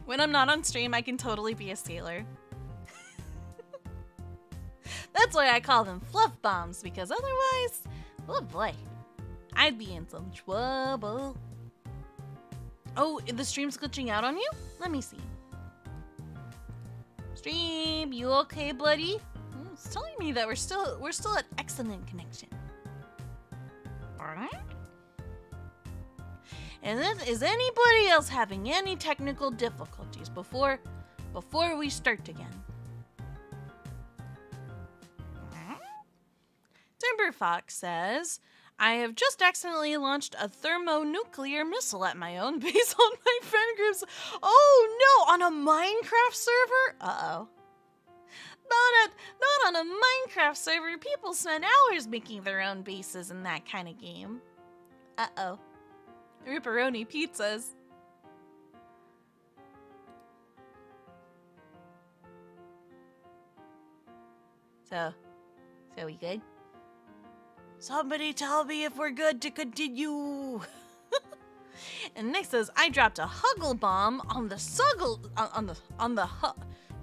When I'm not on stream, I can totally be a sailor. That's why I call them fluff bombs, because otherwise, oh boy, I'd be in some trouble. Oh, the stream's glitching out on you? Let me see. Stream, you okay, buddy? It's telling me that we're still at excellent connection. Alright. And then, is anybody else having any technical difficulties before we start again? Timber Fox says, I have just accidentally launched a thermonuclear missile at my own base on my friend groups. Oh no, on a Minecraft server? Uh-oh. Not on a Minecraft server. People spend hours making their own bases in that kind of game. Uh-oh. Ripperoni pizzas. So we good? Somebody tell me if we're good to continue. And Nick says, I dropped a huggle bomb on the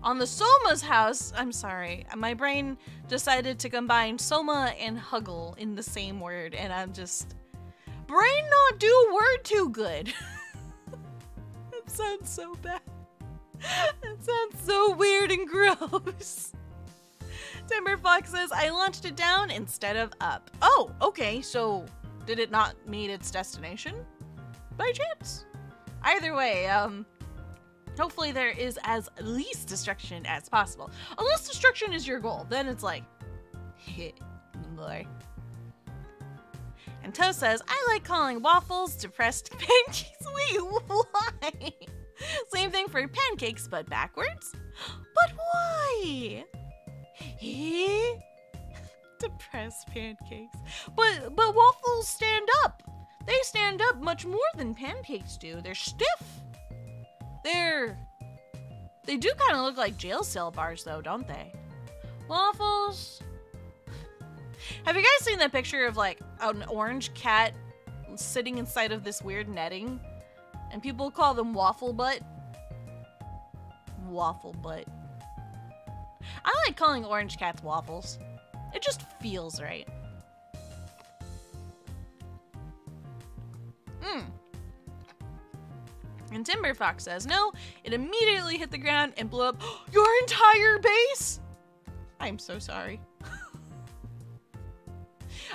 Sohma's house. I'm sorry. My brain decided to combine Sohma and huggle in the same word, and I'm just brain not do word too good. That sounds so bad. That sounds so weird and gross. Timber Fox says, I launched it down instead of up. Oh, okay, so did it not meet its destination by chance? Either way, hopefully there is as least destruction as possible. Unless destruction is your goal, then it's like, boy. And Toe says, I like calling waffles depressed pancakes. Wait, why? Same thing for pancakes, but backwards? But why? Depressed pancakes. But waffles stand up. They stand up much more than pancakes do. They're stiff. They do kind of look like jail cell bars though, don't they? Waffles. Have you guys seen that picture of like an orange cat sitting inside of this weird netting? And people call them waffle butt. Waffle butt. I like calling orange cats waffles. It just feels right. And Timber Fox says, no, it immediately hit the ground and blew up your entire base? I'm so sorry.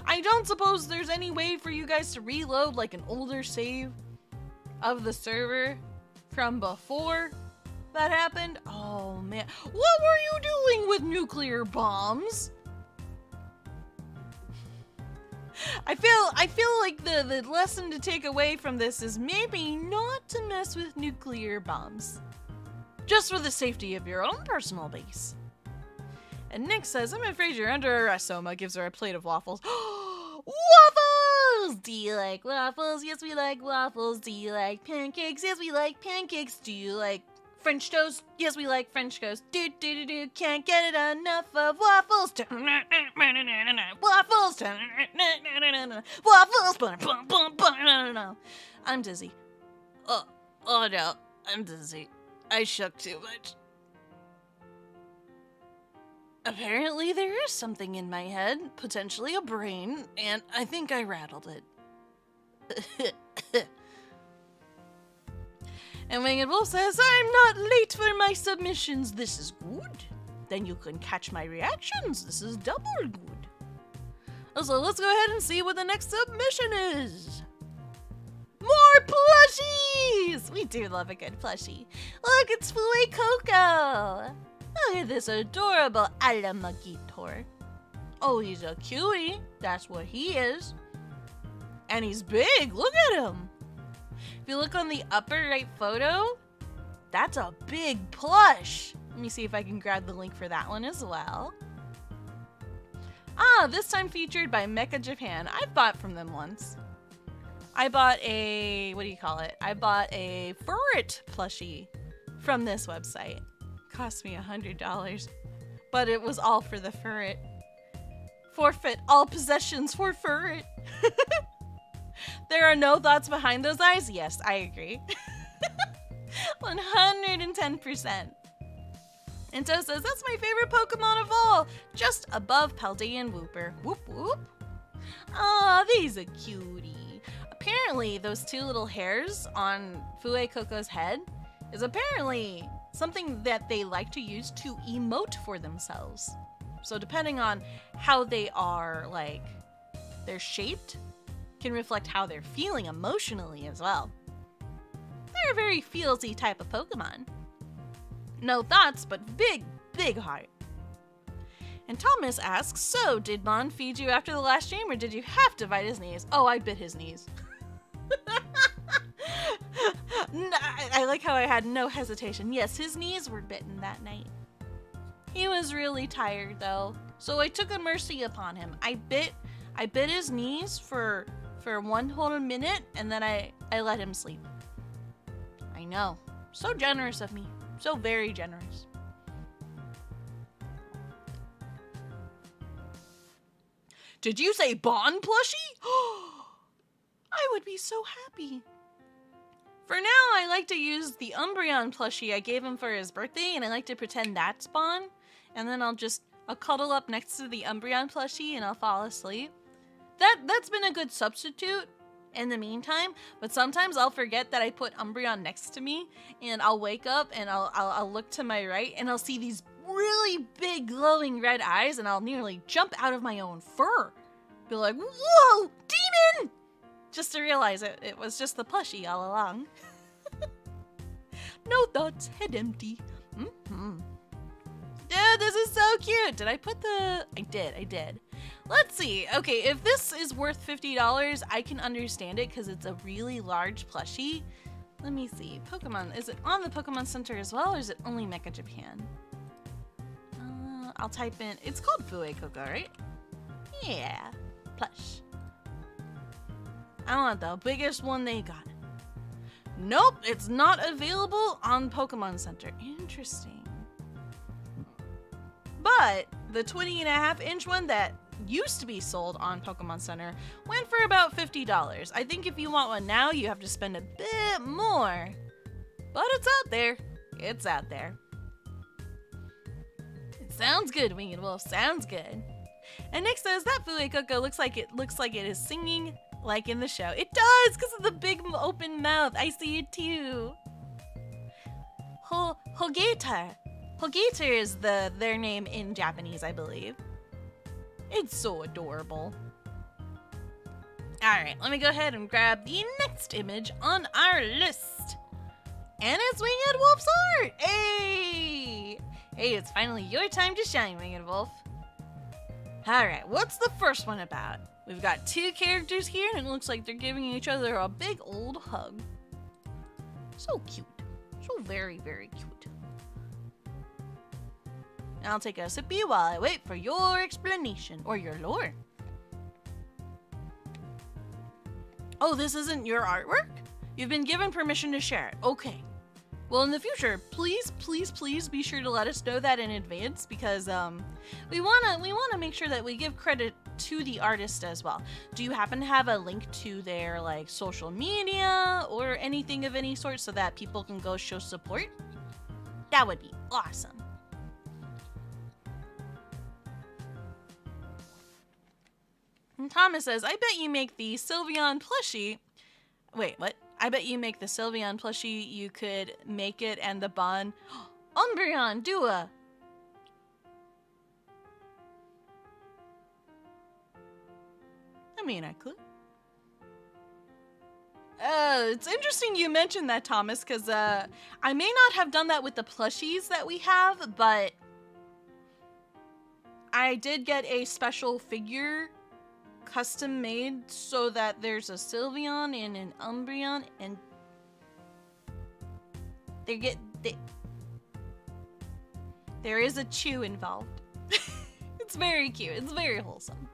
I don't suppose there's any way for you guys to reload like an older save of the server from before that happened? Oh man, what were you doing with nuclear bombs? I feel like the lesson to take away from this is maybe not to mess with nuclear bombs. Just for the safety of your own personal base. And Nick says, I'm afraid you're under arrest. Sohma gives her a plate of waffles. Waffles! Do you like waffles? Yes, we like waffles. Do you like pancakes? Yes, we like pancakes. Do you like French toast? Yes, we like French toast. Do, do, do, do. Can't get it enough of waffles. Waffles. Waffles. I'm dizzy. Oh no, I'm dizzy. I shook too much. Apparently there is something in my head, potentially a brain, and I think I rattled it. And Winged Wolf says, I'm not late for my submissions. This is good. Then you can catch my reactions. This is double good. So let's go ahead and see what the next submission is. More plushies! We do love a good plushie. Look, it's Fue Coco. Look at this adorable Alamagitor. Oh, he's a cutie. That's what he is. And he's big. Look at him. If you look on the upper right photo, that's a big plush. Let me see if I can grab the link for that one as well. Ah, this time featured by Mecha Japan. I've bought from them once. I bought a, what do you call it? I bought a Furret plushie from this website. Cost me $100, but it was all for the Furret. Forfeit all possessions for Furret. There are no thoughts behind those eyes? Yes, I agree. 110%. And Toe says, that's my favorite Pokemon of all, just above Pelty and Wooper. Whoop whoop. Aw, these are cutie. Apparently, those two little hairs on Fue Coco's head is apparently something that they like to use to emote for themselves. So depending on how they are, like, they're shaped, can reflect how they're feeling emotionally as well. They're a very feelsy type of Pokemon. No thoughts, but big, big heart. And Thomas asks, so, did Mon feed you after the last stream, or did you have to bite his knees? Oh, I bit his knees. I like how I had no hesitation. Yes, his knees were bitten that night. He was really tired, though, so I took a mercy upon him. I bit his knees for 1 whole minute, and then I let him sleep. I know. So generous of me. So very generous. Did you say Bon plushie? I would be so happy. For now, I like to use the Umbreon plushie I gave him for his birthday, and I like to pretend that's Bon. And then I'll cuddle up next to the Umbreon plushie and I'll fall asleep. That's been a good substitute in the meantime, but sometimes I'll forget that I put Umbreon next to me, and I'll wake up and I'll look to my right and I'll see these really big glowing red eyes, and I'll nearly jump out of my own fur. Be like, whoa, demon! Just to realize it was just the plushie all along. No thoughts, head empty. Dude, this is so cute. Did I put the... I did. Let's see. Okay, if this is worth $50, I can understand it because it's a really large plushie. Let me see. Pokemon. Is it on the Pokemon Center as well, or is it only Mecha Japan? I'll type in... It's called Fue Coco, right? Yeah. Plush. I want the biggest one they got. Nope, it's not available on Pokemon Center. Interesting. But the 20.5-inch one that used to be sold on Pokemon Center went for about $50. I think if you want one now, you have to spend a bit more. But it's out there. It's out there. It sounds good, Winged Wolf. Sounds good. And Nick says that Fuecoco looks like it is singing like in the show. It does, because of the big open mouth. I see it too. Hogetar. Hogetar is their name in Japanese, I believe. It's so adorable. Alright, let me go ahead and grab the next image on our list. And it's Winged Wolf's art! Hey! Hey, it's finally your time to shine, Winged Wolf. Alright, what's the first one about? We've got two characters here, and it looks like they're giving each other a big old hug. So cute. So very, very cute. I'll take a sippy while I wait for your explanation, or your lore. Oh, this isn't your artwork? You've been given permission to share it. Okay. Well, in the future, please, please, please be sure to let us know that in advance, because we wanna make sure that we give credit to the artist as well. Do you happen to have a link to their like social media or anything of any sort so that people can go show support? That would be awesome. And Thomas says, I bet you make the Sylveon plushie. Wait, what? I bet you make the Sylveon plushie, you could make it and the bond. Umbreon, Dua. I mean, I could. It's interesting you mentioned that, Thomas, because I may not have done that with the plushies that we have, but I did get a special figure custom made so that there's a Sylveon and an Umbreon, and there is a chew involved. It's very cute. It's very wholesome.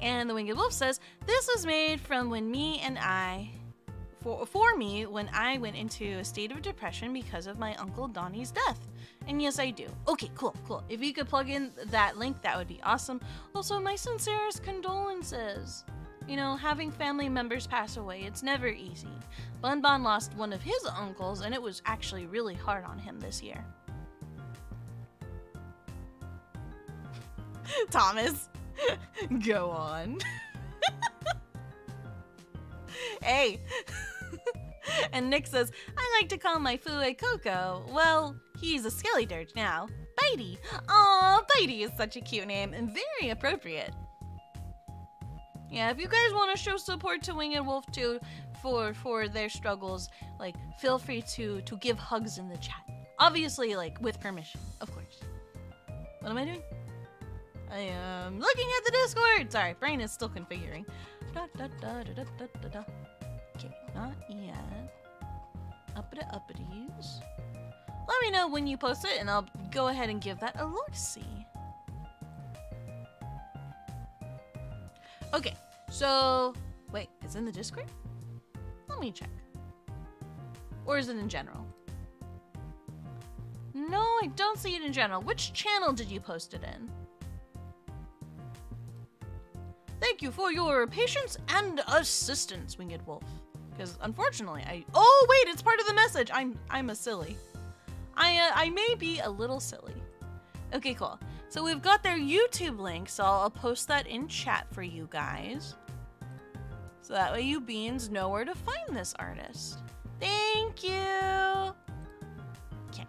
And the Winged Wolf says, this was made from when for me when I went into a state of depression because of my Uncle Donnie's death. And yes, I do. Okay, cool. If you could plug in that link, that would be awesome. Also, my sincerest condolences. You know, having family members pass away, it's never easy. Bun lost one of his uncles, and it was actually really hard on him this year. Thomas, go on. Hey. And Nick says, I like to call my Fuecoco. Well, he's a Skeledirge now. Bitey. Aw, Bitey is such a cute name and very appropriate. Yeah, if you guys want to show support to Winged Wolf too for their struggles, like, feel free to give hugs in the chat. Obviously, like, with permission, of course. What am I doing? I am looking at the Discord! Sorry, brain is still configuring. Okay, not yet. Uppity-uppities. Let me know when you post it, and I'll go ahead and give that a look-see. Okay, so... Wait, it's in the Discord? Let me check. Or is it in general? No, I don't see it in general. Which channel did you post it in? Thank you for your patience and assistance, Winged Wolf. Because unfortunately, oh wait, it's part of the message. I'm a silly. I may be a little silly. Okay, cool. So we've got their YouTube link, so I'll post that in chat for you guys. So that way you beans know where to find this artist. Thank you. Okay.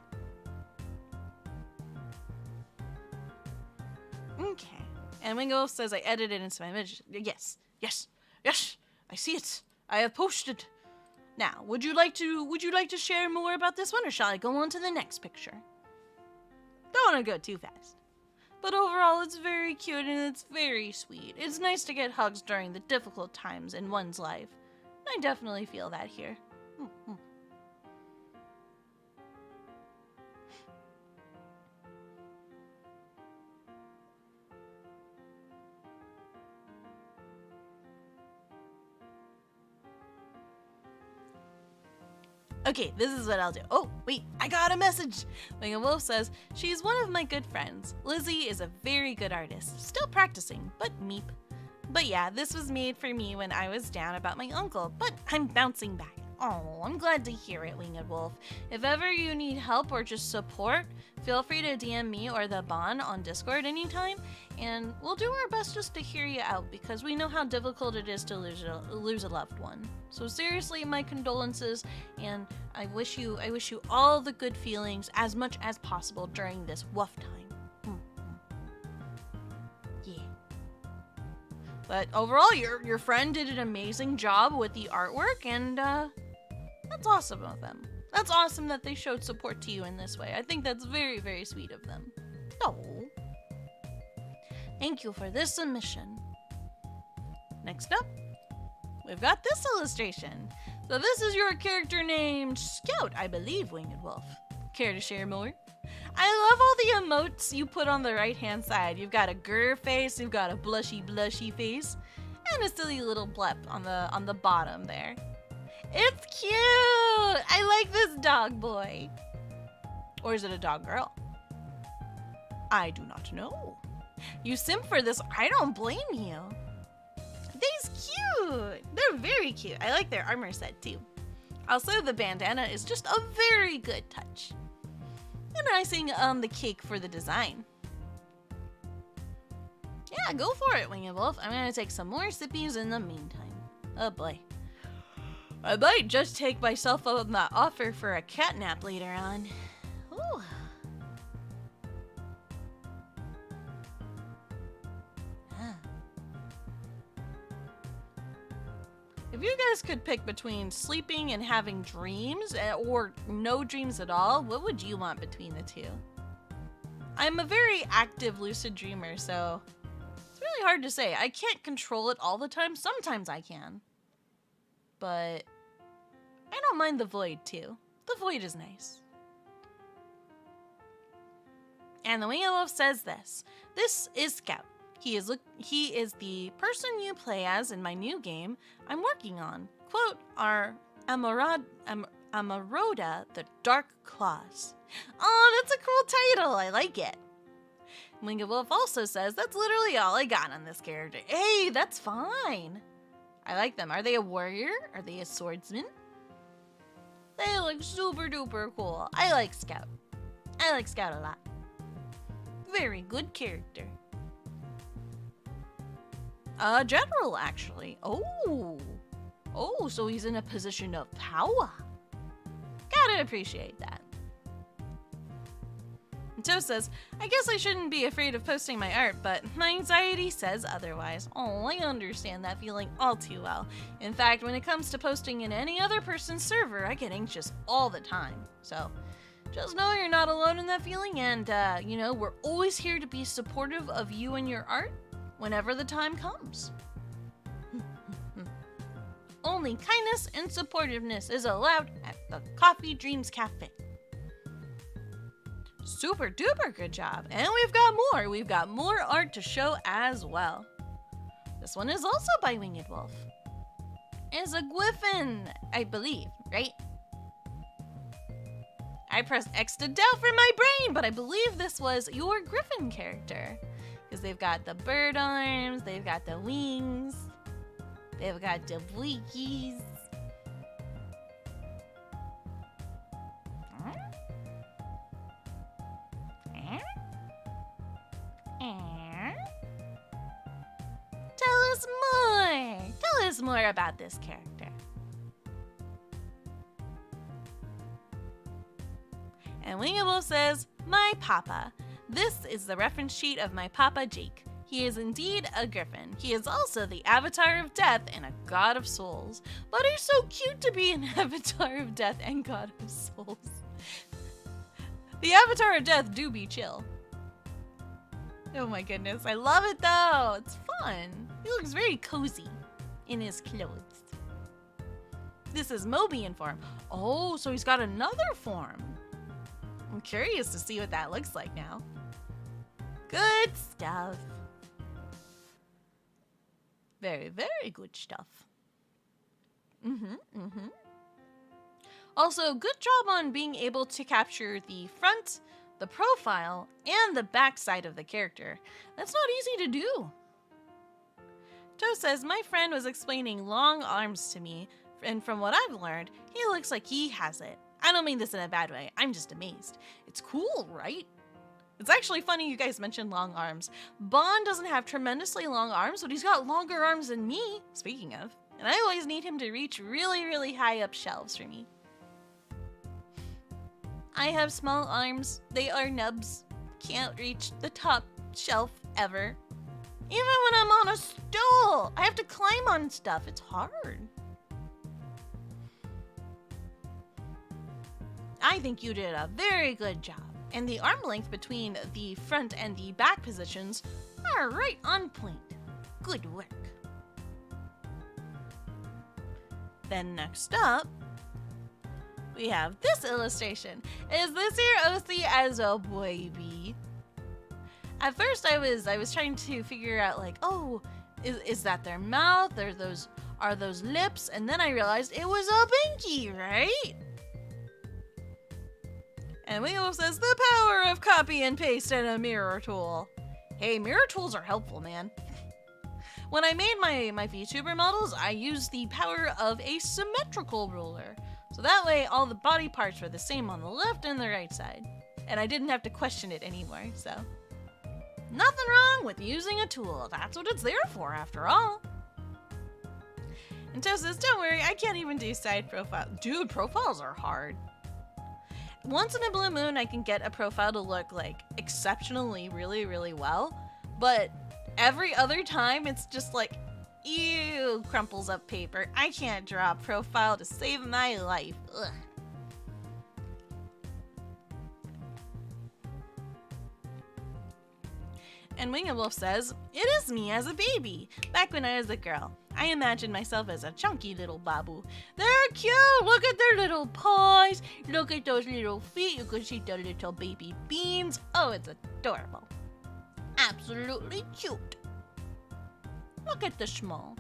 Okay. And Wingo says I edited into my image. Yes. I see it. I have posted. Now, would you like to share more about this one, or shall I go on to the next picture? Don't want to go too fast. But overall, it's very cute and it's very sweet. It's nice to get hugs during the difficult times in one's life. I definitely feel that here. Okay, this is what I'll do. Oh, wait, I got a message. Wing of Wolf says, she's one of my good friends. Lizzie is a very good artist. Still practicing, but meep. But yeah, this was made for me when I was down about my uncle, but I'm bouncing back. Oh, I'm glad to hear it, Winged Wolf. If ever you need help or just support, feel free to DM me or the Bon on Discord anytime, and we'll do our best just to hear you out because we know how difficult it is to lose a loved one. So seriously, my condolences, and I wish you all the good feelings as much as possible during this rough time. Yeah. But overall, your friend did an amazing job with the artwork, and that's awesome of them. That's awesome that they showed support to you in this way. I think that's very, very sweet of them. Oh. Thank you for this submission. Next up, we've got this illustration. So this is your character named Scout, I believe, Winged Wolf. Care to share more? I love all the emotes you put on the right-hand side. You've got a grr face, you've got a blushy face, and a silly little blep on the bottom there. It's cute! I like this dog boy. Or is it a dog girl? I do not know. You simp for this, I don't blame you. They's cute! They're very cute. I like their armor set too. Also, the bandana is just a very good touch. And icing on the cake for the design. Yeah, go for it, Winged Wolf. I'm gonna take some more sippies in the meantime. Oh boy. I might just take myself up on that offer for a cat nap later on. Ooh. Ah. If you guys could pick between sleeping and having dreams, or no dreams at all, what would you want between the two? I'm a very active lucid dreamer, so it's really hard to say. I can't control it all the time. Sometimes I can. But I don't mind the void too. The void is nice. And the Winged Wolf says this. This is Scout. He is the person you play as in my new game I'm working on. Quote, our Amaroda, the Dark Claws. Oh, that's a cool title. I like it. Winged Wolf also says that's literally all I got on this character. Hey, that's fine. I like them. Are they a warrior? Are they a swordsman? They look super duper cool. I like Scout. I like Scout a lot. Very good character. General, actually. Oh, so he's in a position of power. Gotta appreciate that. And Toe says, I guess I shouldn't be afraid of posting my art, but my anxiety says otherwise. Oh, I understand that feeling all too well. In fact, when it comes to posting in any other person's server, I get anxious all the time. So, just know you're not alone in that feeling, and, you know, we're always here to be supportive of you and your art whenever the time comes. Only kindness and supportiveness is allowed at the Coffee Dreams Cafe. Super duper good job. And we've got more. We've got more art to show as well. This one is also by Winged Wolf. It's a Griffin, I believe, right? I pressed X to doubt for my brain, but I believe this was your Griffin character. Because they've got the bird arms, they've got the wings, they've got the wiggies. Tell us more! Tell us more about this character. And Winged Wolf says, my papa. This is the reference sheet of my papa Jake. He is indeed a griffin. He is also the avatar of death and a god of souls. But he's so cute to be an avatar of death and god of souls. The avatar of death do be chill. Oh my goodness, I love it though. It's fun. He looks very cozy in his clothes. This is Mobian form. Oh, so he's got another form. I'm curious to see what that looks like now. Good stuff. Very, very good stuff. Also, good job on being able to capture the front, the profile, and the back side of the character. That's not easy to do. Joe says, my friend was explaining long arms to me, and from what I've learned, he looks like he has it. I don't mean this in a bad way, I'm just amazed. It's cool, right? It's actually funny you guys mentioned long arms. Bond doesn't have tremendously long arms, but he's got longer arms than me, speaking of. And I always need him to reach really, really high up shelves for me. I have small arms. They are nubs. Can't reach the top shelf ever. Even when I'm on a stool, I have to climb on stuff. It's hard. I think you did a very good job. And the arm length between the front and the back positions are right on point. Good work. Then next up, we have this illustration. Is this your OC as a baby? At first I was trying to figure out like, oh, is that their mouth? Are those lips? And then I realized it was a binky, right? And OwO says, the power of copy and paste and a mirror tool. Hey, mirror tools are helpful, man. When I made my Vtuber models, I used the power of a symmetrical ruler. So that way, all the body parts were the same on the left and the right side. And I didn't have to question it anymore, so. Nothing wrong with using a tool. That's what it's there for, after all. And Toe says, don't worry, I can't even do side profile. Dude, profiles are hard. Once in a blue moon, I can get a profile to look like exceptionally really, really well. But every other time, it's just like, ew, crumples up paper. I can't draw a profile to save my life. Ugh. And Wingawolf says, it is me as a baby. Back when I was a girl, I imagined myself as a chunky little babu. They're cute! Look at their little paws! Look at those little feet! You can see the little baby beans! Oh, it's adorable. Absolutely cute. Look at the small.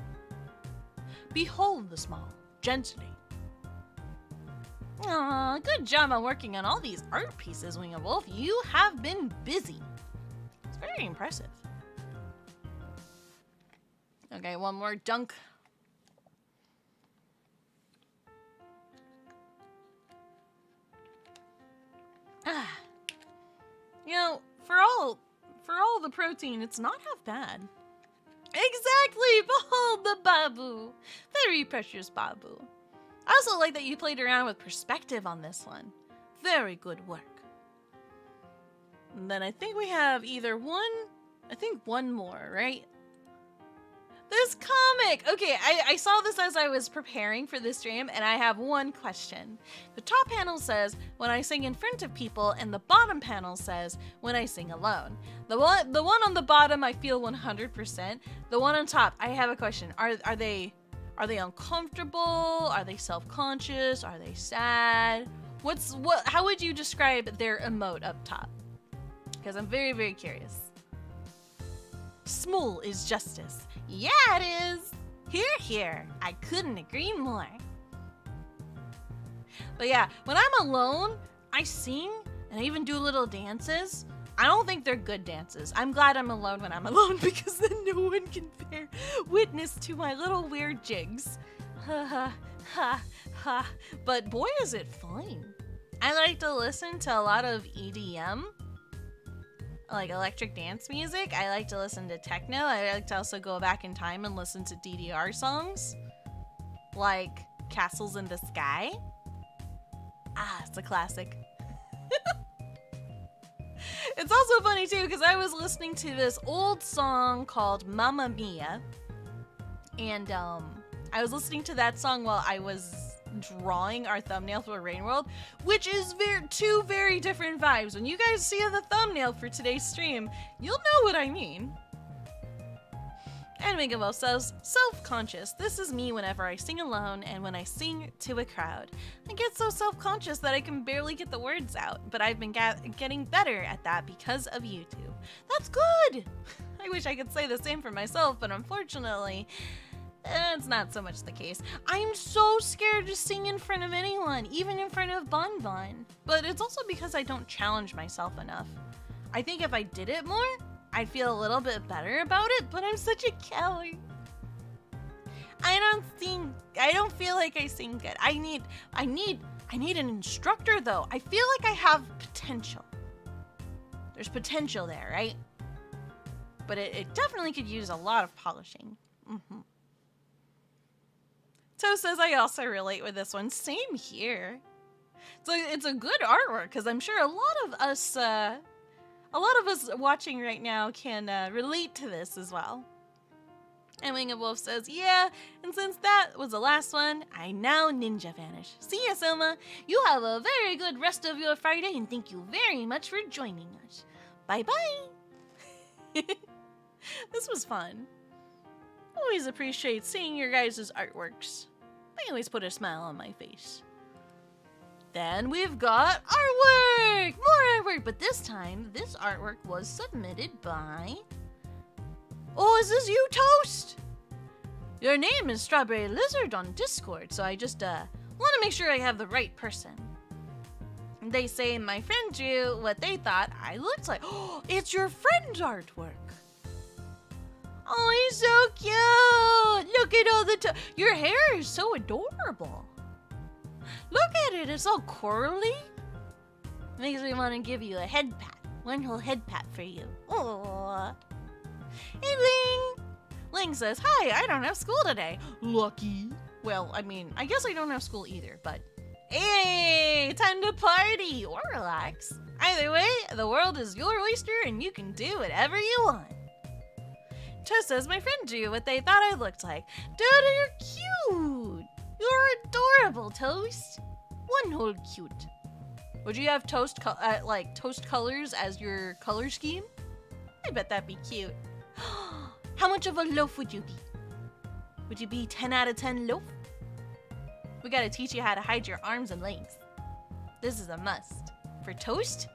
Behold the small, gently. Aw, good job on working on all these art pieces, Wingawolf. You have been busy. It's very impressive. Okay, one more dunk. You know, for all the protein, it's not half bad. Exactly! Behold the babu! Very precious babu. I also like that you played around with perspective on this one. Very good work. And then I think we have either one more, right? This comic! Okay, I saw this as I was preparing for this stream, and I have one question. The top panel says, when I sing in front of people, and the bottom panel says, when I sing alone. The one on the bottom, I feel 100%. The one on top, I have a question. Are they uncomfortable? Are they self-conscious? Are they sad? How would you describe their emote up top? Because I'm very, very curious. Small is justice. Yeah, it is. Hear, hear. I couldn't agree more. But yeah, when I'm alone, I sing and I even do little dances. I don't think they're good dances. I'm glad I'm alone when I'm alone because then no one can bear witness to my little weird jigs. Ha ha ha ha. But boy, is it fun. I like to listen to a lot of EDM. Like electric dance music. I like to listen to techno. I like to also go back in time and listen to DDR songs. Like Castles in the Sky. Ah, it's a classic. It's also funny too because I was listening to this old song called Mamma Mia. And I was listening to that song while I was drawing our thumbnail for Rain World, which is two very different vibes. When you guys see the thumbnail for today's stream, you'll know what I mean. And Megavo says, self-conscious. This is me whenever I sing alone and when I sing to a crowd. I get so self-conscious that I can barely get the words out, but I've been getting better at that because of YouTube. That's good! I wish I could say the same for myself, but unfortunately, That's not so much the case. I'm so scared to sing in front of anyone, even in front of Bon Bon. But it's also because I don't challenge myself enough. I think if I did it more, I'd feel a little bit better about it, but I'm such a coward. I don't feel like I sing good. I need an instructor though. I feel like I have potential. There's potential there, right? But it definitely could use a lot of polishing. Toe says I also relate with this one. Same here. So it's a good artwork because I'm sure a lot of us watching right now can relate to this as well. And Wing of Wolf says, yeah, and since that was the last one, I now ninja vanish. See ya, Sohma. You have a very good rest of your Friday, and thank you very much for joining us. Bye-bye. This was fun. Always appreciate seeing your guys' artworks. They always put a smile on my face. Then we've got artwork! More artwork! But this time, this artwork was submitted by... Oh, is this you, Toast? Your name is Strawberry Lizard on Discord, so I just want to make sure I have the right person. They say my friend drew what they thought I looked like. Oh, it's your friend's artwork. Oh, he's so cute. Look at all the your hair is so adorable. Look at it, it's all curly. Makes me want to give you a head pat. One whole head pat for you. Oh. Hey, Ling! Ling says, hi, I don't have school today. Lucky. Well, I mean, I guess I don't have school either, but... Hey, time to party or relax. Either way, the world is your oyster and you can do whatever you want. Toast says, my friend drew what they thought I looked like. Dude, you're cute. You're adorable, Toast. One whole cute. Would you have toast colors as your color scheme? I bet that'd be cute. How much of a loaf would you be? Would you be 10 out of 10 loaf? We gotta teach you how to hide your arms and legs. This is a must. For Toast?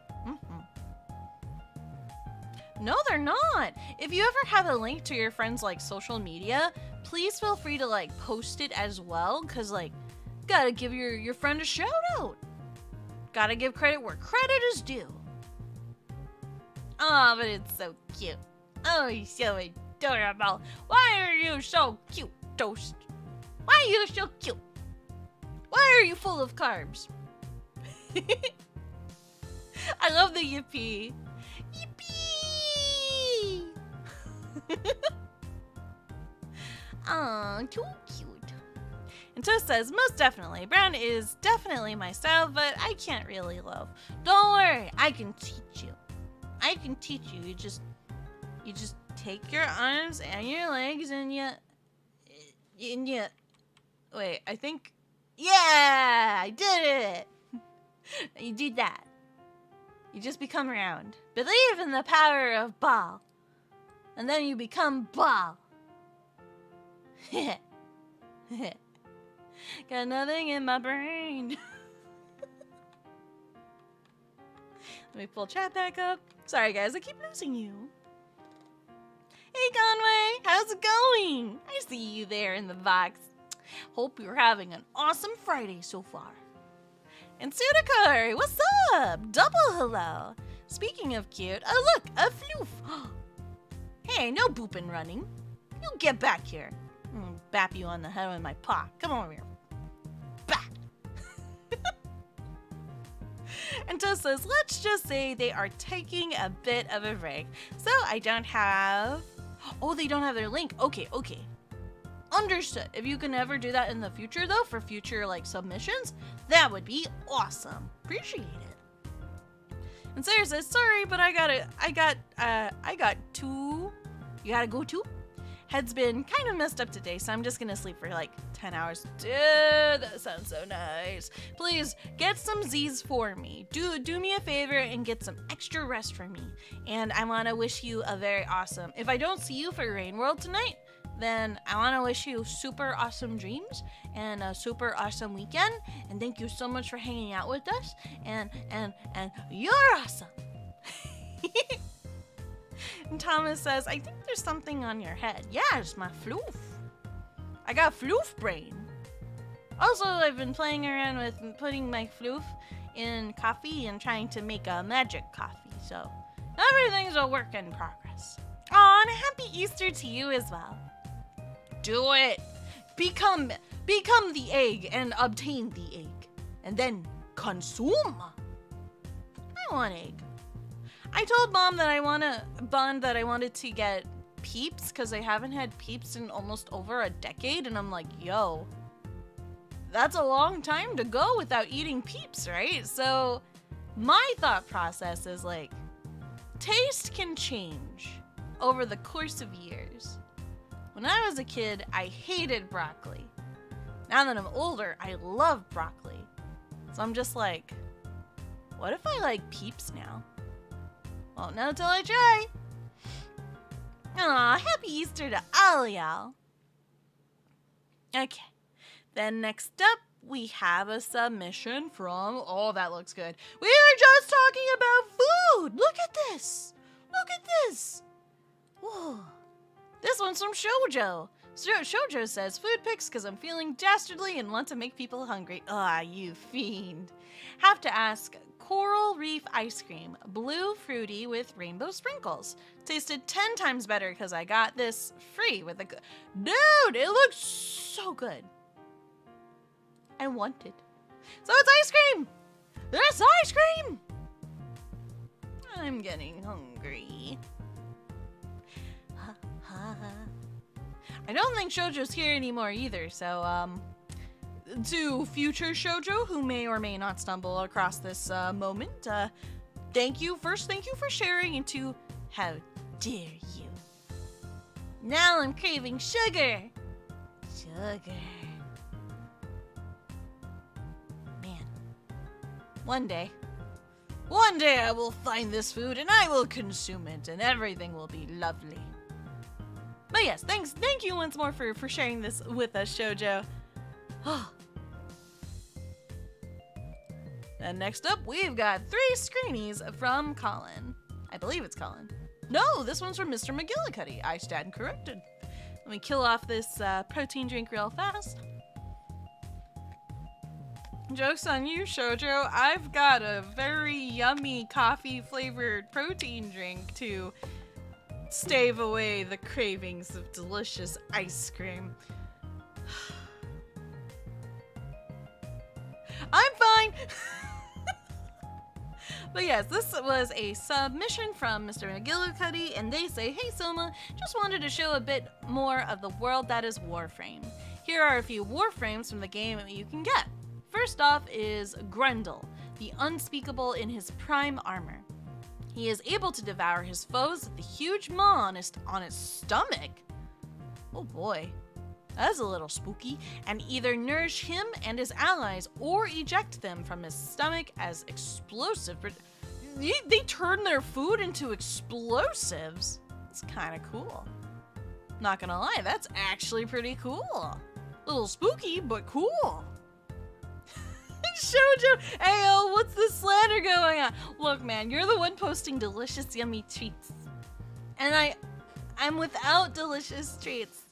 No, they're not. If you ever have a link to your friend's social media, please feel free to post it as well, cause gotta give your friend a shout out. Gotta give credit where credit is due. Oh, but it's so cute. Oh, he's so adorable. Why are you so cute, Toast? Why are you so cute? Why are you full of carbs? I love the yippee. Yippee! Aw, too cute. And Toast says, most definitely. Brown is definitely my style, but I can't really love. Don't worry, I can teach you. I can teach you. You just take your arms and your legs and you wait, I think, yeah, I did it. You do that. You just become round. Believe in the power of ball. And then you become ball. Got nothing in my brain. Let me pull chat back up. Sorry guys, I keep losing you. Hey Conway, how's it going? I see you there in the box. Hope you're having an awesome Friday so far. And Sudakari, what's up? Double hello. Speaking of cute, oh look, a floof. Hey, no booping running. You get back here. Bap you on the head with my paw. Come over here. Bap. And Toast says, let's just say they are taking a bit of a break. So I don't have... Oh, they don't have their link. Okay. Understood. If you can ever do that in the future, though, for future, submissions, that would be awesome. Appreciate it. And Sarah says, sorry, but I got two. You gotta go too? Head's been kind of messed up today, so I'm just gonna sleep for 10 hours. Dude, that sounds so nice. Please, get some Z's for me. Do me a favor and get some extra rest for me. And I wanna wish you a very awesome... If I don't see you for Rain World tonight, then I wanna wish you super awesome dreams and a super awesome weekend. And thank you so much for hanging out with us. And you're awesome. And Thomas says, I think there's something on your head. Yeah, it's my floof. I got floof brain. Also, I've been playing around with putting my floof in coffee and trying to make a magic coffee, so everything's a work in progress. Aw, and happy Easter to you as well. Do it! Become the egg and obtain the egg. And then consume. I want egg. I told Mom that I wanted to get Peeps because I haven't had Peeps in almost over a decade, and I'm like, yo, that's a long time to go without eating Peeps, right? So my thought process is like, taste can change over the course of years. When I was a kid, I hated broccoli. Now that I'm older, I love broccoli. So I'm just like, what if I like Peeps now? Won't know till I try. Aw, happy Easter to all y'all. Okay, then next up, we have a submission from, oh, that looks good. We were just talking about food. Look at this. Look at this. Whoa. This one's from Shoujo. Shoujo says, food picks because I'm feeling dastardly and want to make people hungry. Ah, you fiend. Have to ask, coral reef ice cream, blue fruity with rainbow sprinkles. Tasted 10 times better because I got this free with a... Dude, it looks so good. I want it. So it's ice cream! There's ice cream! I'm getting hungry. I don't think Shoujo's here anymore either, so, to future Shoujo who may or may not stumble across this moment, thank you for sharing, and two, how dare you. Now I'm craving sugar. Sugar. Man. One day I will find this food and I will consume it and everything will be lovely. But yes, thank you once more for sharing this with us, Shoujo. And next up, we've got 3 screenies from Colin. I believe it's Colin. No, this one's from Mr. McGillicuddy. I stand corrected. Let me kill off this protein drink real fast. Joke's on you, Shoujo. I've got a very yummy coffee-flavored protein drink to stave away the cravings of delicious ice cream. I'm fine! But yes, this was a submission from Mr. McGillicuddy, and they say, hey Sohma, just wanted to show a bit more of the world that is Warframe. Here are a few Warframes from the game that you can get. First off is Grendel, the unspeakable in his prime armor. He is able to devour his foes with the huge maw on his stomach. Oh boy, that's a little spooky. And either nourish him and his allies or eject them from his stomach as explosive. They turn their food into explosives. It's kind of cool. Not gonna lie, that's actually pretty cool. A little spooky, but cool. Shoujo, ayo, what's this slander going on? Look, man, you're the one posting delicious, yummy treats. And I'm without delicious treats.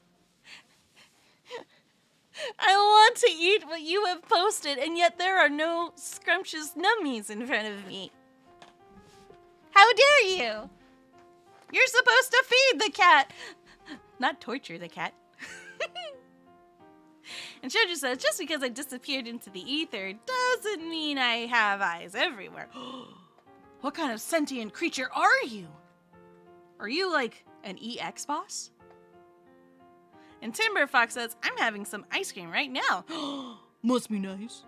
I want to eat what you have posted, and yet there are no scrumptious nummies in front of me. How dare you? You're supposed to feed the cat, not torture the cat. And Shoujo says, just because I disappeared into the ether doesn't mean I have eyes everywhere. What kind of sentient creature are you? Are you like an EX boss? And Timberfox says, I'm having some ice cream right now. Must be nice.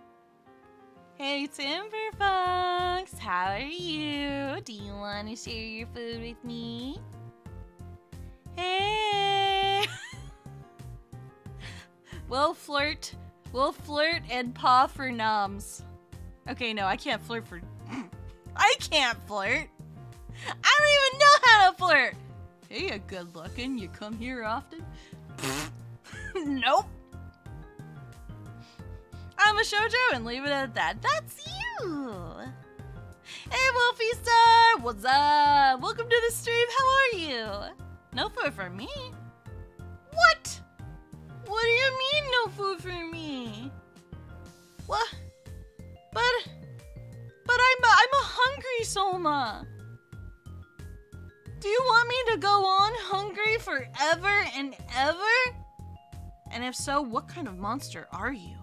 Hey Timberfox, how are you? Do you want to share your food with me? Hey! We'll flirt and paw for noms. Okay, no, I can't flirt for... I can't flirt! I don't even know how to flirt! Hey, you good looking, you come here often? Nope! I'm a Shoujo and leave it at that. That's you! Hey, Wolfie Star! What's up? Welcome to the stream, how are you? No food for me. What? What do you mean no food for me? What? But I'm a hungry Sohma. Do you want me to go on hungry forever and ever? And if so, what kind of monster are you?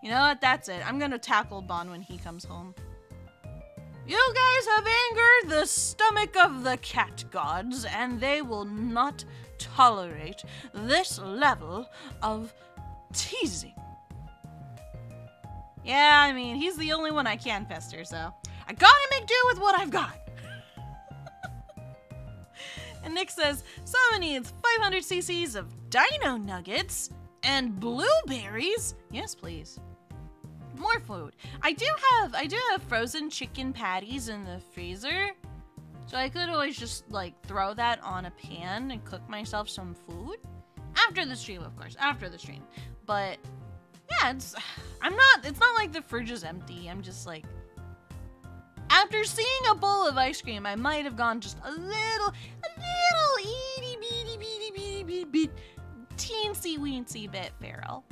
You know what? That's it. I'm gonna tackle Bon when he comes home. You guys have angered the stomach of the cat gods, and they will not tolerate this level of teasing. Yeah, I mean, he's the only one I can pester, so I gotta make do with what I've got. And Nick says, someone needs 500 cc's of dino nuggets and blueberries. Yes, please. More food. I do have frozen chicken patties in the freezer. So I could always just like throw that on a pan and cook myself some food. After the stream, of course. After the stream. But yeah, it's not like the fridge is empty. I'm just like, after seeing a bowl of ice cream, I might have gone just a little itty bitty teensy weensy bit feral.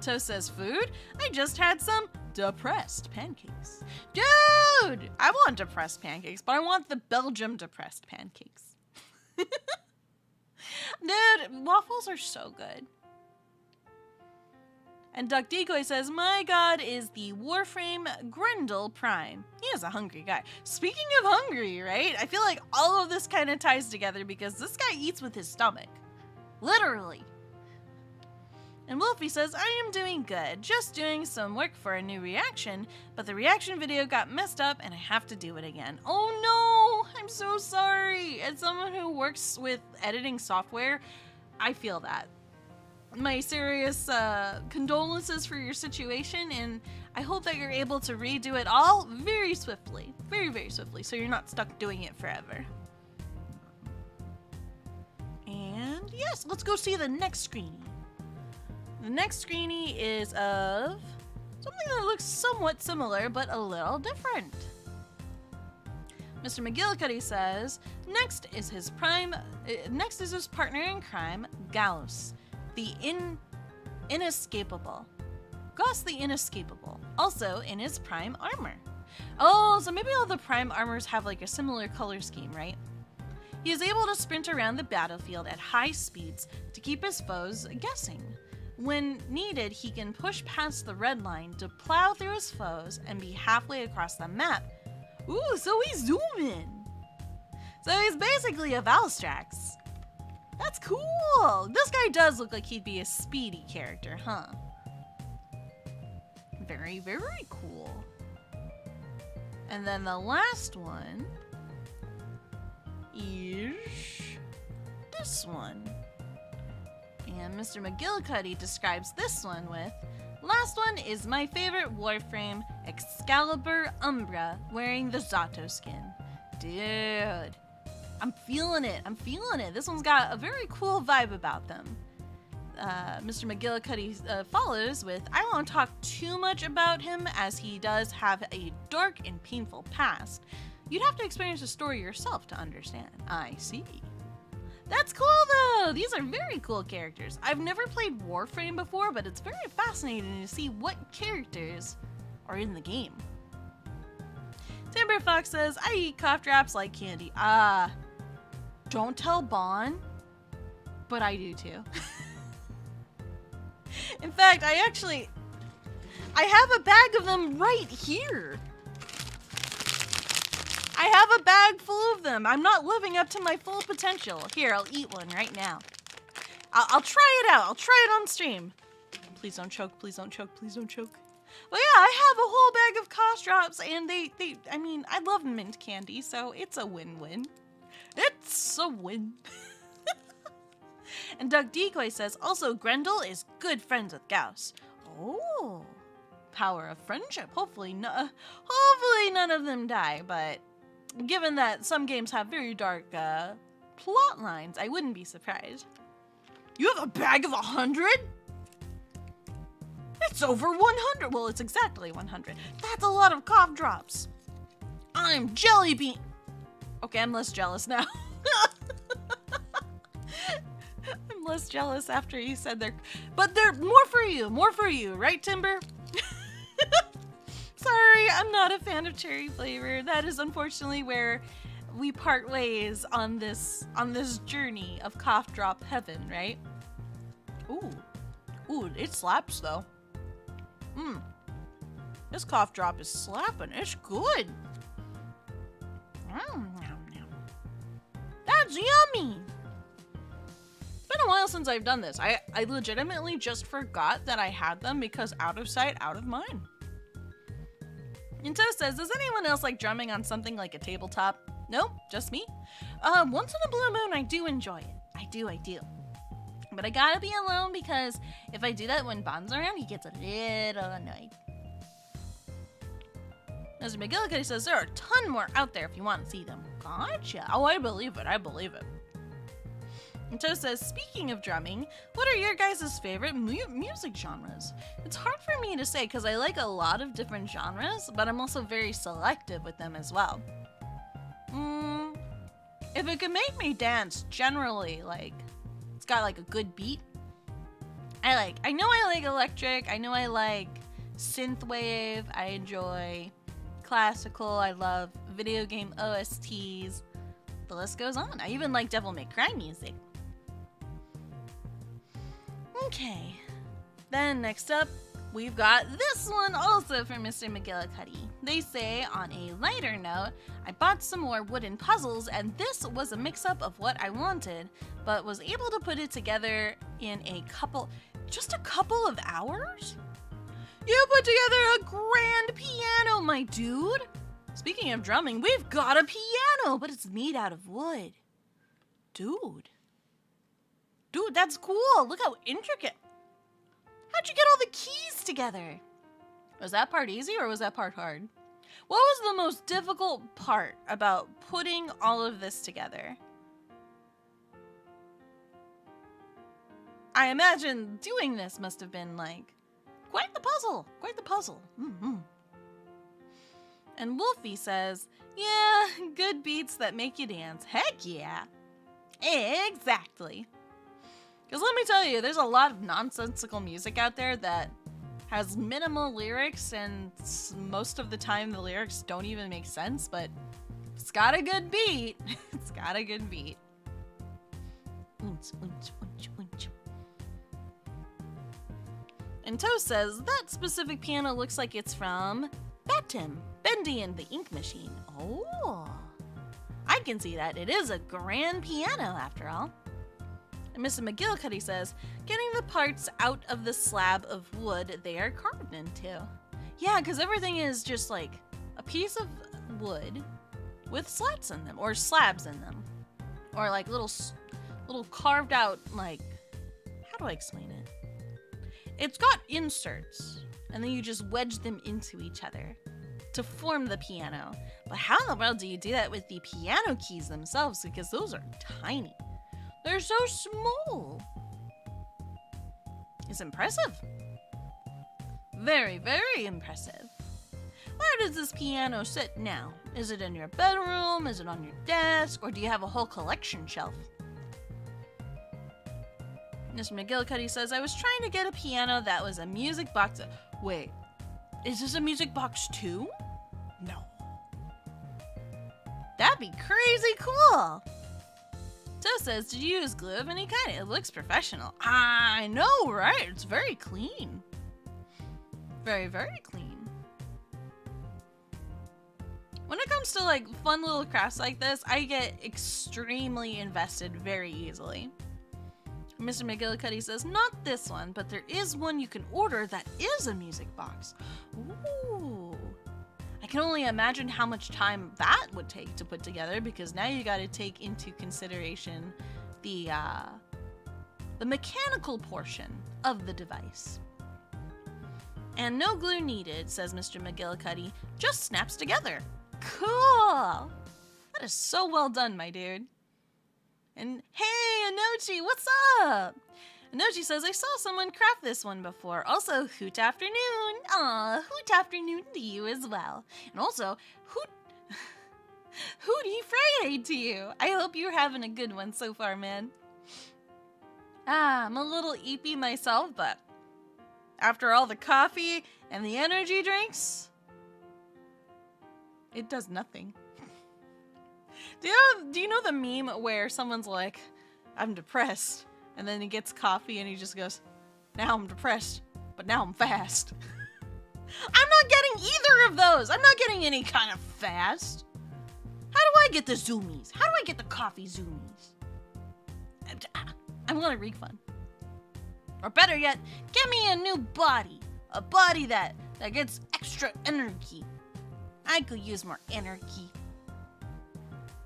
Toe says food? I just had some depressed pancakes. Dude! I want depressed pancakes, but I want the Belgium depressed pancakes. Dude, waffles are so good. And Duck Decoy says, my god is the Warframe Grendel Prime. He is a hungry guy. Speaking of hungry, right? I feel like all of this kind of ties together because this guy eats with his stomach. Literally. And Wolfie says, I am doing good. Just doing some work for a new reaction, but the reaction video got messed up and I have to do it again. Oh no! I'm so sorry. As someone who works with editing software, I feel that. My serious condolences for your situation, and I hope that you're able to redo it all very swiftly. Very, very swiftly, so you're not stuck doing it forever. And yes, let's go see the next screening. The next screenie is of something that looks somewhat similar, but a little different. Mr. McGillicuddy says, next is his partner in crime, Gauss, the inescapable. Gauss the Inescapable, also in his prime armor. Oh, so maybe all the prime armors have like a similar color scheme, right? He is able to sprint around the battlefield at high speeds to keep his foes guessing. When needed, he can push past the red line to plow through his foes and be halfway across the map. Ooh, so he's zooming. So he's basically a Valstrax. That's cool. This guy does look like he'd be a speedy character, huh? Very, very cool. And then the last one is this one. And Mr. McGillicuddy describes this one with, last one is my favorite Warframe, Excalibur Umbra, wearing the Zato skin. Dude, I'm feeling it. I'm feeling it. This one's got a very cool vibe about them. Mr. McGillicuddy follows with, I won't talk too much about him as he does have a dark and painful past. You'd have to experience the story yourself to understand. I see. That's cool though! These are very cool characters. I've never played Warframe before, but it's very fascinating to see what characters are in the game. Timber Fox says, I eat cough drops like candy. Don't tell Bon, but I do too. In fact, I have a bag of them right here. I have a bag full of them. I'm not living up to my full potential. Here, I'll eat one right now. I'll try it out. I'll try it on stream. Please don't choke. Please don't choke. Please don't choke. Well, yeah, I have a whole bag of cough drops, and I mean, I love mint candy, so it's a win-win. It's a win. And Doug Decoy says, also, Grendel is good friends with Gauss. Oh, power of friendship. Hopefully none of them die, but given that some games have very dark plot lines, I wouldn't be surprised. You have a bag of 100? It's over 100. Well, it's exactly 100. That's a lot of cough drops. I'm jelly bean. Okay, I'm less jealous now. I'm less jealous after you said they're... But they're more for you, right, Timber? Sorry, I'm not a fan of cherry flavor. That is unfortunately where we part ways on this journey of cough drop heaven, right? Ooh, it slaps though. This cough drop is slapping. It's good. That's yummy. It's been a while since I've done this. I legitimately just forgot that I had them because out of sight, out of mind. Into says, does anyone else like drumming on something like a tabletop? Nope, just me. Once in a blue moon, I do enjoy it. I do. But I gotta be alone because if I do that when Bond's around, he gets a little annoyed. Mr. McGillicuddy says, there are a ton more out there if you want to see them. Gotcha. Oh, I believe it. And Toast says, speaking of drumming, what are your guys' favorite music genres? It's hard for me to say because I like a lot of different genres, but I'm also very selective with them as well. If it could make me dance, generally, like, it's got like a good beat. I know I like electric, I know I like synthwave, I enjoy classical, I love video game OSTs, the list goes on. I even like Devil May Cry music. Okay, then next up, we've got this one also from Mr. McGillicuddy. They say, on a lighter note, I bought some more wooden puzzles and this was a mix-up of what I wanted, but was able to put it together in just a couple of hours? You put together a grand piano, my dude! Speaking of drumming, we've got a piano, but it's made out of wood. Dude, that's cool. Look how intricate. How'd you get all the keys together? Was that part easy or was that part hard? What was the most difficult part about putting all of this together? I imagine doing this must have been like quite the puzzle. And Wolfie says, yeah, good beats that make you dance. Heck yeah. Exactly. Because let me tell you, there's a lot of nonsensical music out there that has minimal lyrics, and most of the time the lyrics don't even make sense, but it's got a good beat. It's got a good beat. And Toast says, that specific piano looks like it's from Batim, Bendy and the Ink Machine. Oh, I can see that. It is a grand piano after all. And Mr. McGillicuddy says, getting the parts out of the slab of wood they are carved into. Yeah, because everything is just like a piece of wood with slats in them, or slabs in them. Or like little carved out, like, how do I explain it? It's got inserts, and then you just wedge them into each other to form the piano. But how in the world do you do that with the piano keys themselves? Because those are tiny. They're so small. It's impressive. Very, very impressive. Where does this piano sit now? Is it in your bedroom? Is it on your desk? Or do you have a whole collection shelf? Mr. McGillicuddy says, I was trying to get a piano that was a music box. Wait, is this a music box too? No. That'd be crazy cool. Toast says, did you use glue of any kind? It looks professional. I know, right? It's very clean. Very, very clean. When it comes to like fun little crafts like this, I get extremely invested very easily. Mr. McGillicuddy says, not this one, but there is one you can order that is a music box. Ooh. I can only imagine how much time that would take to put together, because now you gotta take into consideration the mechanical portion of the device. And no glue needed, says Mr. McGillicuddy, just snaps together. Cool! That is so well done, my dude. And hey, Anochi, what's up? Anochi says, I saw someone craft this one before. Also, hoot afternoon. Aw, hoot afternoon to you as well. And also, Hootie Friday to you. I hope you're having a good one so far, man. I'm a little eepy myself, but after all the coffee and the energy drinks, it does nothing. Do you know the meme where someone's like, I'm depressed, and then he gets coffee and he just goes, now I'm depressed, but now I'm fast. I'm not getting either of those. I'm not getting any kind of fast. How do I get the zoomies? How do I get the coffee zoomies? I want a refund. Or better yet, get me a new body. A body that gets extra energy. I could use more energy.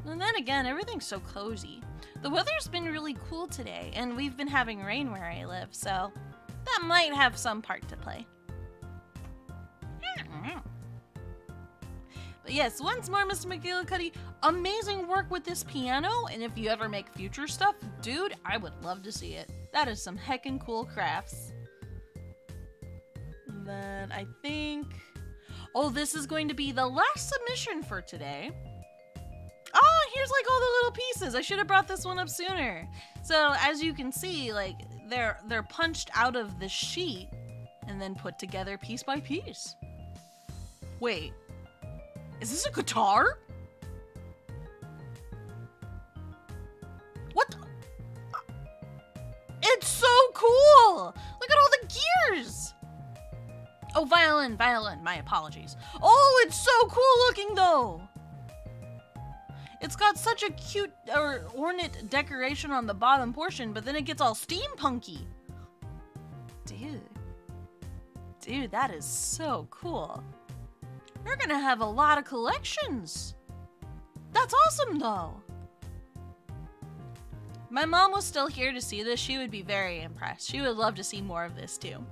And then again, everything's so cozy. The weather's been really cool today, and we've been having rain where I live, so that might have some part to play. But yes, once more, Mr. McGillicuddy, amazing work with this piano, and if you ever make future stuff, dude, I would love to see it. That is some heckin' cool crafts. And then I think... Oh, this is going to be the last submission for today. Oh, here's like all the little pieces. I should have brought this one up sooner. So as you can see, like they're punched out of the sheet and then put together piece by piece. Wait. Is this a guitar? What the? It's so cool! Look at all the gears! Oh, violin, my apologies. Oh, it's so cool looking though! It's got such a cute or ornate decoration on the bottom portion, but then it gets all steampunky. Dude, that is so cool. We're gonna have a lot of collections. That's awesome, though. My mom was still here to see this. She would be very impressed. She would love to see more of this, too.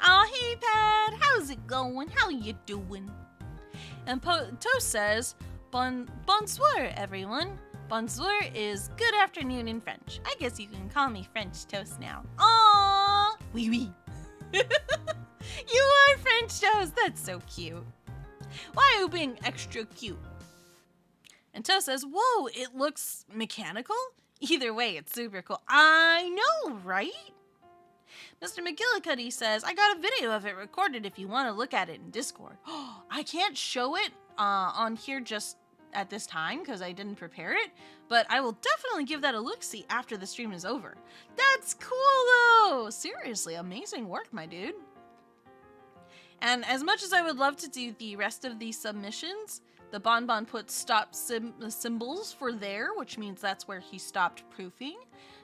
Oh, hey, Pat. How's it going? How you doing? And Toast says, bonsoir, everyone. Bonsoir is good afternoon in French. I guess you can call me French Toast now. Aww. Oui, oui. You are French Toast. That's so cute. Why are you being extra cute? And Toast says, whoa, it looks mechanical? Either way, it's super cool. I know, right? Mr. McGillicuddy says, I got a video of it recorded if you want to look at it in Discord. I can't show it on here just at this time because I didn't prepare it, but I will definitely give that a look-see after the stream is over. That's cool, though! Seriously, amazing work, my dude. And as much as I would love to do the rest of these submissions, the Bonbon put stop symbols for there, which means that's where he stopped proofing.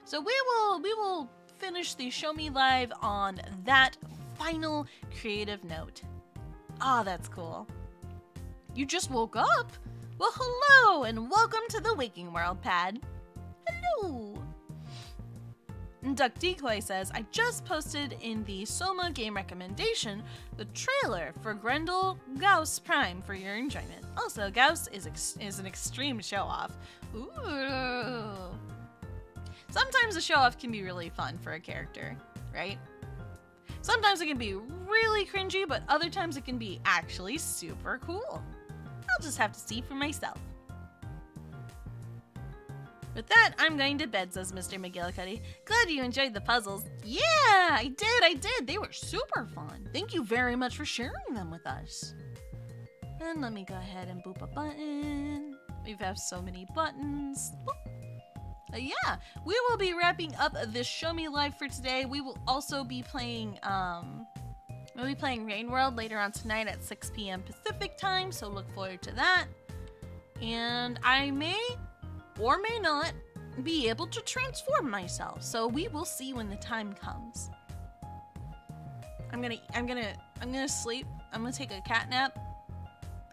So we will finish the Show Me Live on that final creative note. Ah, that's cool. You just woke up? Well, hello, and welcome to the Waking World, Pad. Hello. And Duck Decoy says, I just posted in the Sohma game recommendation the trailer for Grendel Gauss Prime for your enjoyment. Also, Gauss is an extreme show-off. Ooh. Sometimes a show-off can be really fun for a character, right? Sometimes it can be really cringy, but other times it can be actually super cool. I'll just have to see for myself. With that, I'm going to bed, says Mr. McGillicuddy. Glad you enjoyed the puzzles. Yeah, I did. They were super fun. Thank you very much for sharing them with us. And let me go ahead and boop a button. We have so many buttons. Yeah, we will be wrapping up this Show Me Live for today. We will also be playing, Rain World later on tonight at 6 p.m. Pacific time, so look forward to that. And I may or may not be able to transform myself, so we will see when the time comes. I'm gonna sleep. I'm gonna take a cat nap,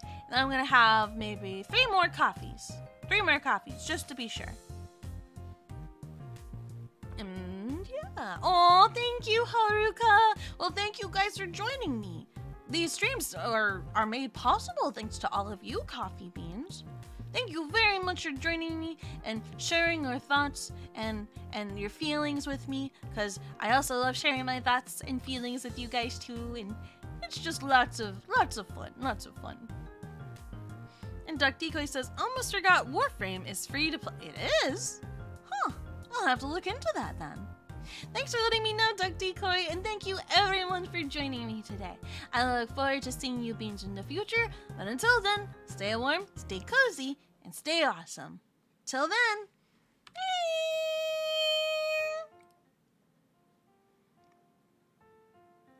and I'm gonna have maybe 3 more coffees, just to be sure. And yeah, oh, thank you, Haruka. Well, thank you guys for joining me. These streams are made possible thanks to all of you, Coffee Beans. Thank you very much for joining me and sharing your thoughts and your feelings with me, because I also love sharing my thoughts and feelings with you guys too, and it's just lots of fun. And Duck Decoy says, almost forgot Warframe is free to play. It is? Huh. I'll have to look into that then. Thanks for letting me know, Duck Decoy, and thank you everyone for joining me today. I look forward to seeing you beans in the future, but until then, stay warm, stay cozy, and stay awesome. Till then.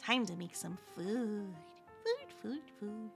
Time to make some food. Food.